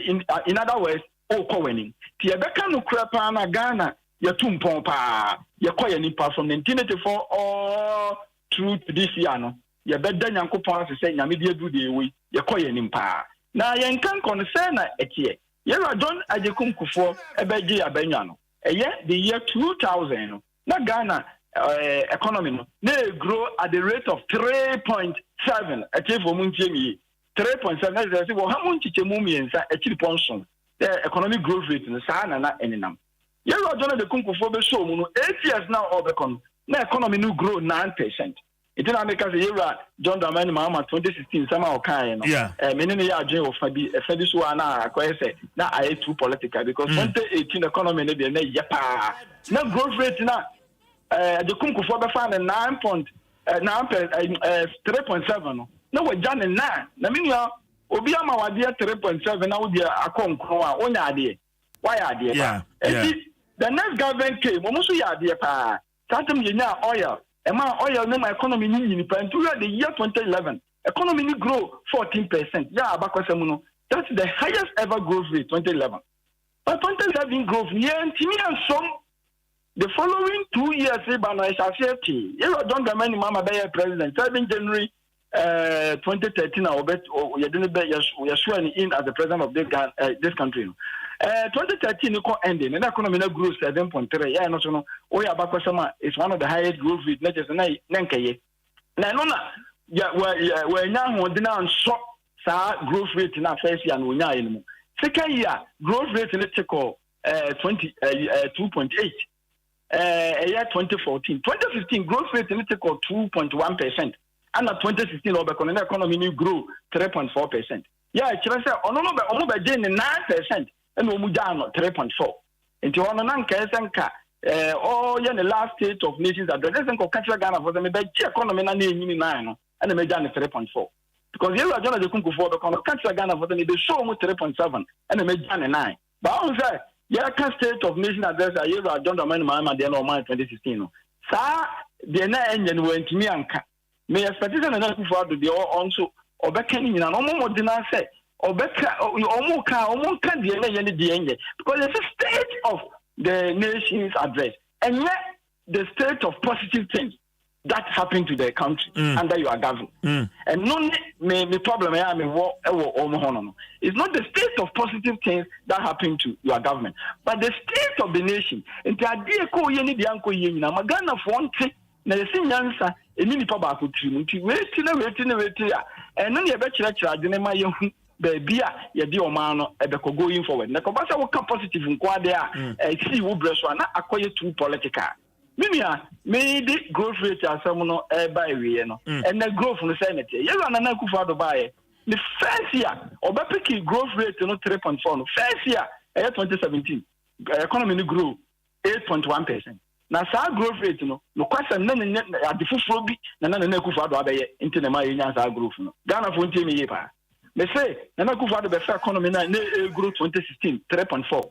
in other words, winning. Tiabeka no crapa na Ghana, ya tumpompa, ya koya nipa from 1984 all through to this year. No, ya better Yankopon to say, Yamidia do the way, ya koya nimpa. Now, yan can concern at ye. Yera John Ajekum Kufo, a beji abenyano. A year, the year 2000, na Ghana economy, they grow at the rate of 3.7 achieve for Munchemi. 3.7 well how much chemumi ensa actually ponson the economic growth rate in sana na eninam ye ro John de Kunkufo be show mu no 8 years now obekon na economy no grow 9%. It na make us ye ro John Dramani Mahama 2016 sama okan no menene ya adwen of fabi so na akoye say na I too political because 2018 economy no be na yepa na growth rate na de Kunkufo be fa 3.7 no. No, we're done in that. I mean, Obi ama wadi 3.7 na wodi akonkro a onya ade. Why ade? Yeah. The next government came, omuso ya ade pa. Tatum yenya oil. Ema oil no my economy ni nipa until the year 2011. Economy ni grow 14%. Yeah, abakwasem no. That's the highest ever growth rate 2011. But 2011 growth yeah, timi and some the following 2 years Ibano is safety. You don't get many mama be president 7 January 2013 we are sworn in as the president of this country. 2013 ending and economy grew 7.3. Yeah, no so no. Oyabakwasama is one of the highest growth rate. Not just nankeye. Na no na ya we nya ho de na nso sa growth rate na first year no nya enu. Second year growth rate na take 2.8. Year 2014. 2015 growth rate na take 2.1%. and 2016 the economy grew 3.4%. Yeah, kyerɛ sɛ ɔno no ɔmo bɛgye ne 9% ɛna ɔmo gyaa no 3.4. Nti ɔno na nka ɛsɛ nka ɔyɛ ne last state of nations address ɛsɛ nka ɔka kyerɛ Ghana fo sɛ mebɛgye economy na ɛnyini 9 no ɛna mɛgya ne 3.4. Because yɛwura John Adekunkufoɔ bɛkɔ no ɔka kyerɛ Ghana fo sɛ mebɛhyɛ ɔmo 3.7 ɛna mɛgya ne 9. But ɔmo sɛ yɛka state of nation address a yɛwura John Dramani Mahama deɛ na ɔman 2016 no saa deɛ na ɛnyɛ no wɔntumi anka me expect sɛ Nana Akufo-Addo deɛ ɔnso ɔbɛka ne nyina no ɔmo mmɔden asɛ ɔbɛka ɔmo ka deɛ na ɛyɛ ne deɛ ɛnyɛ because it's a state of the nation's address and yet the state of positive things that happened to the country under your government. And no me problem I mean it's not the state of positive things that happened to your government, but the state of the nation. And the idea ko yeni di anko yeni na magana fonte na yesi nyansa eni nipa ba ko tiri nti weti na ya eno ne be kire ade ne ma yehu baby a ye di oman no ebeko going forward na ko ba sa wo ka positive nko ade a see wo breso na akoye too political. Mimia me the growth rate asem no by we no and the growth no say net ye Nana Akufo-Addo bae the first year obepiki growth rate no 3.4 no first year 2017 economy no grew 8.1%. Na saa growth rate no kwasem na ade foforo bi na Nana Akufo-Addo abeye nti na ma yenya saa growth no Ghana fo nti me ye pa me say Nana Akufo-Addo be fa economy na grow 2016 3.4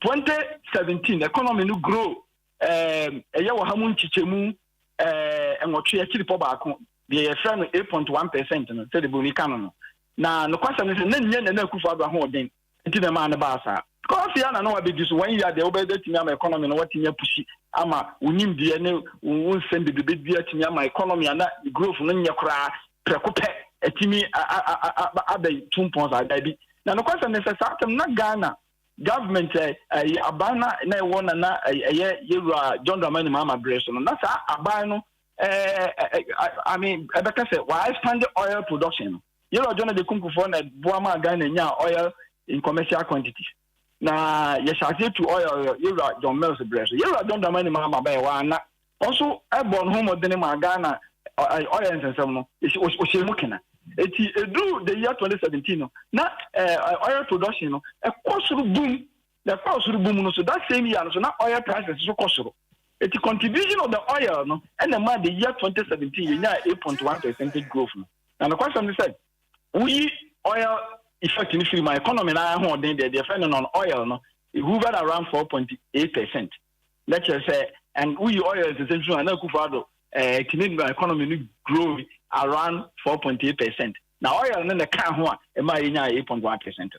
2017 economy no grow ɛyɛ wɔ ha mu nchichemu enwotwe akiri pɔ baako de yɛ fra no 8.1% no sɛ de boni ka no na no kwasa no sɛ na nyɛ Nana Akufo-Addo ahoɔden nti na ma ne ba saa kɔfi ana no abedi so one year de obɛda timi ama economy no watimi apushi ama unim de ne wonsɛm de bedi atimi ama economy ana growth no nyɛ koraa prɛko pɛ atimi abɛ 2 points ada bi na no kwasa no sɛ saa tem na Ghana government abana na wona na yewura John Dramani Mahama breso no na sa abano I mean ebeka say why expand the oil production yewura John Adekunkufoɔ na boama Ghana nya oil in commercial quantities na yeshase to oil yewura John Mills breso yewura John Dramani Mahama ba wa na also ebon ho modene ma Ghana oil nsensem no ohyemu kena eti edu the year 2017 no na oil production no ekosuru boom the ekosuru boom no so that same year no so na oil prices so kosuru eti contribution of the oil no and the year 2017 you nya 8.1% growth no and the question said we oil effect in free my economy na ho den the friend on oil no it hovered around 4.8%. Let's just say and we oil is essentially na Akufo-Addo Canadian economy no grow around 4.8%. Now oil no ka ho a e ma yenya 8.1%.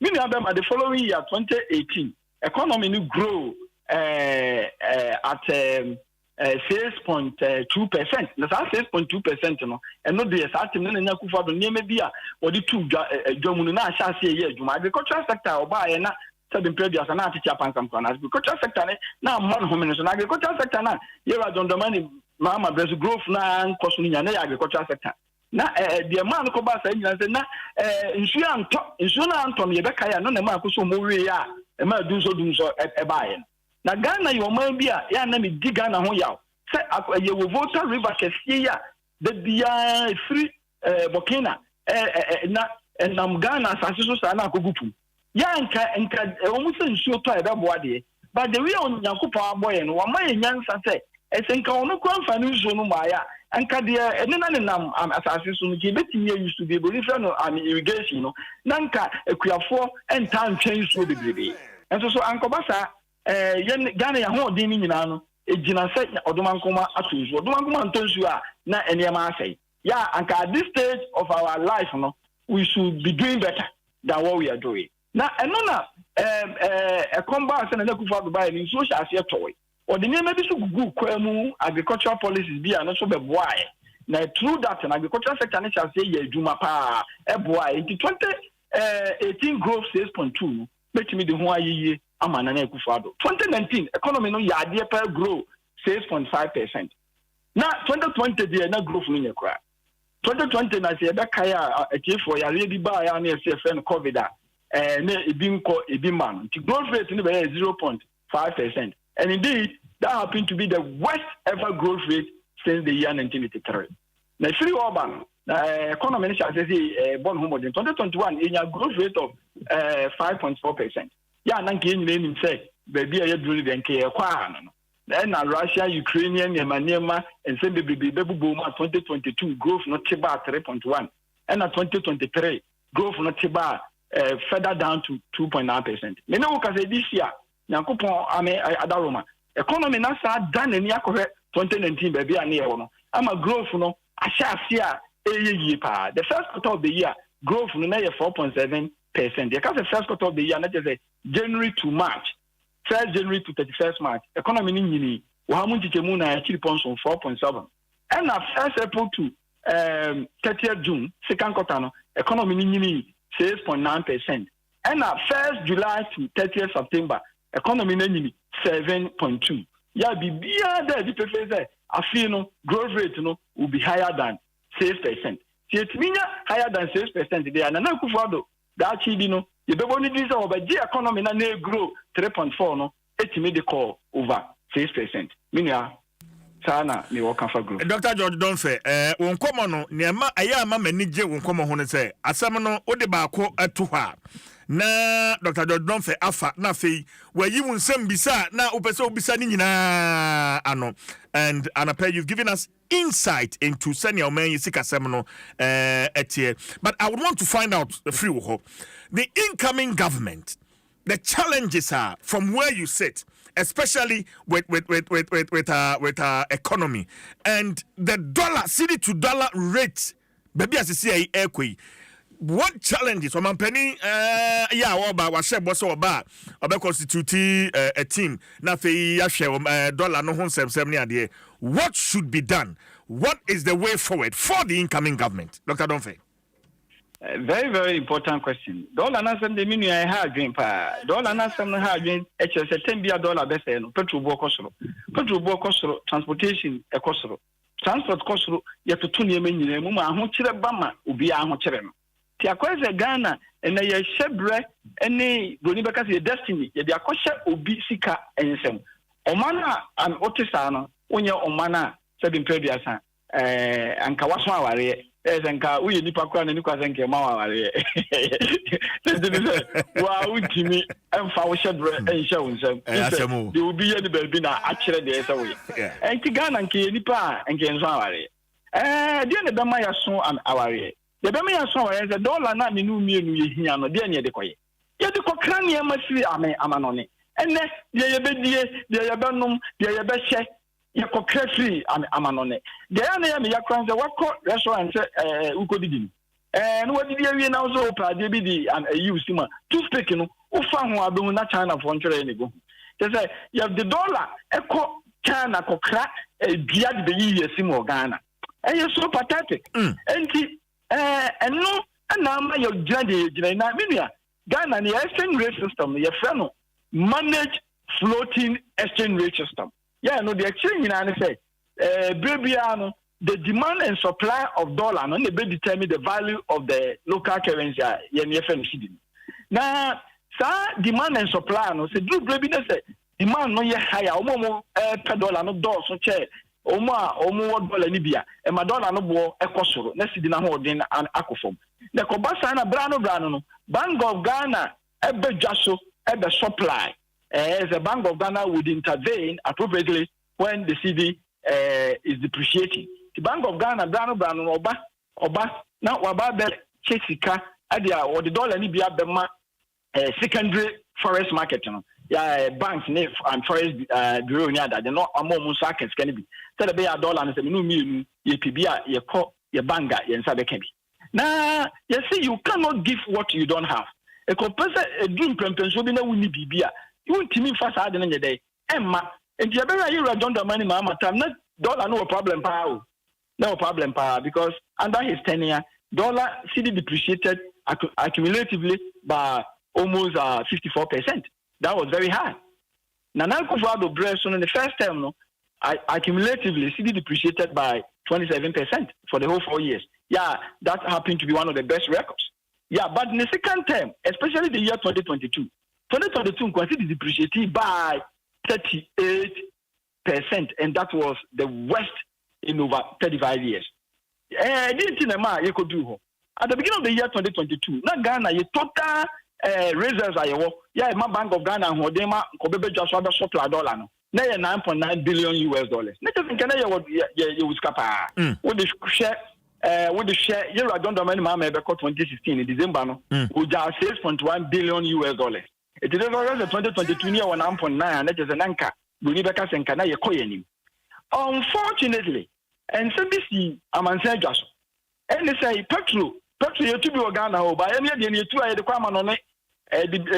Meaning the following year 2018 economy no grow at 6.2%. Na 6.2% no and no dey sa tim na Nana Akufo-Addo niam bia odi tu dwamu no na ahya se ye adwuma agricultural sector oba ye na sabin previous na aticha pansam kwana agricultural sector na man home no so na agricultural sector na ye wa John Dramani Mahama breast growth na nkoso nya na agricultural sector na the man ko ba sa nya se na nsu na anto me be kai no na ma akoso mo we ya e ma dunso e ba ye na Ghana yo man bia ya na me di Ghana ho yaw se ye wo Volta River kesie ya de bia free Burkina na nam Ghana asase so sa na akogutu ya nka o mu se nsu to e be boa de but the way on Nyankopon aboye no wa ma ye nyansa se esenka ono kwanfa no nsu no ma ya anka de ene na ne nam asase so no ke betimi use to be able to no irrigation no nanka akuafo enta ntwen nsu bebrebe enso so ankobasa Ghana ya ho odin ni nyina no ejina se odomankoma atonsu odomankoma ntonsu a na enema asai ya anka at this stage of our life no we should be doing better than what we are doing na eno na komba se na Akufo-Addo ba ni so sha ase toy or the name maybe so gugu kwamu agricultural policies bi and so be boy na through that and agricultural sector na shall say ye adwuma pa e boy in 2018 growth 6.2 betimi de ho ayiye ama Nana Akufo-Addo 2019 economy no yade pa grow 6.5%. Now 2020 the na growth no nyekra 2020 na se be kai a atiefo yare bi ba ya na se fe no covid a na ebi nko ebi man the growth rate no be 0.5%. And indeed, that happened to be the worst ever growth rate since the year 1983. na free urban economy is born home in 2021 in a growth rate of 5.4%. Yeah, nanke nyina say baby aye duru den ke kwa no. Then Russia, Ukrainian, Yemenian, and send the baby boom 2022 growth not tiba 3.1, and at 2023 growth not tiba further down to 2.9%. Me know because this year, Yankupon ame adaroma economy na sa done any akore 2019 baby ani e wono. Ama growth no ashafia eye pa. The first quarter of the year growth no na 4.7%. Because the first quarter of the year, not just January to March. 1st January to 31st March, economy ni wahamunti chemuna ya chili ponson 4.7. And now 1st April to 30th June, second quarter no, economy ni 6.9%. And now 1st July to 30th September, economy ni 7.2. Yeah, bibia there the prefer I feel no growth rate no will be higher than 6%. See it mean higher than 6% there. And now kufado that chidi no you be boni this over the economy na grow 3.4 no etimi de call over 6%. Minia sana ni wakafa group. Dr. George Donfe won komo no niema aya ama manije won komo ho ne say asem no ode ba ko atu ha na Dr. George Donfe afa na fei wayi won nsem bisa na opese obisa ni nyina ano and Anapa, you've given us insight into senior man yisika semno etie. But I would want to find out free the incoming government, the challenges are from where you sit, especially with economy and the dollar city to dollar rate. Baby as you see equi. What challenges from penny constitute a team na fe dollar no $1.7 what should be done? What is the way forward for the incoming government? Dr. Donfe. Very, very important question. Dollar na some the minu I have dream pa. Dollar na some have dream HS $10 best no petrol bo kosoro. Petrol bo kosoro transportation e kosoro. Transport kosoro ye to tuni nyina mu ma ho kire ba ma obi a ho kire no. Ti akwese Ghana ena ye hyebre ene boni beka se destiny ye de akɔhye obi sika ensem. Omana an otisa no onye omana se bi mpɛduasa anka waso aware ezenka uye nipa kwa na nikwa zenke ma aware. Wa utimi emfa wo hyebre enhye wonsem. De obi ye de baabi na akyere de ese wo. Enti Ghana nke nipa nke nso aware. De ne bema ya so aware. The Bemia song is a dollar not in Numian, you know, dear near the coy. Yet the Cocrania must be Amanoni. And then, dear Bedia, dear Banum, dear Beshe, Yacocresi, and Amanoni. The Anna Yakran, the Wako restaurant, Ukodin. And what did you now so proud, DBD and a Usima, two speaking, who found who are doing that China for Antrenigo. They say, you have the dollar, echo China, Cocra, a Giad Bea, Simo Ghana. And you're so pathetic. And and no, and now my judge, Ghana, the exchange rate system, your friend, manage floating exchange rate system. Yeah, no, the exchange in say, Brebiano, the demand and supply of dollar, no, they determine the value of the local currency, now, sir, demand and supply, no, say, do Brebi, say, demand no, higher, per dollar, no, door, so chair. Omo dollar Libya e ma dollar no bo ekosoro na sidi na ho den an akofom na kobasa na brano no Bank of Ghana ebe dwaso ebe supply the Bank of Ghana would intervene appropriately when the cedi is depreciating. The Bank of Ghana brano no oba na waba be chesika adia or the dollar Libya be ma secondary forest market no banks and forest bureau near that they not among markets can be said be $1 and say no me ye pibia ye call ye banga ye nsabe can be now you see you cannot give what you don't have a compensate a dream prempen so be na wuni bibia you want to me fast hard in the day emma and you better you don't the money mama time not dollar no problem power no problem power because under his tenure dollar cedi depreciated accumulatively by almost 54%. That was very high. Nana Akufo-Addo Breson in the first term, no, accumulatively, cedi depreciated by 27% for the whole 4 years. Yeah, that happened to be one of the best records. Yeah, but in the second term, especially the year 2022, cedi depreciated by 38%, and that was the worst in over 35 years. didn't ma you could do at the beginning of the year 2022 na Ghana ye total reserves ayewo ya ma Bank of Ghana ho de ma ko bebe jwa so be so $1 no na ye $9.9 billion na just nke na ye wiskapa wo de share with the share you don't know many man 2016 in December no we just $6.1 billion. It is already the 2022 year 1.9 and that is an anchor we need beka senka na ye koyenim. Unfortunately and so this amanse just and they say petrol you to be Ghana ho ba em ye de ne tu aye de kwama no ne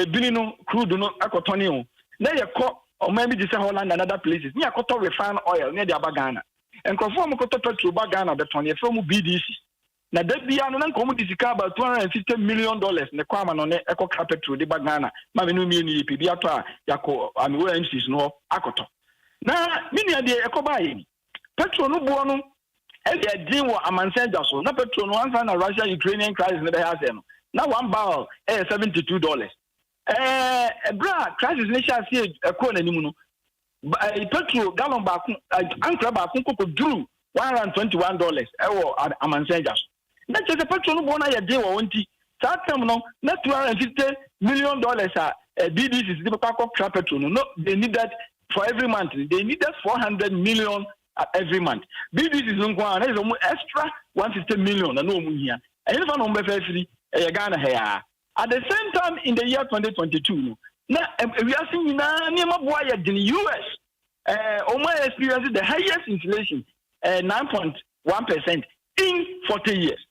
billion crude no akotoni ho na ye ko or maybe this Holland and other places ni akoto refined oil near the Ghana. And conform to petrol bagana the 20 from BDC. Now that be an uncommodity about $250 million. The Kwama on eco petrol the bagana. Maminu mini pibiata yako and OMCs no akoto. Now many of the eco buying petrol no buono. Elia deal a man send us no petrol no one a Russia Ukrainian crisis never has them. Now one barrel $72. Bra crisis nation see a corner nimuno. Petrol gallon back anchor back drew $121 amansenjas. Not just a petrol bona ya deal or that time no not $250 million BDC the petrol no they need that for every month. They need that $400 million every month. BDC is on extra $150 million and no here. And if I know free Ghana here. At the same time in the year 2022 now we are seeing in the US Oman experienced the highest inflation 9.1% in 40 years.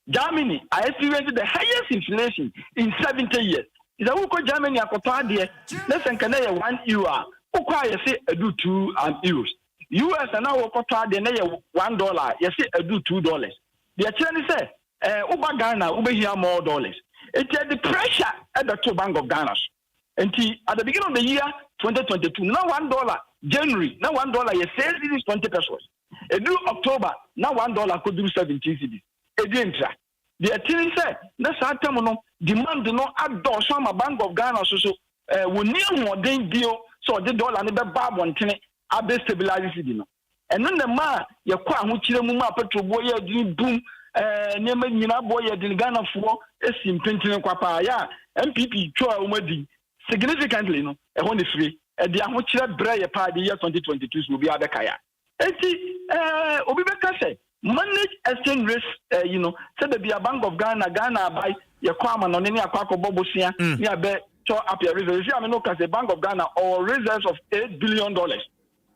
Germany I experienced the highest inflation in 70 years. Is a who Germany akota there less than €1 who say do €2. US and now akota there $1 you say do $2. The attorney say Uba Ghana Uba here more dollars. It's the pressure at the two Bank of Ghana. And at the beginning of the year 2022, now $1 January, now $1 you sales is 20 pesos. A do October, now $1 could do 17 cedis. A dintra. The attorney said, that's our terminal demand no add some Bank of Ghana so we need more than deal so the dollar never bab one thing abe stabilize it. And then the man you kwa huchire mu ma petrol boy boom nyema nyina boy the Ghana for esim pintin kwapa ya MPP twa umadi significantly no e ho ne free e dia ho kire bra ye pa the year 2022 will be abekaya enti obi beka say manage exchange risk said the Bank of Ghana buy ye kwama no ne akwa bobosia ne abe to up your reserves I mean no can say Bank of Ghana or reserves of $8 billion.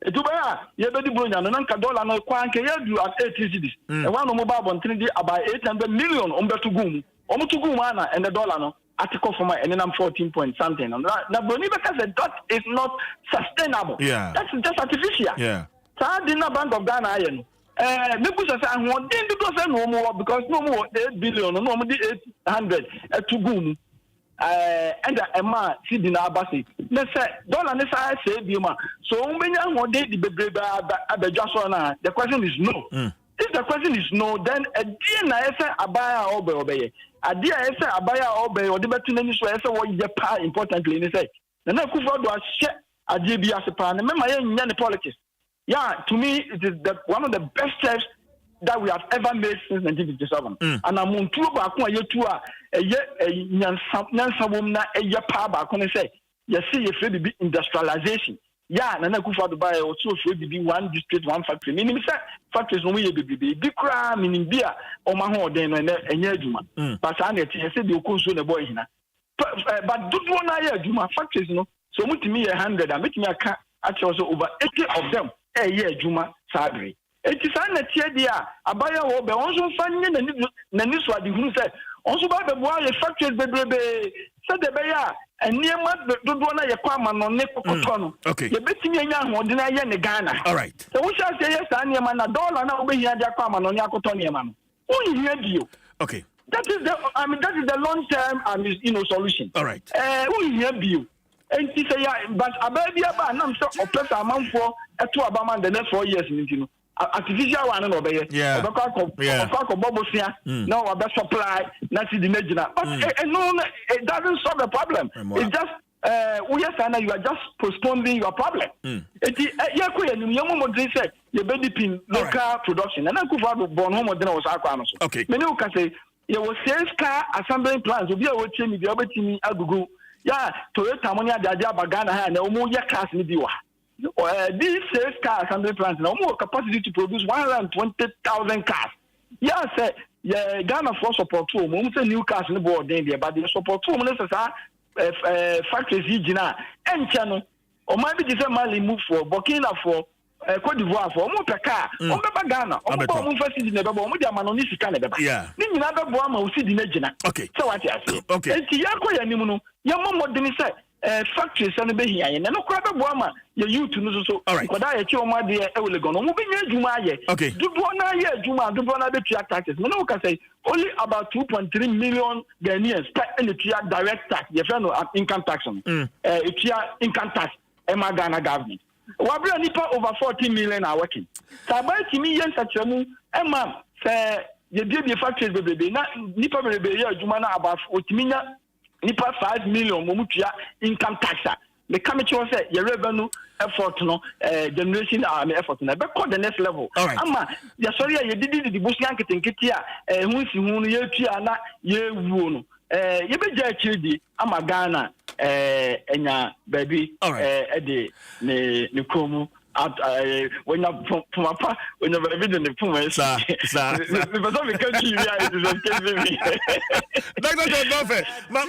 Etubaya ye be di bronya no nka dollar no kwa nke ye do at 80 cedis e one mobile bond dey about $800 million ombetu gum omutugum ana and the dollar no article for my and then I'm 14 point something now Brony because that is not sustainable. That's just artificial. So the Bank of Ghana ayen maybe say I want no more because no more 8 billion no more 800 to gum and the Emma Sidina Abasi. Let's say dollar necessary say Bima. So many one day the question is no. If the question is no, then a DNA abaya obey. A dear abaya obey or debating any so what you part importantly in say. And I could do a share a JB as a pan. Remember, young politics. Yeah, to me, it is one of the best steps that we have ever made since 1957. And I'm on two back when you two are a Yansabumna, a Yapaba, can say, you see, if it be industrialization. Yeah, and I could buy also should be one district, one factory. Meaning, factories no way be big crime, meaning beer or my home, then and Yajuma. But I said you could soon a boy here. But do one I Juma factories, no. So, to me 100, I make me a cat actually over 80 of them a year, Juma, Sadri. It is an idea, a buyer will be also finding and Naniswa, who said, also by the boy, factories, baby, said the Bayer. And near what don't want to come on Nicotono. Okay. You're betting a young one in Ghana. All right. So we shall say yes, and man a dollar now be here, come on Yacotonia man. Who hear you? Okay. That is the long term solution. All right. Who hear you? And he say, but a baby about I'm so oppressed amount for a 2 Obama the next 4 years, artificial one no be yeah no about supply not the marginal but no it doesn't solve the problem. It's just you are just postponing your problem. Local production and I could have born home than I was okay. Many can say you will sales car assembling plans will be able to me the other team Agugu. Yeah, Toyota Monia Daja Bagana and Omoya class Nidiwa. These sales car assembly plants now more capacity to produce 120,000 cars. Yeah, say yeah, Ghana for support two, new cars in the board there, but the support two factories Gina and channel or maybe this Mali move for Burkina for Cote d'Ivoire for Mopeka, Ghana, yeah. Okay. So what I say? Okay. And Tiako Yanimuno, Yamamo Denisa, factories and be here, and no crab Boama, your youth to know so. All right. Because I told my dear Elegon, moving Juma. Okay. Dubona, Juma, Dubona, the taxes. No, can say only about 2.3 million Ghanaians pay the direct tax, the income tax on income tax, Emma Ghana government. Wabra nipa over 40 million are working. Sabai to me, yes, at Yamu, Emma, say, you did the factories, baby, not nipa, baby, Jumana about 40 million, nipa 5 million, Momutia income tax. The committee was your revenue effort, no, generation army effort, but call the next level. All right. Amma, yeah, sorry, you did the bush yanket in Kitia, who's Yetia, ye woon. You be judged, Amma Ghana. Enya baby Eddie Nikomu when you from apart when you have been in the Puma, sir. Dr. John Duffy, my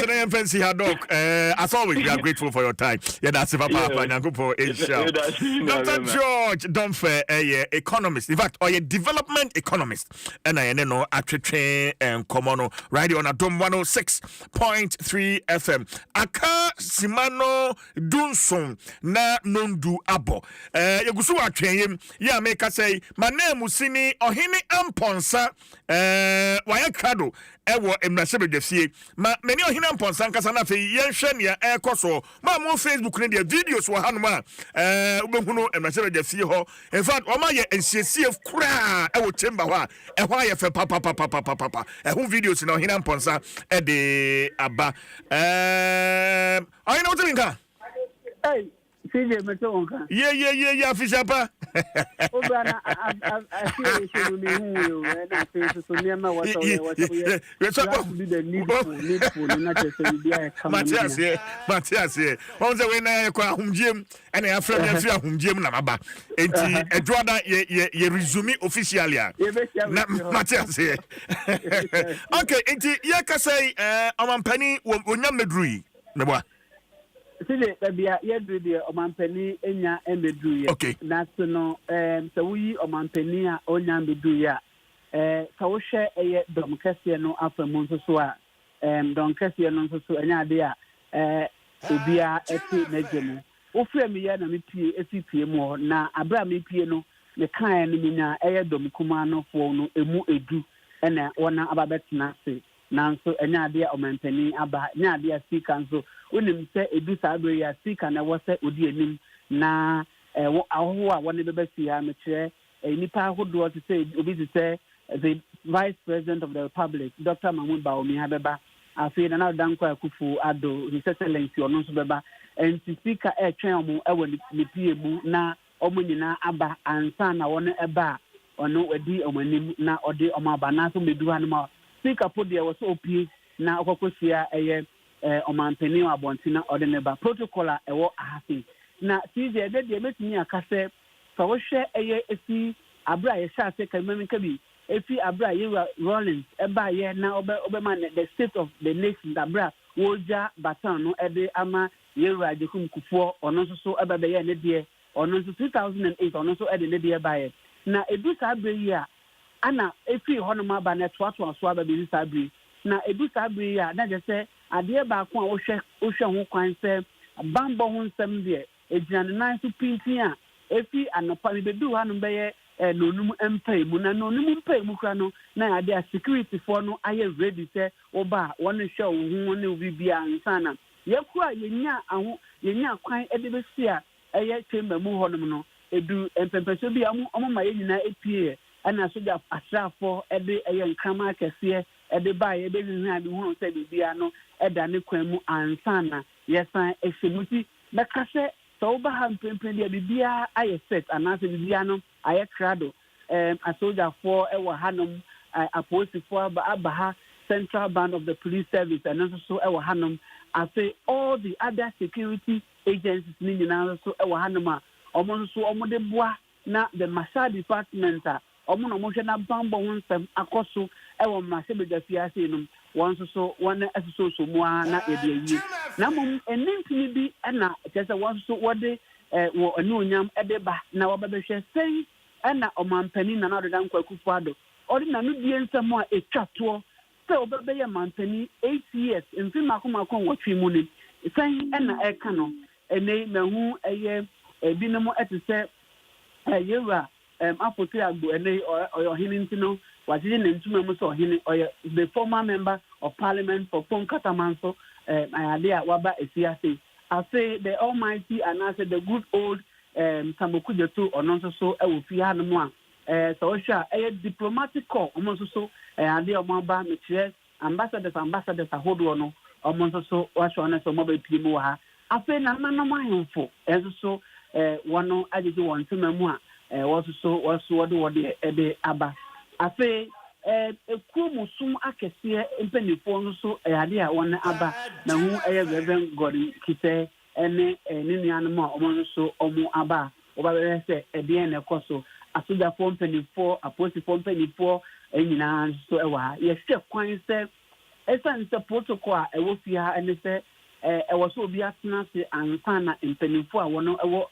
name fancy her dog. As always, we are grateful for your time. Yeah, that's if Papa and Yankupo Asia. Dr. George Duffy, economist, in fact, or a development economist, and I know actually train and Komono radio on Adom 106.3 FM. Aka Simano Dunson na Nondu Abo. Yagusu atwen ya make say my name Musini Ohini Amponsa Wayakrado ewo emrasebe defie ma many Ohini Amponsa nkasa na fe yenhwe ne ekoso ma mo Facebook ne de videos wo hanoma ubehunu emrasebe defie ho in fact o ma ye ensiesie kura ewo chamber ho a ehwa ye fe papa ehu videos na Ohini Amponsa e de aba I know what hey CJ Metonka. Yeah, Fishapa. Obana, I feel you and I feel so near my water. Matthias, on the way now, Quahum Jim, and I have from Hum Jim Namaba. And Edwada, ye resume officially. Matthias. Okay, Yaka say, Penny, when Medrui. Sile babia yedrede omanpani enya embedu ye national so we omanpani a onya embedu ya so wo hwe eye dom kase no afamu nso so a dom kase no nso so enya ade a obia eti najemu wo fre me ya na me pie efipie mu na abra me pie no me kan no nya eye dom kuma no fo no emu edu ena wona ababetena se nanso enya ade a omanpani aba nya ade a sika nso unim se edu sabe ya sika na wo se odi enim na aho a woni bebesi ya mekire nipa hodo to say obi to say the vice president of the republic Dr. Mahmoud Baomi habeba afi na danko akufu ado his excellency ono so beba and speaker twen omo ewo ni pie mu na omo nyina aba ansa na woni eba ono wadi omanim na ode omo aba na so medu ha no speaker podi e wo so opie na okokosia eye omanpeni abontina ordinary protocol ewo ahafi na CJ de metumi akase fa wo hwe eye efi abra ye sha se kamemi kabi efi abra ye Rollins eba ye na obema the state of the nation abra woja batan no ede ama ye rajekum kufo ono so eba be ye ne de ono so 2008 ono so ede ne de ba ye na edu sa abra yi a ana efi honoma ba na toato so aba be sa abra na edu sa abra yi a na je se ade ba ko a wo hwe ho kwan se bambo ho nsem de ejina nan so pintin a efi anopa me bedu hanom be ye nonum empai mu na nonum empai mu kra no na ade a security for no aye ready se oba won hwe wo ho ne obi bia nsana yeku a yenya kwan ede be sia eye chamber mu honom no edu empempeso bi amu ma ye nyina epie ana so ja asrafo ede eye nkrama kese ede ba ye be nyina de hu se bibia no ɛda ne kwan mu ansana yɛsan ehyemuti bɛka so ba ha mpempem dia bibia ayɛ set anaasɛ bibia no ayɛ krado asojafoɔ ɛwɔ hanom apolisifoɔ aba ha Central Band of the Police Service and also ɛwɔ hanom afei all the other security agencies ni nyinaa nso ɛwɔ hanom a ɔmo nso ɔmo de boa na the marshal department a ɔmo na ɔmo hwɛ na bambɔ ho nsɛm akɔ so ɛwɔ marshal bedwafiase no wɔn nso so wɔn ɛsoso mu a na yɛde awie na mmom ɛnintini bi ɛna kyerɛ sɛ wɔn nso wɔde wɔ anuonyam ɛde ba na wɔbɛbɛhwɛ sɛn ɛna ɔmampanin Nana Addo Akufo-Addo ɔde n'anudie nsɛm a etwa toɔ sɛ ɔbɛbɛyɛ mampanin 8 years mfe mako wɔtwe mu ne sɛn ɛna ɛka no ɛnɛ mahu ɛyɛ ebinom ɛte sɛ yɛwura afoto agbo ɛnɛ ɔyɛ ɔhene nti no wagyegye ne ntoma mu sɛ ɔhene ɔyɛ the former member of parliament for Pon Katamanso ayade a waba esiase afei the almighty anaasɛ the good old Samboku Jeto ɔno nso so ɛwɔ fie hanom a sɛ ɔhwɛ a ɛyɛ diplomatic corps ɔmo nso so ade ɔmo aba mekyerɛ ambassadors ahodoɔ no ɔmo nso so wɔahyɛ ɔno sɛ ɔmo bɛpie mu wɔ ha afei nananom ahemfo ɛnso so wɔn agyegye wɔn ntoma mu a wɔde ɛde aba afei ekuo musom akɛseɛ mpanyinfoɔ nso so ade a wɔn aba na ho ɛyɛ Reverend Gordon Kitɛ ɛne ne nuanom a ɔmo nso so ɔmo aba a wɔbɛbɛyɛ sɛ ɛdeɛn na ɛkɔ so asogyafoɔ mpanyinfoɔ apolisifoɔ mpanyinfoɔ nyinaa nso so ɛwɔ ha yɛhwɛ kwan sɛ ɛsan sɛ protocol a ɛwɔ fie ha ɛne sɛ ɛwɔ so obi atena ase ansa na mpanyinfoɔ a wɔn ɛwɔ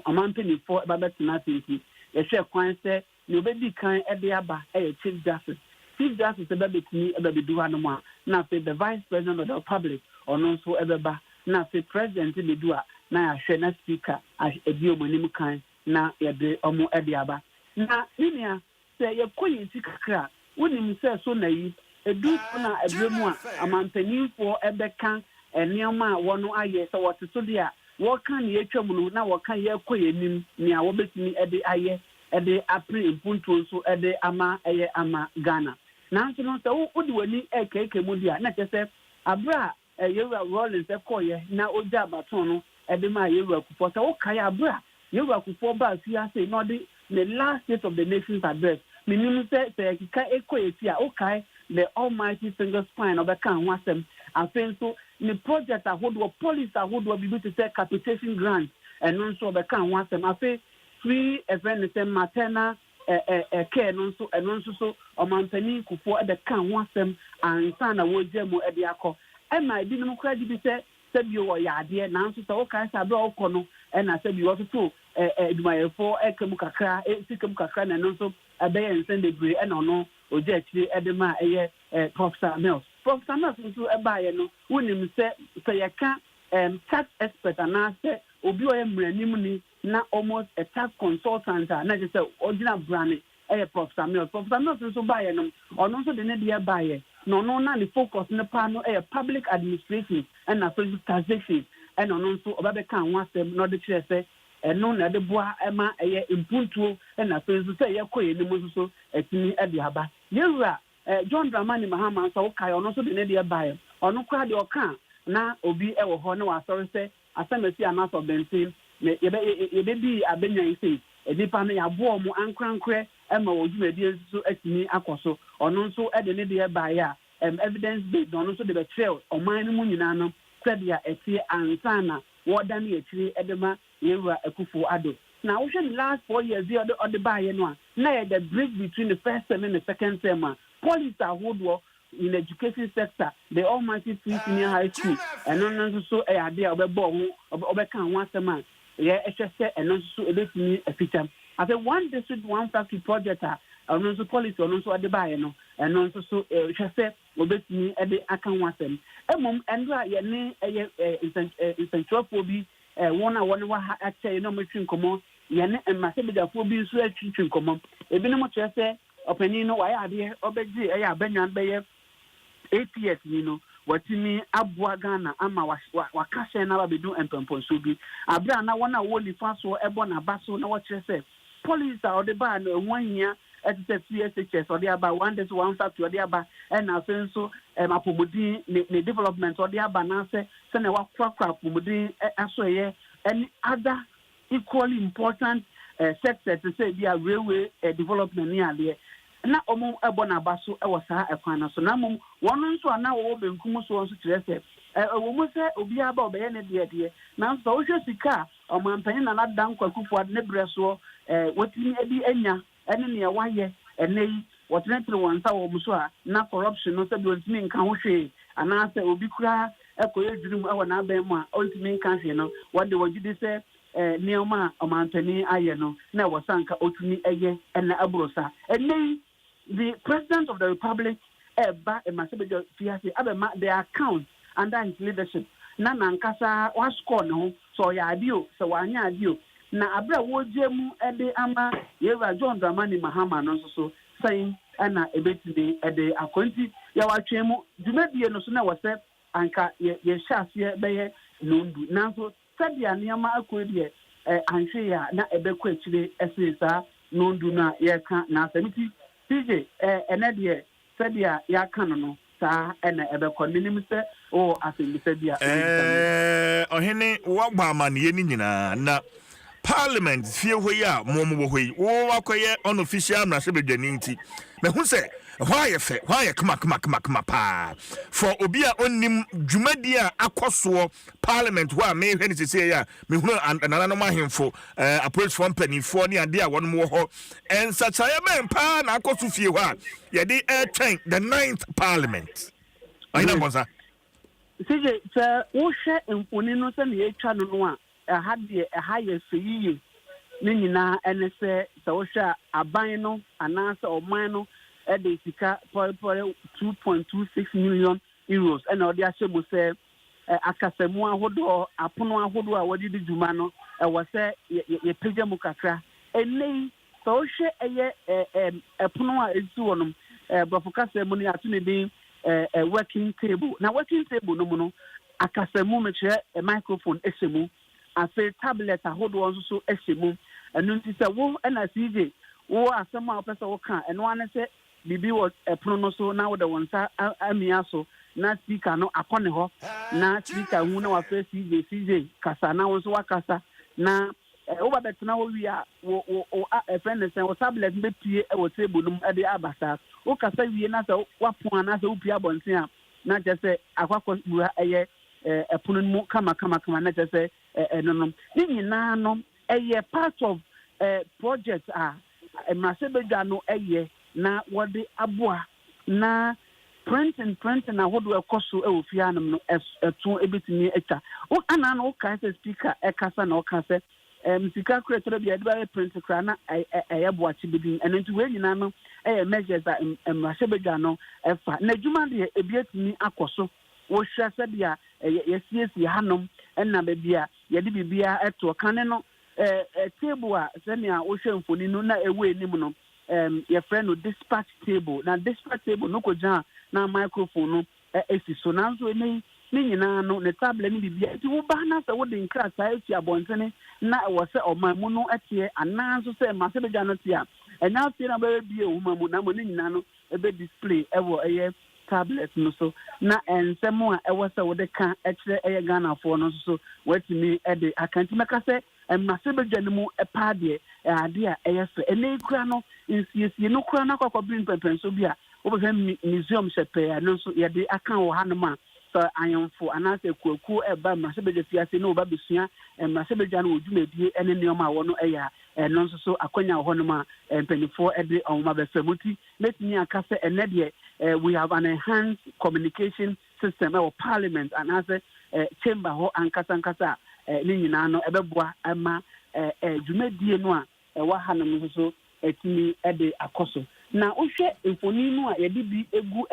ɔman mpanyinfoɔ ɛbɛbɛtena ase nti yɛhwɛ kwan sɛ na obedi kan ɛde aba ɛyɛ chief justice ɛbɛbɛtumi ɛbɛbɛdu ha no mu a na afei the vice president of the republic ɔno nso ɛbɛba na afei president bɛdu a na yɛahwɛ na speaker ɛdi ɔmo anim kan na yɛde ɔmo ɛde aba na nea sɛ yɛkɔ yɛn ti kakra wonim sɛ so na yi edu na ɛbrɛ mu a amanpanimfoɔ ɛbɛka nneɛma a wɔn ayɛ sɛ wɔte so deɛ a wɔka ne yɛtwa mu no na wɔka yɛkɔ yɛn nim nea wɔbɛtumi ɛde ayɛ ɛde apere mpuntuo nso ɛde ama ɛyɛ ama Ghana nanso no sɛ wode w'ani ɛkɛkɛ mu deɛ a na kyerɛ sɛ abere a yɛwura Rollins ɛkɔɔyɛ na ogya abaton no ɛde ma yɛwura Akufo sɛ wokae abere a yɛwura Akufo ba afie ase na ɔde the last state of the nation's address menim sɛ yɛkeka ɛkɔyɛ ti a wokae the almighty single spine ɔbɛka ho asɛm afei nso ne project ahodoɔ police ahodoɔ bibi te sɛ capitation grant ɛno nso ɔbɛka ho asɛm afei free event sɛ maternal care no nso ɛno nso so ɔmampanin Kufuor ɛbɛka ho asɛm ansa na wɔgya mu ɛde akɔ ɛma ebinom koraa gye bi sɛ sɛbio wɔyɛ adeɛ nanso sɛ wokae sɛ abere a wokɔ no ɛna sɛbio wɔtoto adwumayɛfoɔ ɛka mu kakra sika mu kakra na ɛno nso ɛbɛyɛ nsɛn bebree ɛna ɔno ogya akyire ɛde ma ɛyɛ Professor Mills nso ɛbaeɛ no wonim sɛ yɛka tax expert anaasɛ obi ɔyɛ mmaranim ni na almost a tax consultant a na kyerɛ sɛ ɔgyina brane ɛyɛ Professor Mills nso baeɛ no ɔno nso de ne deɛ baeɛ na ɔno na ne focus ne paa no ɛyɛ public administration ɛna afei taxation ɛna ɔno nso ɔbɛbɛka ho asɛm na ɔde kyerɛ sɛ ɛno na ɛde boa ɛma ɛyɛ mpuntuo ɛna afei nso sɛ yɛkɔ yɛn anim nso so ɛtumi ɛde aba yɛwura John Dramani Mahama nso wokae ɔno nso de ne deɛ baeɛ ɔno koraa deɛ ɔka na obi ɛwɔ hɔ na wasɔre sɛ asɛm asi anaasɔ bɛnten na yɛbɛdi abɛnyan sei nipa no yɛaboa ɔmo ankorankorɛ ɛma wɔ dwumadie nso atumi akɔ so ɔno nso ɛde ne deɛ baeɛ a evidence based na ɔno nso de bɛkyerɛ ɔman no mu nyinaa no sɛdeɛ ɛteɛ ansa na wɔda ne akyire ɛde ma yɛwura Akufo-Addo na wohwɛ ne last 4 years yi ɔde baeɛ no a na yɛ the bridge between the first term and the second term a policy ahodoɔ in education sector the almighty free senior high school ɛno nso so ɛyɛ adeɛ a ɔbɛbɔ ho ɔbɛka ho asɛm a ɛhwɛ sɛ ɛno nso so ɛbɛtumi afitam afei one district one factory project a ɔno nso policy ɔno nso ɔde baeɛ no ɛno nso so ɛhwɛ sɛ ɔbɛtumi ɛde aka ho asɛm mmom ɛno a yɛne ɛyɛ nsɛnkyerɛfoɔ bi wɔn a wɔne wɔ ha akyɛ na ɔmɛtwi nkɔmmɔ yɛne mmasɛbagyafoɔ bi nso atwitwi nkɔmmɔ ebinom kyerɛ sɛ ɔpanin no wayɛ adeɛ ɔbɛgye ɛyɛ abɛnwan bɛyɛ 8 years ni no watimi aboa Ghana ama waka hyɛn na babedu mpɛmpɔnso bi abira na wɔn a wɔn nifa so ɛbɔ n'aba so na wɔkyerɛ sɛ police a ɔde baa no ɛho ahia ɛte sɛ CSHS ɔde aba one day one factory ɔde aba ɛna afei nso apɔmuden ne development ɔde aba n'asɛ sɛnea wakorakora apɔmuden asoɛyɛ any other equally important sector to say be a railway development ni adeɛ na ɔmo ɛbɔ n'aba so ɛwɔ saa ɛkwan no so na mmom wɔn nso a na wɔwɔ benkum so nso kyerɛ sɛ ɛwɔ mu sɛ obiara ba ɔbɛyɛ ne deɛ nanso wohwɛ sika a ɔmanpanyin na n'adan kwakufoɔ ne brɛ soɔ wɔtumi adi anya ɛne nea wayɛ ɛnɛ yi wɔtenetene wɔn nsa wɔ mu so a na corruption no sɛ bi wɔntumi nka ho hwee anaasɛ obi koraa ɛkɔyɛ adwiri mu ɛwɔ n'abɛn mu a ɔntumi nka hwee no wɔde wɔn gyidi sɛ nneɛma a ɔmanpanyin ayɛ no na ɛwɔ sanka otumi ɛyɛ ɛna aburo saa ɛnɛ yi the president of the republic Eba Emasebejo Fiase Abema their account under his leadership na nankasa was score no so ya adio so wanya adio na abra woje mu ede ama Yeva John Dramani Mahama no so saying ana ebetide ede akonti ya watwe mu dwumadie no so na wose anka ye hyase beye nondu nanso sadia niama akodi anhwe ya na ebekọ akire esesa nondu na ye ka na samiti CJ enede sadia ya kanu no saa ena ebekọ minim se o asemi sadia ohene wagba amane ni nyina na parliament fie hoyi a momo hoyi wo wakoye unofficial na sebedwani nti me hu se why kama pa for obi a onnim dwumadi a akoso parliament ho a me hwe ni sese ya me hu anana no mahemfo approach from penifo ni ade a won mo ho ensachaye men pa na akoso fie ho a ye dey train the 9th parliament ayina bonza sije se wo hwe emponi no se na ye twa no a ahade ahaye seyiye ne nyina ene se wo hwe aban no anase oman no ede sika pore 2.26 million euros ena odi ahye mo se akasamu ahodo apono ahodo a wodi djuma no wo se ye pege mu kakra enei so hwe eye apono a esi wonom brofokasa mu ne atune din working table na working table no mu no akasamu me kire microphone esemu afi tablet ahodo nso so esemu enu nti se wo ena CJ wo asema opese wo kan eno ane se bibi was epono no so na wo de wonsa amia so na speaker no akone ho na speaker hu na wa fe CJ kasa na wo so wakasa na wo ba betena wo wi a wo friend say wo tablet be pie e wo table no e de abasa wo kasa wi na se wapon na se wo pie abonten a na je se akwakọ bua eye epono mu kama na je se no ni nyina no eye part of project a Masebedwa no eye na wode aboa na print na hodo ekoso e ofia anum no eto ebetini eta o ana na o ka se speaker e kasa na o ka se msika creator bia de ba print kra na eyeboa chibidin eno nti we nyina no measures a Masebedwa no efa na djuma de ebietini akoso wo hwɛ sɛ bia yesiesie hanom na ba bia ye de bibia eto kane no table a sɛnea wo hwɛ mfoni no na ewe enim no your friend no dispatch table na dispatch table no ko jan na microphone no esi so na nso ni nyina no ne tablet ni bibia ti wo ba na se wo de nkrasa eti abontene na wo se omamu no etie ananso se Masebedwa no tie a enya tie na ba bie omamu na mo ni nyina no ebe display ewo eye tablet no so na ensemo a ewo se wo de kan ekire eye Ghana for no so watimi ede akanti meka se Masebedwa no mu epaade ade a eyefe ene kura no nsiesie no kura na kwakobin pepenso bi a obehwe museum shepe no so ye de akan wo hanoma so ayonfo anase kuaku eba Masebedwa fiase no oba besua Masebedwa no odwumedie ene neoma wo no eya no so akonya wo hanoma mpanifo ede onma befamuti metini akase ene de we have an enhanced communication system or parliament and as a chamber ho ankasa ni nyina no ebeboa ama dwumadie no a wa hanom so etimi ede akoso na wohwe mfoni no a yede bi egu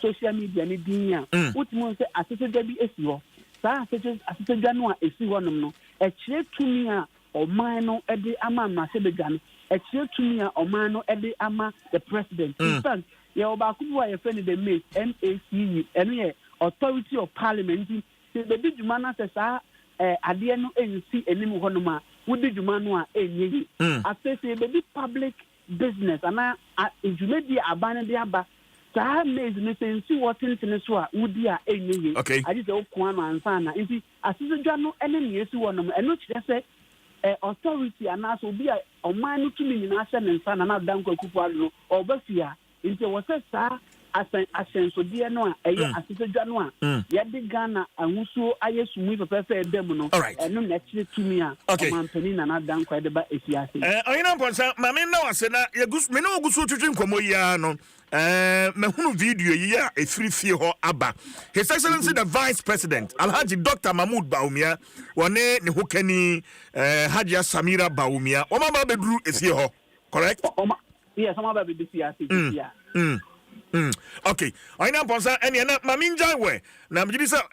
social media ni din a wotimo se asesegya bi esi ho saa asesegya no a esi ho nom no ekire tumi a oman no ede ama Masebedwa no ekire tumi a oman no ede ama the president in fact ye obakubu a ye friend the MACU eno ye authority of parliament se be djuma na se saa ade no ensi enim ho no ma wodi djuma no a enyeyi afese be public business ana ejumedi abane de aba saa maize ne sensi wotentene so a wudi a enye ye adi se okwan no ansa na nti asisodwa no ene ne esi wonom eno kire se authority ana so obi a oman no tumi nyina hye ne nsa na dan kwakufu ado obafia nti wo se saa asensodie no a eye asisodwa no a yede Ghana ahusuo ayesumi pepepe edem no eno na kire tumi a omanpani na dan kwa de ba efiase oyina mponsa mame na wase na yegus me na ogusu twetwe nkomo ya no mehunu video yi a efiri fie ho aba His Excellency the Vice President Alhaji Dr. Mahmoud Bawumia wone ne hokani Hajia Samira Bawumia o mama beduru efie ho correct yes mama ba be fiase okay oyina mponsa ene na mame njai we na mjidi sa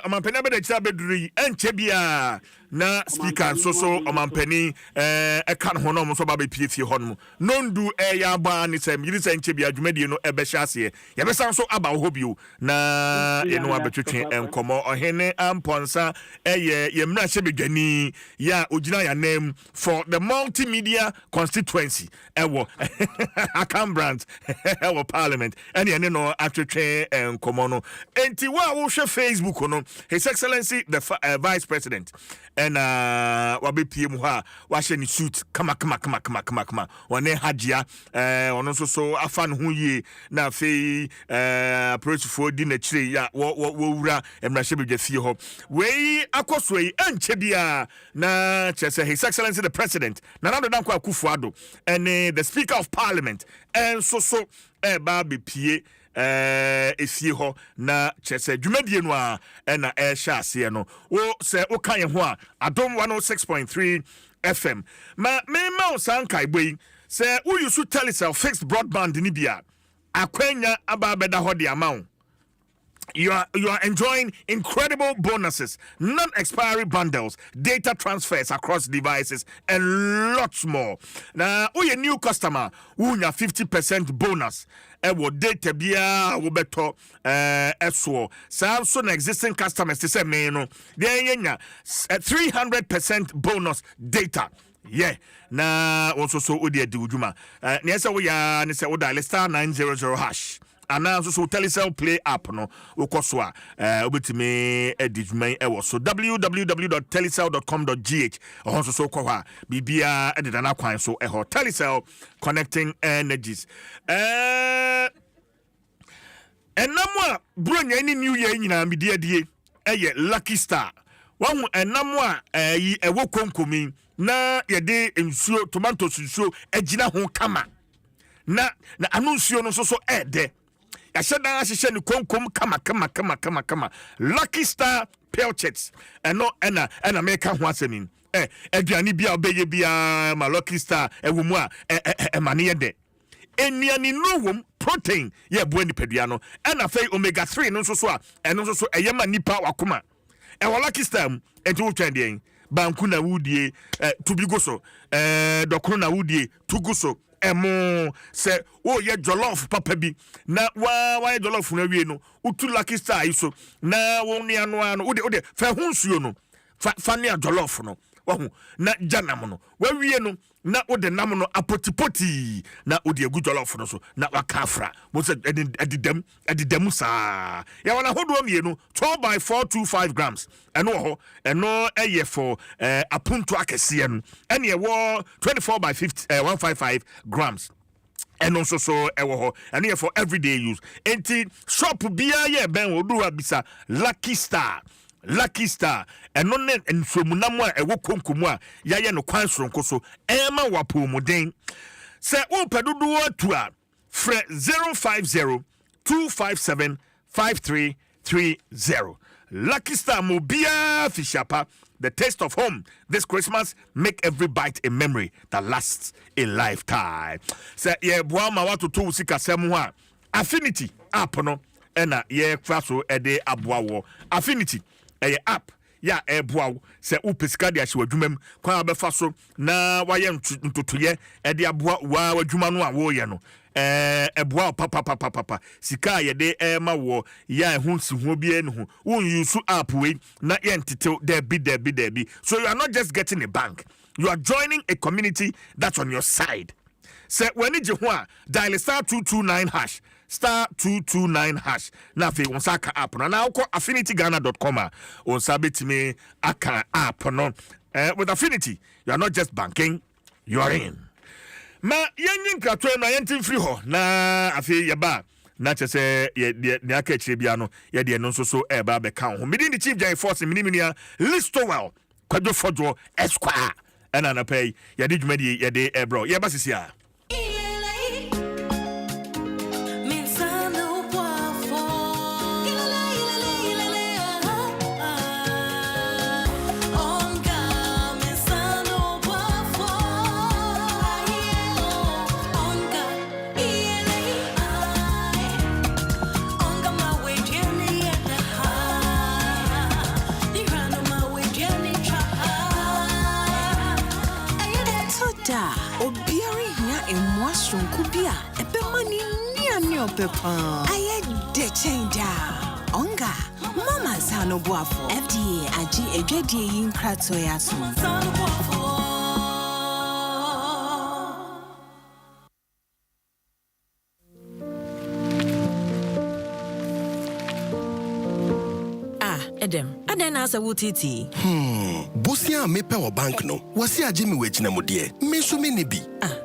amampani be de kira beduru yi enche bia na speaker so omampani kan ho no mo so ba be piefie ho no nondu ya ba ni sem yiri se nche bia dwumadi no ebe hyase ye be san so aba ho bio na ye no abetwetwe enkomo ohene amponsa ye mra hye bedwani ya ogina ya name for the multimedia constituency ewo akam branch ewo parliament ene no atwetwe enkomo no enti wa wo hwe Facebook no His Excellency the Vice President and wabe PM ha washe ni suit kama one hajia ono so afan hu ye na fe approach for di na chire ya wo wura emrahye bedwa fie ho we akoso yi anche bia na chese His Excellency the President na nado dan kwa Akufo-Addo and the Speaker of Parliament and so ba be pie efie ho na chese dwumadie no a na ehya ase no wo se wo kan ye ho a Adom 106.3 FM ma sankai boy se wo use Telecel fixed broadband ni bia akwanya aba beda ho de amount. You are enjoying incredible bonuses, non-expiry bundles, data transfers across devices, and lots more. Now, we a new customer, we have 50% bonus. Ewo data bia wo beto eswo. Samsung existing customers to say me no. They 300% bonus data. Yeah. Na also so odi edi ujuma. Nesa we ya nese o dial *900#. And now so Telecel Play app no ukoswa obetime edijman ewo so www.telecel.com.gh also so kwa bibia edana kwan so eho Telecel connecting energies enamwa bronya ni new year nyina midie eye Lucky Star wahu enamwa yi ewo konkomi na yede ensuo tomatoes nsuo agina ho kama na anunsuo no so ede Ashada ashishe ni konkom kama Lucky Star Pelchets eno ena meka ho asemin aduani bia obeye bia ma Lucky Star ewo mu a mane yede eniani no wom protein ye bo ni pedua no ena fei omega 3 no so a eno so eyema nipa wakoma ewo Lucky Star enti wo twende banku na wudie tubigo so dokoro na wudie tuguso emo se o ye jollof papa bi na wa ye jollof na wie no utu Lucky Star iso na wo ne ano ode fa hunsuo no fa ne jollof no wahu na janam no wa wie no na ode nam no apotipoti na ode egu jollof no so na wakafra mo se edidam sa ya wana hodo mienu 12/425 grams eno eye for apunto akese no ene wo 24/155 grams and also so ewo and here for everyday use enti shop bia ye ben oduwa bisa Lucky Star and non and somunam a ewo konkomu a yaye no kwan soronko so ema wapomuden se wo pedodo atua fre 050-257-5330 Lucky Star mobia fishapa. The taste of home this Christmas, make every bite a memory that lasts a lifetime. Say ye boama watu tu usika semwa Affinity app no ena ye kwaso ede aboawo Affinity app ya eboawo se upesika de ahwe adwumam kwa abefa so na waye ntotoye ede aboa wa adwuma no a wo ye no eboa papa sika ye de ma wo ya ehun si ho bi enu won use app we na ye ntete debi so you are not just getting a bank, you are joining a community that's on your side. Se wani je ho a dial star 229 hash. Star 229 hash. Na fe won saka app no. Na uko affinityghana.com a won sabetime aka app no. With Affinity, you are not just banking, you are in. Ma yenyin kratwe na yentin free ho na afi yeba na chese ye aka chebia no ye de no so eba be kan ho. Midi the chief giant force minimia Listowell kwado fodo esquire ena na pay ye de dwumadi ye de bro ye ba sisia. Kubia, a pemani near pepa. I had de change. Onga, Mama Sano Buafo, FDA, a JD in Kratoyasu. Adam, I then ask a wutiti. Bosia mepe o bank no. Wasi a Jimmy wage na modie. Me so me bi.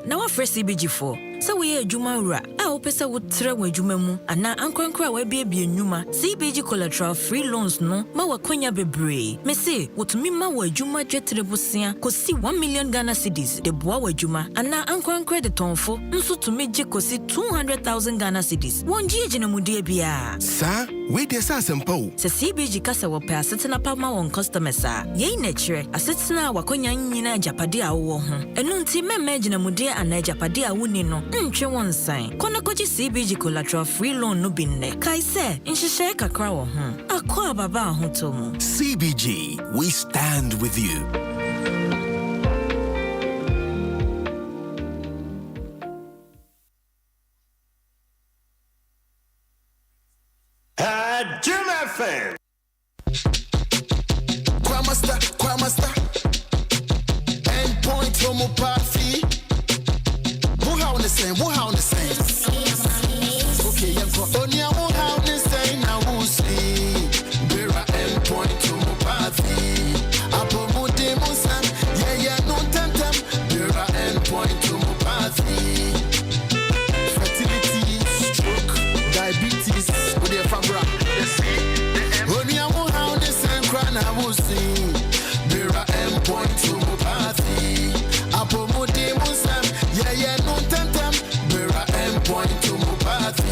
Now a fresh CBG4. So we a Juma ra. I hope so would throw when Jumamu. And now Uncle Cry will be a Numa. CBG collateral free loans no. Mawa Konya bebre. Me say, what me ma wa Juma jet rebusia. Could see 1 million Ghana cedis. The boa Juma. And now Uncle Cry the tonfo. Nso to me je could see 200,000 Ghana cedis. 1 G in a mudia bia. Sir, wait there, Sampo. Se CBG Casa will pay a certain apama on customers. Ye nature. A certain Wakonya Nina Japadia wo. And nunti me imagine a mudia and a Japadia winino. Nche one sign. Kona koji CBG collateral free loan no binne. Kai se, inshishe kakra wo ho. Akwa baba ho tomu. CBG, we stand with you. Jim FM. Kwamasta. Endpoint homopathy. How on the same? Okay, yeah, for Onia, how the same now we'll see. Bera endpoint homopathy. Apomode Musan, yeah, no tentem. Bera endpoint homopathy. Fertility, stroke, diabetes, with the fabra. Onia, how the same crown I will see. Bera endpoint homopathy. Apomode Musan, yeah, no tentem. Bera endpoint homopathy.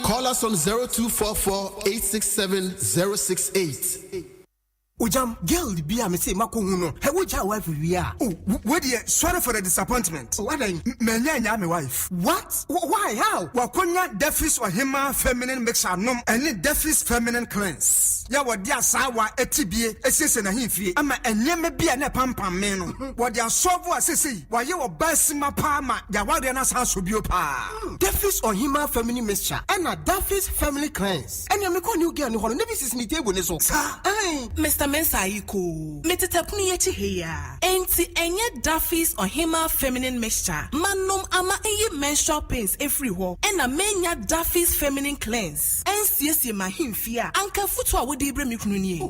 Call us on 0244-867-068. Ujam, girl, be a mistake, Makuno. How would your wife we are? Oh, what you sorry for the disappointment? What I my wife. What? Why? How? Wakonya deafis or hima feminine mixer num and deafis feminine cleanse. Ya what dia sawa etibie, esses na himfie. Ama enye be a pampa meno. What ya sovo asisi, why you basima palma, ya wadiana house bio pa. Deafis or hima feminine mixture, and a deafis family cleanse. And you make new girl who never is in the table. Mr. Mensaiko, Metatapuni yeti here. Enti enye Duffy's or Hima feminine mixture. Manum ama enye menstrual pains everywhere. And a menya Duffy's feminine cleanse. NCS ma himfia. Anka futwa wodi ibre mikununi.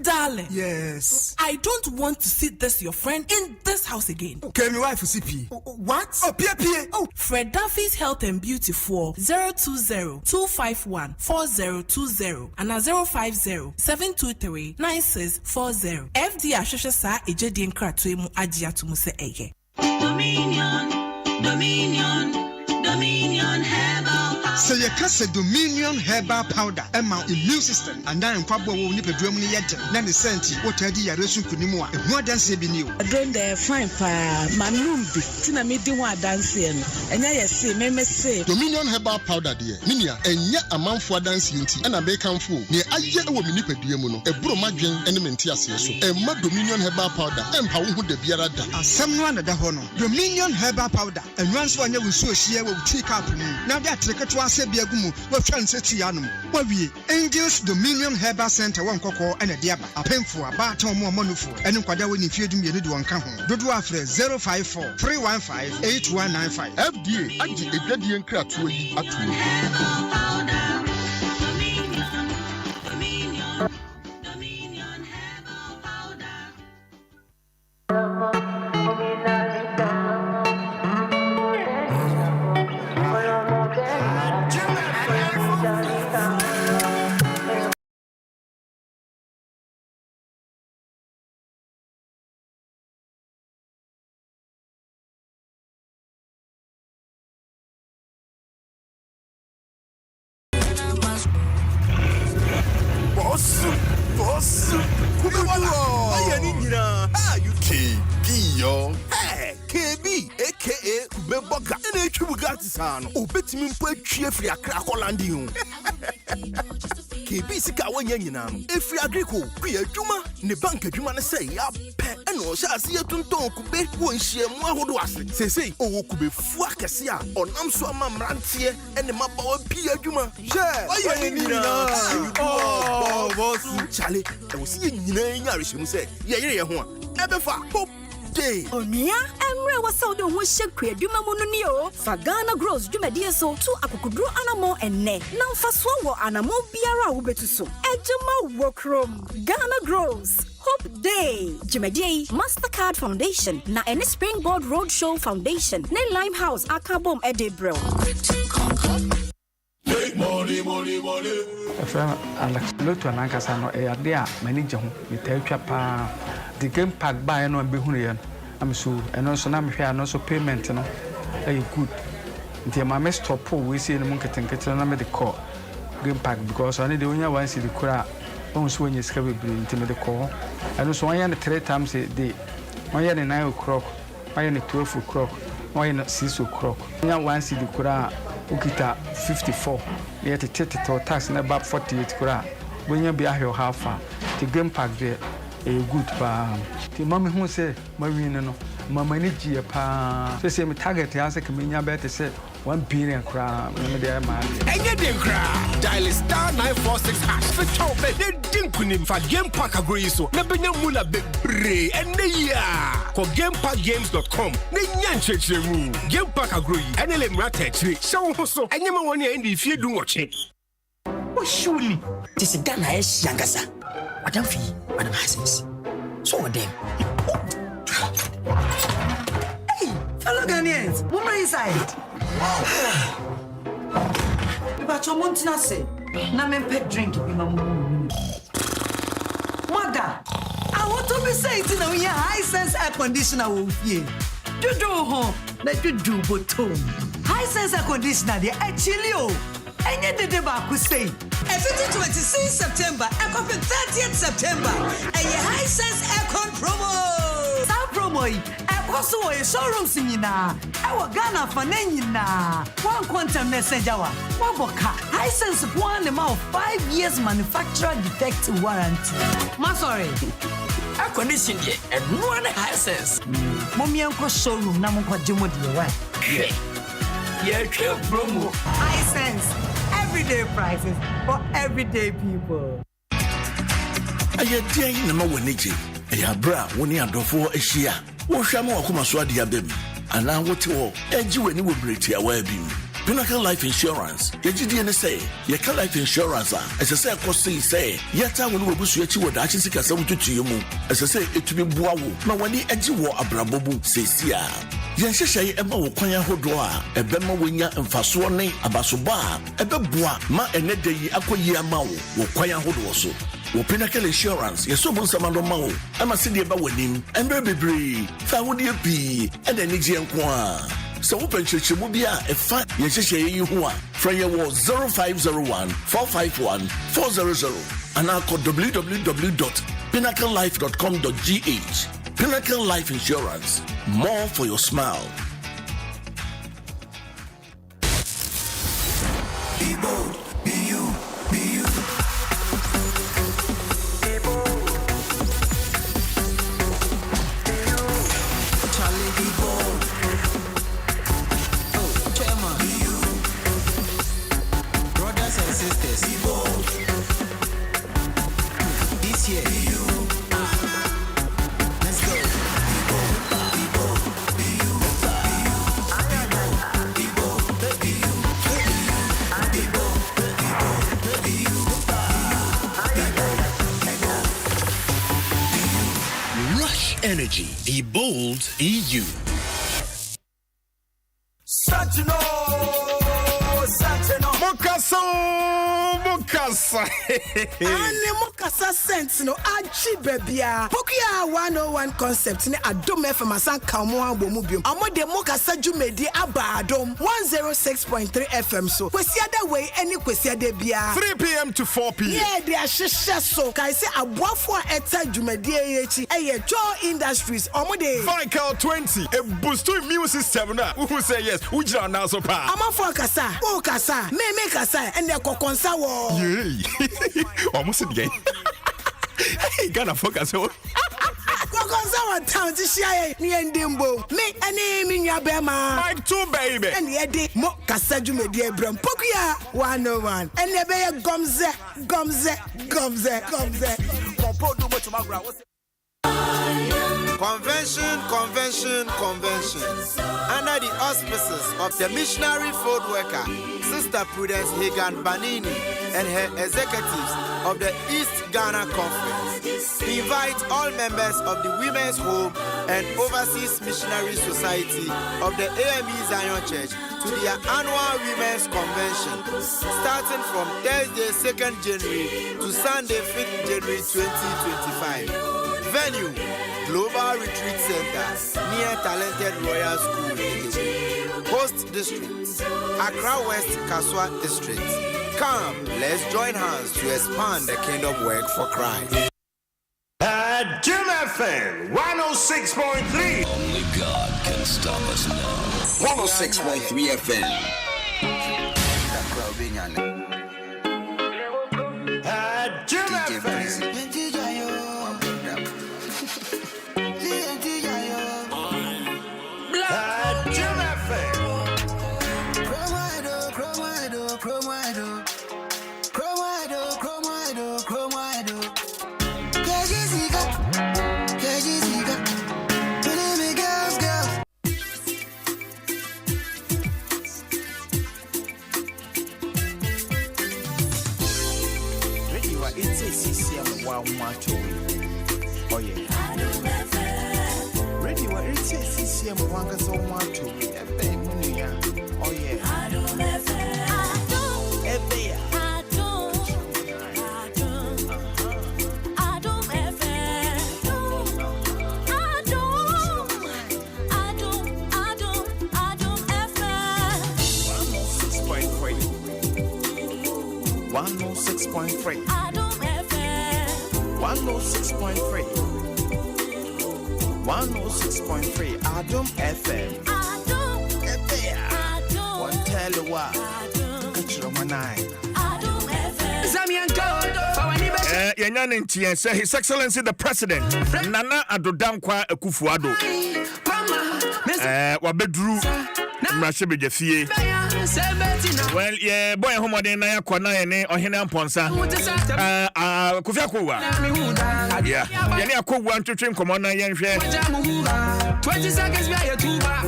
Darling. Yes. I don't want to see this your friend in this house again. Okay, my wife CP. What? Oh, Pia. Oh, Fred Duffy's Health and Beauty for 020-251-4020 and 050-723-9640. FD Ashosha Sa Ejedi Nkratwe mu Ajia tumu se eye. Dominion Herbal Say you can say Dominion herbal powder and immune system and then Pablo will nip a drum yet. Then the senti, what I did, I resume Kunimua, and more than say be new. I don't dare find fire, Manumbi, Tina me do one dancing, and I say, Meme say Dominion herbal powder, dear, Minia, and yet a man for dancing tea, and a bacon fool. Near I yet will nip a diamono, a bromagen, and a mentias, and my Dominion herbal powder, and how would the beer at that? Someone at the honor. Dominion herbal powder, and once one you will so share will take up. Now that trick to us, Biagumu, what chance to Yanum. What we Angels Dominion Herbal Center, one cocoa and a diaba, a pen for a baton more money for, and Quadawi if you do me one come home. Do 054 315 8195. FDA, I did a gradient crap to you at KB, aka Beboga, and a Chubugatisano, Obetimin Poetry free a crack landing. KB Sika Wanyanam, if we agree, be a Juma, the bank of Juma say, up, and no shall see a tunton could be one share more who was. Say, oh, could be Fuakasia, or Namswama Rantier, and the Mapa Pia Juma. Share, oh, boss, Charlie, I was seeing you Irish, who say, yeah, never far, Pope. Onia, Emre was so the one shake create Duma Mononio, Fagana grows Dumadia so 2 Akukudro Anamo and Ne. Now for Swawo Anamo Biara Ubetuso. Ejuma Workroom, Ghana grows. Hope Day, Jimeday, MasterCard Foundation, na any Springboard Roadshow Foundation, ne Limehouse Akabom Edebro. Money. If I look to an Ancasano, a dear manager, we tell Chapa, the game pack by no Behunian. I'm so, and also now and also payment, you know, a good. Until my mess top pool, we see the monkey and get another the call game pack because I need the only one see the crowd. Once when you scabby into the call, and also I had 3 times a day. Why had a 9 o'clock, why had a 12 o'clock, why not 6 o'clock. Now one see the crowd. Ukita 54 yet the total tax in about 48 kura when you be here half far the game pack there a good pa the mommy who say marine no mama ni ji pa so say me target has a comenya better say 1 billion kura me there man enye dem kra dial *946# for chop be din kunim fa game pack agree so na benya mula bebre ene ya ko gamepackgames.com na nya nchechemu game pack agree ene le mra techri so ho so enye ma woni ende fie du woche o shuli this Ghana is yangasa madam fi madam Hasses so them fellow Ghanaians, what are inside? But you want to say, na me pet drink in my mother. I want to be saying to know high sense air conditioner with you. Do home, let you do bottom. High sense air conditioner, they actually and yet the debate say. 26 September, aircon 30th September, and your high sense aircon promo. That promo, also a showroom singina. Our Ghana for Nenina. 1 quantum message hour. Waboka. High sense one amount 5 years manufacturer defect warranty. Sorry. Air condition and one high sense. Mommy uncle showroom Namunko Jimo DIY. Yeah, promo. High sense. Everyday prices for everyday people. Aye dia yin na woniji. Eya bra woni adofo ahia. Wo hwa ma wakoma so ade abem. Ana wote wo eji wani wo breti awa abim. Pinnacle Life Insurance. Yejidi ne say, ye ka life insurance ese say kosi say, yeta woni wo busu echi wo da achi sika sa wututu mu. Ese say etumi bua wo na wani eji wo abrabobu sesia. Yen hyehyɛ ema wo kwan ahodo a ebema wonya mfaso ne abasoba a ebeboa ma enede yi akoyi ama wo kwan ahodo so. Wo Pinnacle Insurance yeso bon samando ma wo ama se de ba wanim embe bebre fa wo de bi eda ni je nko a So open chechemu bia efa ye hyehyɛ yi ho a from your 0501 451 400 and now call www.pinnaclelife.com.gh. Pinnacle Life Insurance. More for your smile. Be bold, be you, be you. Be bold. Be you. Charlie, be bold. Oh, Chairman. Be you. Brothers and sisters. Be bold. This year. Be you. Let's go. Be bold. Be bold. Be you. Be bold. Be you. Rush Energy, be bold, be you. Santino. Mukasa. Ane Mukasa sense no achi bebia. Pokia 101 concept ne Adom FM asan kamo abo mu biom. Amode Mukasa jumedi aba Adom 106.3 FM so. Kwesiada way any kwesiada bia. 3 p.m. to 4 p.m. Yeah, they are shisha so. Kai se aboafo eta jumedi echi. Eye Joe Industries. Amode Vical 20. A boost to immune system na. Who say yes? Who jira na so pa. Amafo kasa. O kasa. Me kasa. And they kokonsa wo. Yay. Almost again. Hey, Ghana focus. Kokonsa wa town ti share ni endimbo. Me ene mi nwa bema. Mike 2 baby. And yede mo kasa jumedi ebram. Pokuya 101. And ye be gomze. Kompo do much magra. Convention. Under the auspices of the missionary food worker, Sister Prudence Hagan Banini, and her executives of the East Ghana Conference, we invite all members of the Women's Home and Overseas Missionary Society of the AME Zion Church to their annual Women's Convention, starting from Thursday 2nd January to Sunday 5th January 2025. Venue, Global Retreat Center, near Talented Royal School. Host District, Accra West Kaswa District. Come, let's join hands to expand the kingdom work for Christ. Adom FM 106.3. Only God can stop us now. 106.3 FM. Adom FM. Oh yeah. Ready what it says CCM wanga so want to. Oh yeah. Adom 106.3 Adom FM. One tell you what. His Excellency the President Nana Addo Dankwa Akufo-Addo wabedru Mrashebejefie. Well, yeah, boy, homodin na yakwana ene ohene amponsa. Kofi Akwa. Yeah. Yene akwa ntwetwe nkomo na yenhwe. 20 seconds be ya tuba.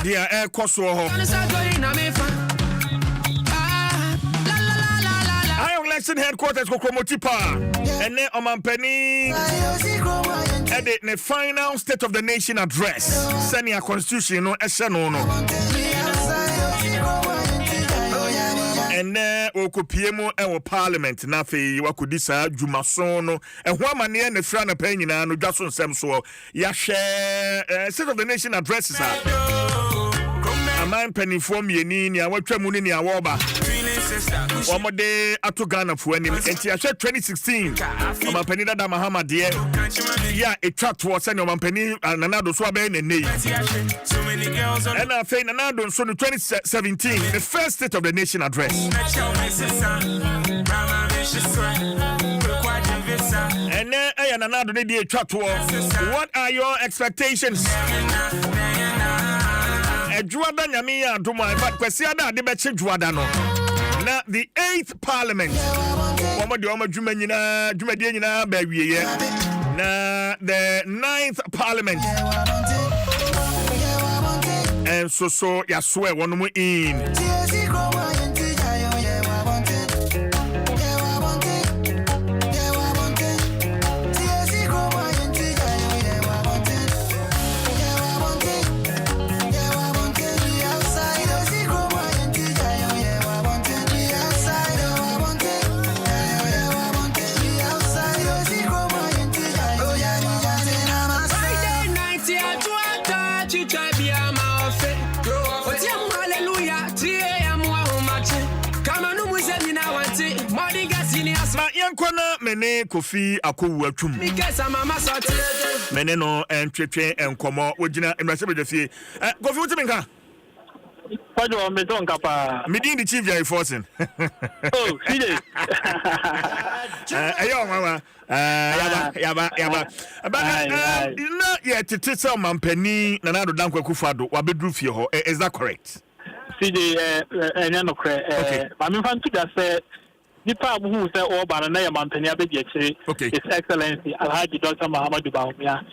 Dia koso ho. Election headquarters Kokomotipa. Ene omampani edit the final State of the Nation address. Senior Constitution no eseno no. Ene okupiemu ewo Parliament na fe wakudisa Jumason no. Ehwo amane ne fra na pa nyina no Dwaso Nsem so ya hwe State of the Nation addresses are. man penifo mieni ni awatwa mu ni awoba omode ato Ghana fo anim enti ahwe 2016 omampani dada Mahama de ya etwato se ne omampani nanado so abe ne nei and afei nanado so no 2017 the first State of the Nation address and nanado ne de etwato. What are your expectations? Juada nyame ya adoma but kwesi ada de be che juada no na the 8th parliament omo de omo dwuma die nyina ba wieye na the 9th parliament and so ya swear one mo in Yankwana mene Kofi Akowu atwum mene no entwetwe enkomo wogina emrasebedefie Kofi utiminka Pajo me don kapa midin the chief jai forcing oh fide ayo mama yaba na ye tete se mampani na nado dankwa kufado wabedru fie ho is that correct fide enya no kre mami fantu da se nipa abuhu se oba na ya mampani abedi akire His Excellency Alhaji Dr. Muhammadu Bawumia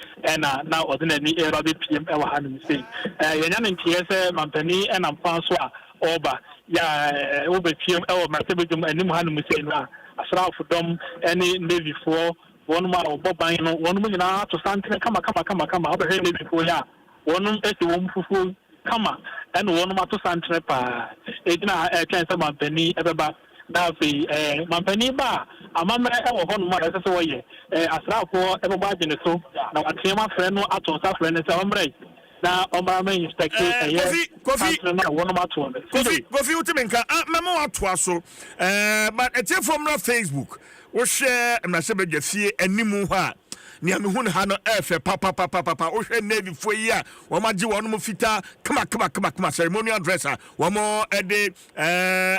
na ordinary era be PM e wa hanu sei yenya no ntie se mampani na mfanso a oba ya oba PM e wa masebedum anim hanu sei no asrafo dom ene navy for one ma oboban no one mu nyina to santene kama obehwe navy for ya one esi wom fufu kama ene one ma to santene pa edina chance mampani ebeba na fi mampani ba amamre e wo hono ma ese so ye asrafo e bo bagene so na watema frɛ no ato sa frɛ no se omre na omama inspect Kofi na wono ma to Kofi utimenka mama wato aso but etie from na Facebook wo share mrasebedefie animu ha ni amehun ha no efe papa wo hwe navy fo yi a wo magye wo no fita kama ceremonial dresser wo mo ede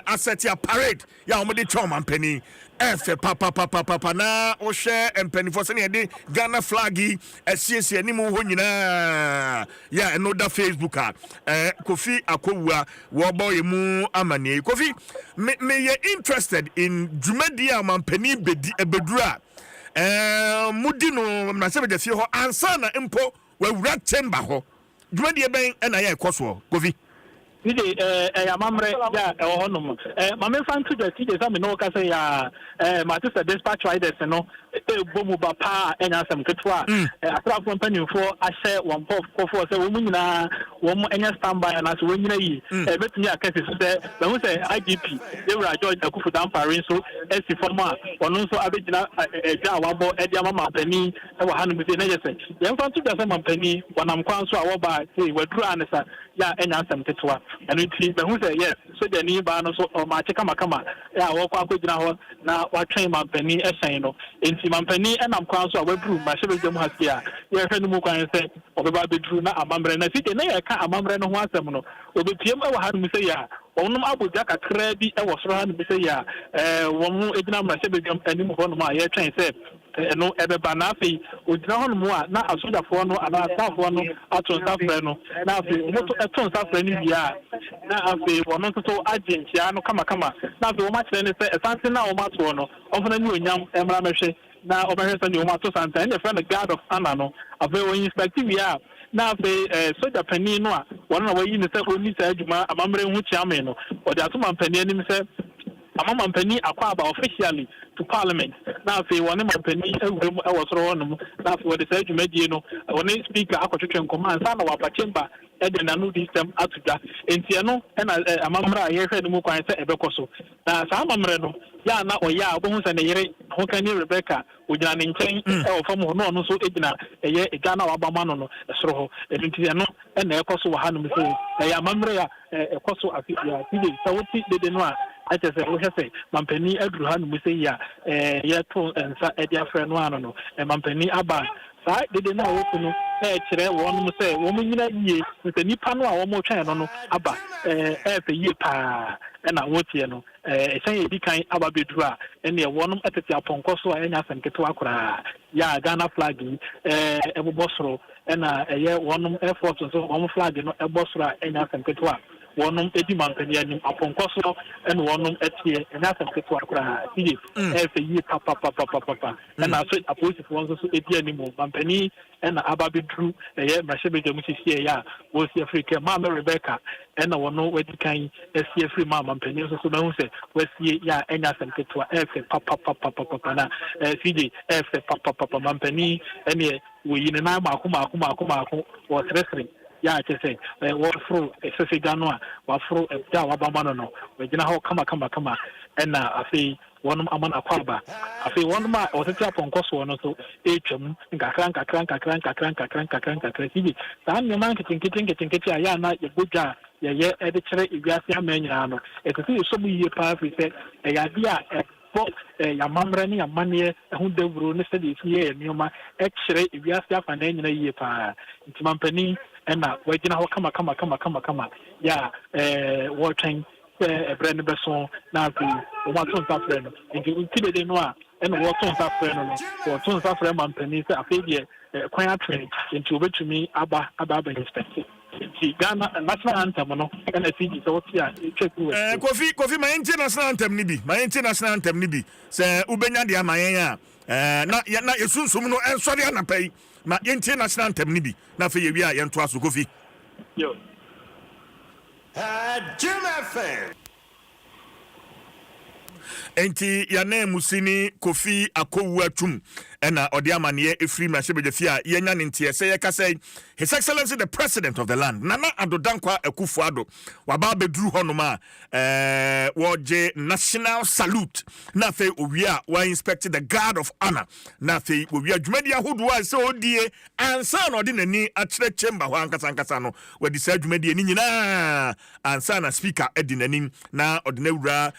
asset ya parade ya wo de choma mpani efe papa na wo hwe empani fo se ne de Ghana flag yi asiesie ni mu ho nyina ya enoda Facebook a Kofi Akowu wo boy mu amane Kofi me ye interested in dwumadi a mampani bedura mudi no mnasebe fie ho ansa na mpo wawura chamber ho dwumadi e ben na ya ekoso Kofi Ide amamre ya honum mame fantu de tije sa me no ka say ya matisa dispatch riders no bomu ba pa enya sam ketwa asrafo mpanimfo ahye won pofo say wo nyina wo enya standby na so wo nyina yi betumi akase so say be hu say IGP Ewura George Akufu Dampare so esi forma ono so abegina edwa wabo edi amama pani e wa hanu bi na yese ye fantu de say mampani wanam kwan so a wo ba say waduru anesa ya enya sam ketwa and it be who say yes so the ni ba no so ma che kama ya wo kwa ko gina ho na wa train mampani e hyen no enti mampani e nam kwan so a wabru ma hye begam hasia ye hwe no mu kwan say obeba bedru na amamre na sike na ye ka amamre no ho asem no obepiem e wa ha no say ya wonum aboja kakra bi e wo soro ha no say ya wo mu egina ma hye begam anim ho no ma ye train say no ebeba na afi ogina ho no a na asojafo no ana asafo no aton safre no na afi moto eton safre ni bia na afi wono to agentia no kama na afi wo ma kire ne se esanse na wo ma to no ofana ni onyam emra mehwe na obehwe se ni wo ma to santa and the friend the guard of honor no afi wo inspect bia na afi soja pani no a wono na wo yi ne se oni se adwuma amamre hu chiame no o de atoma pani anim se amama mpani akwaba officially to parliament na afi woni mampani ewurum ewosoro honum na afi wode say dwumadie no woni speaker akotwetwe nkoma ansa na wapa chamber ede na no this time atuda entia no na amamra ayehwe no mu kwan se ebekoso na sa amamre no ya na oya obohu se ne yere ho kan ni Rebecca ogina ne nchen e ofam ho no so egina eye Ghana wabama no soro ho entia no na ekoso wa hanum se ya amamre ya ekoso afi ya tide sawoti dede no a ate se wo hese mampani aduru hanum se ya ya to ensa ede afre no ano no mampani aba sa dede na wo kuno kire wonum se wo munyina yie se nipa no a wo mo twen no no aba fe yie pa na wotie no esan edi kan aba beduru a ene wonum atete aponko so a enya sanketo akora ya Ghana flag ebobosoro na eye wonum air force so wonum flag no ebosoro a enya sanketo a wonum edi mampani anim aponko so ene wonum etie enya sanketo akora tie fe yie pa na so apolice won so edi anim mampani na aba beduru eye mashebe mu sisi ya wo si Africa ma Rebecca na wono wadi kan esi afri ma mampani so na hu se wasi ya enya sanketo fe pa na CJ fe pa mampani ene wo yine na maako wo tresre ya chese wo fro sese gano a wa fro da wa ba mano no we gina ho kama na afi wonum aman akwaba afi wonum a otete aponkoso no so etwam nkakran sigi sa me man kitinkitin aya na yebodwa ye ede kire iwiase amanyina no ekesi so bu yie pa afi se ya bia ya mamre ni amane hu dawuro ne se de fie enioma ekire iwiase afa na nyina yie pa ntimampani na wagina ho kama ya watching brand beso na fi o ma tun sa freno nti utile de no a na wo tun sa freno no wo tun sa freno mampani se afi de kwan atwe nti obetumi aba inspect nti Ghana national anthem no na CG so tia check Kofi my national anthem ni bi se ubenya de amayen a na yesunsum no ensori anapai na yenti national anthem ni bi na fe yewi a yento aso Kofi yo Adom FM enti yane musini Kofi akowu atum ena odi amane efri ma hyebedefi a yenya ne ntie se ye kasai His Excellency the President of the land Nana Addo Dankwa Akufo-Addo waba beduru honoma woje national salute na fe owia wa inspect the guard of honor na fe owia dwumadi ahodo a se odie ansa na odi nani akire chamber ho ankasa no wadi sa dwumadi ni nyina ansa na speaker edi nani na odi na wura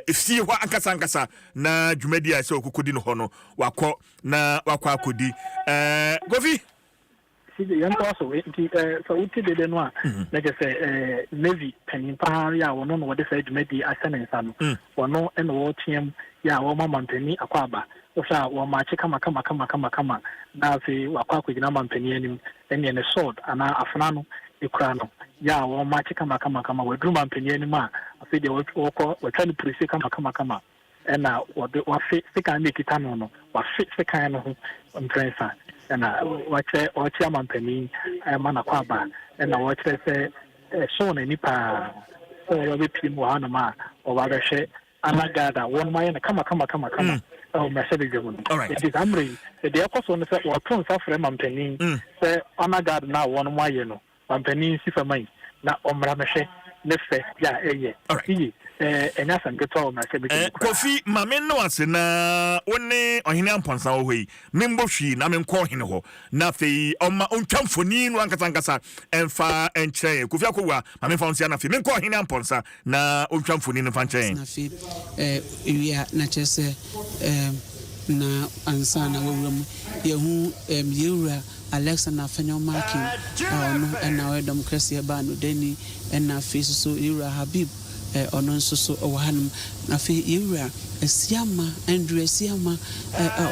efie ho ankasa na dwumadi a se okokodi no ho no wakọ na wakwa akodi Kofi sije yanto aso nti so uti de no a na je se navy panin pa ya wono no wode say dwumadi asenensa no wono ene wo tiem ya wo mampani akwaba osa wo maachi kama na fe wakwa akogina mampani anim ene ne sword ana afana no ekura no ya wo maachi kama wadru mampani anim a afi de wo twani police kama ena wode wafe sika mekita no wafe sika no ho mprensa ena wache amampani mana kwaba ena wache se so na nipa so yobe pim wa no ma obabehwe anagada won ma yana kama oh message them it is amri the akoso no se waton safre mampani se anagada na won ma ye no mampani sifamai na omra mehwe nefe ya eye enya sanketo na kebe Kofi mame no ase na one ohene amponsa wo hoi membo hwi na menko ohene ho na fei oma ontwamfoni no ankasa emfa enche Kofi akowa mame fonsia na fei menko ohene amponsa na ontwamfoni no fanche na fei ewia na chese na ansa na wawuram yehu yewura Alexander Fenyo Markin ono na we democracy ba no deni na fei so yewura Habib ono nso owanum na fe yewura Esiama Andrew Esiama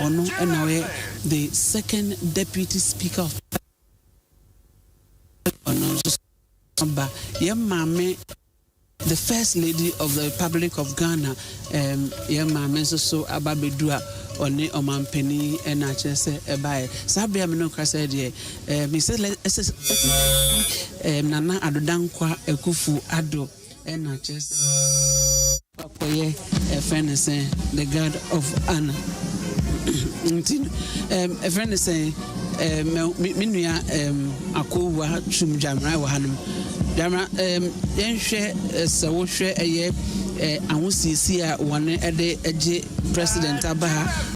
ono na we the second deputy speaker of ono nso ba yemame the first lady of the Republic of Ghana yemame nso ababedua oni omampeni na chese ebae sabia me no krasa de Mrs. Nana Addo Dankwa Akufo-Addo na chese akoye friend is saying the God of honor. A friend is saying, Minia Akowa Chum Jamra Wahanum. Jamra, then share so share a year. I will see one a day, President Abaha.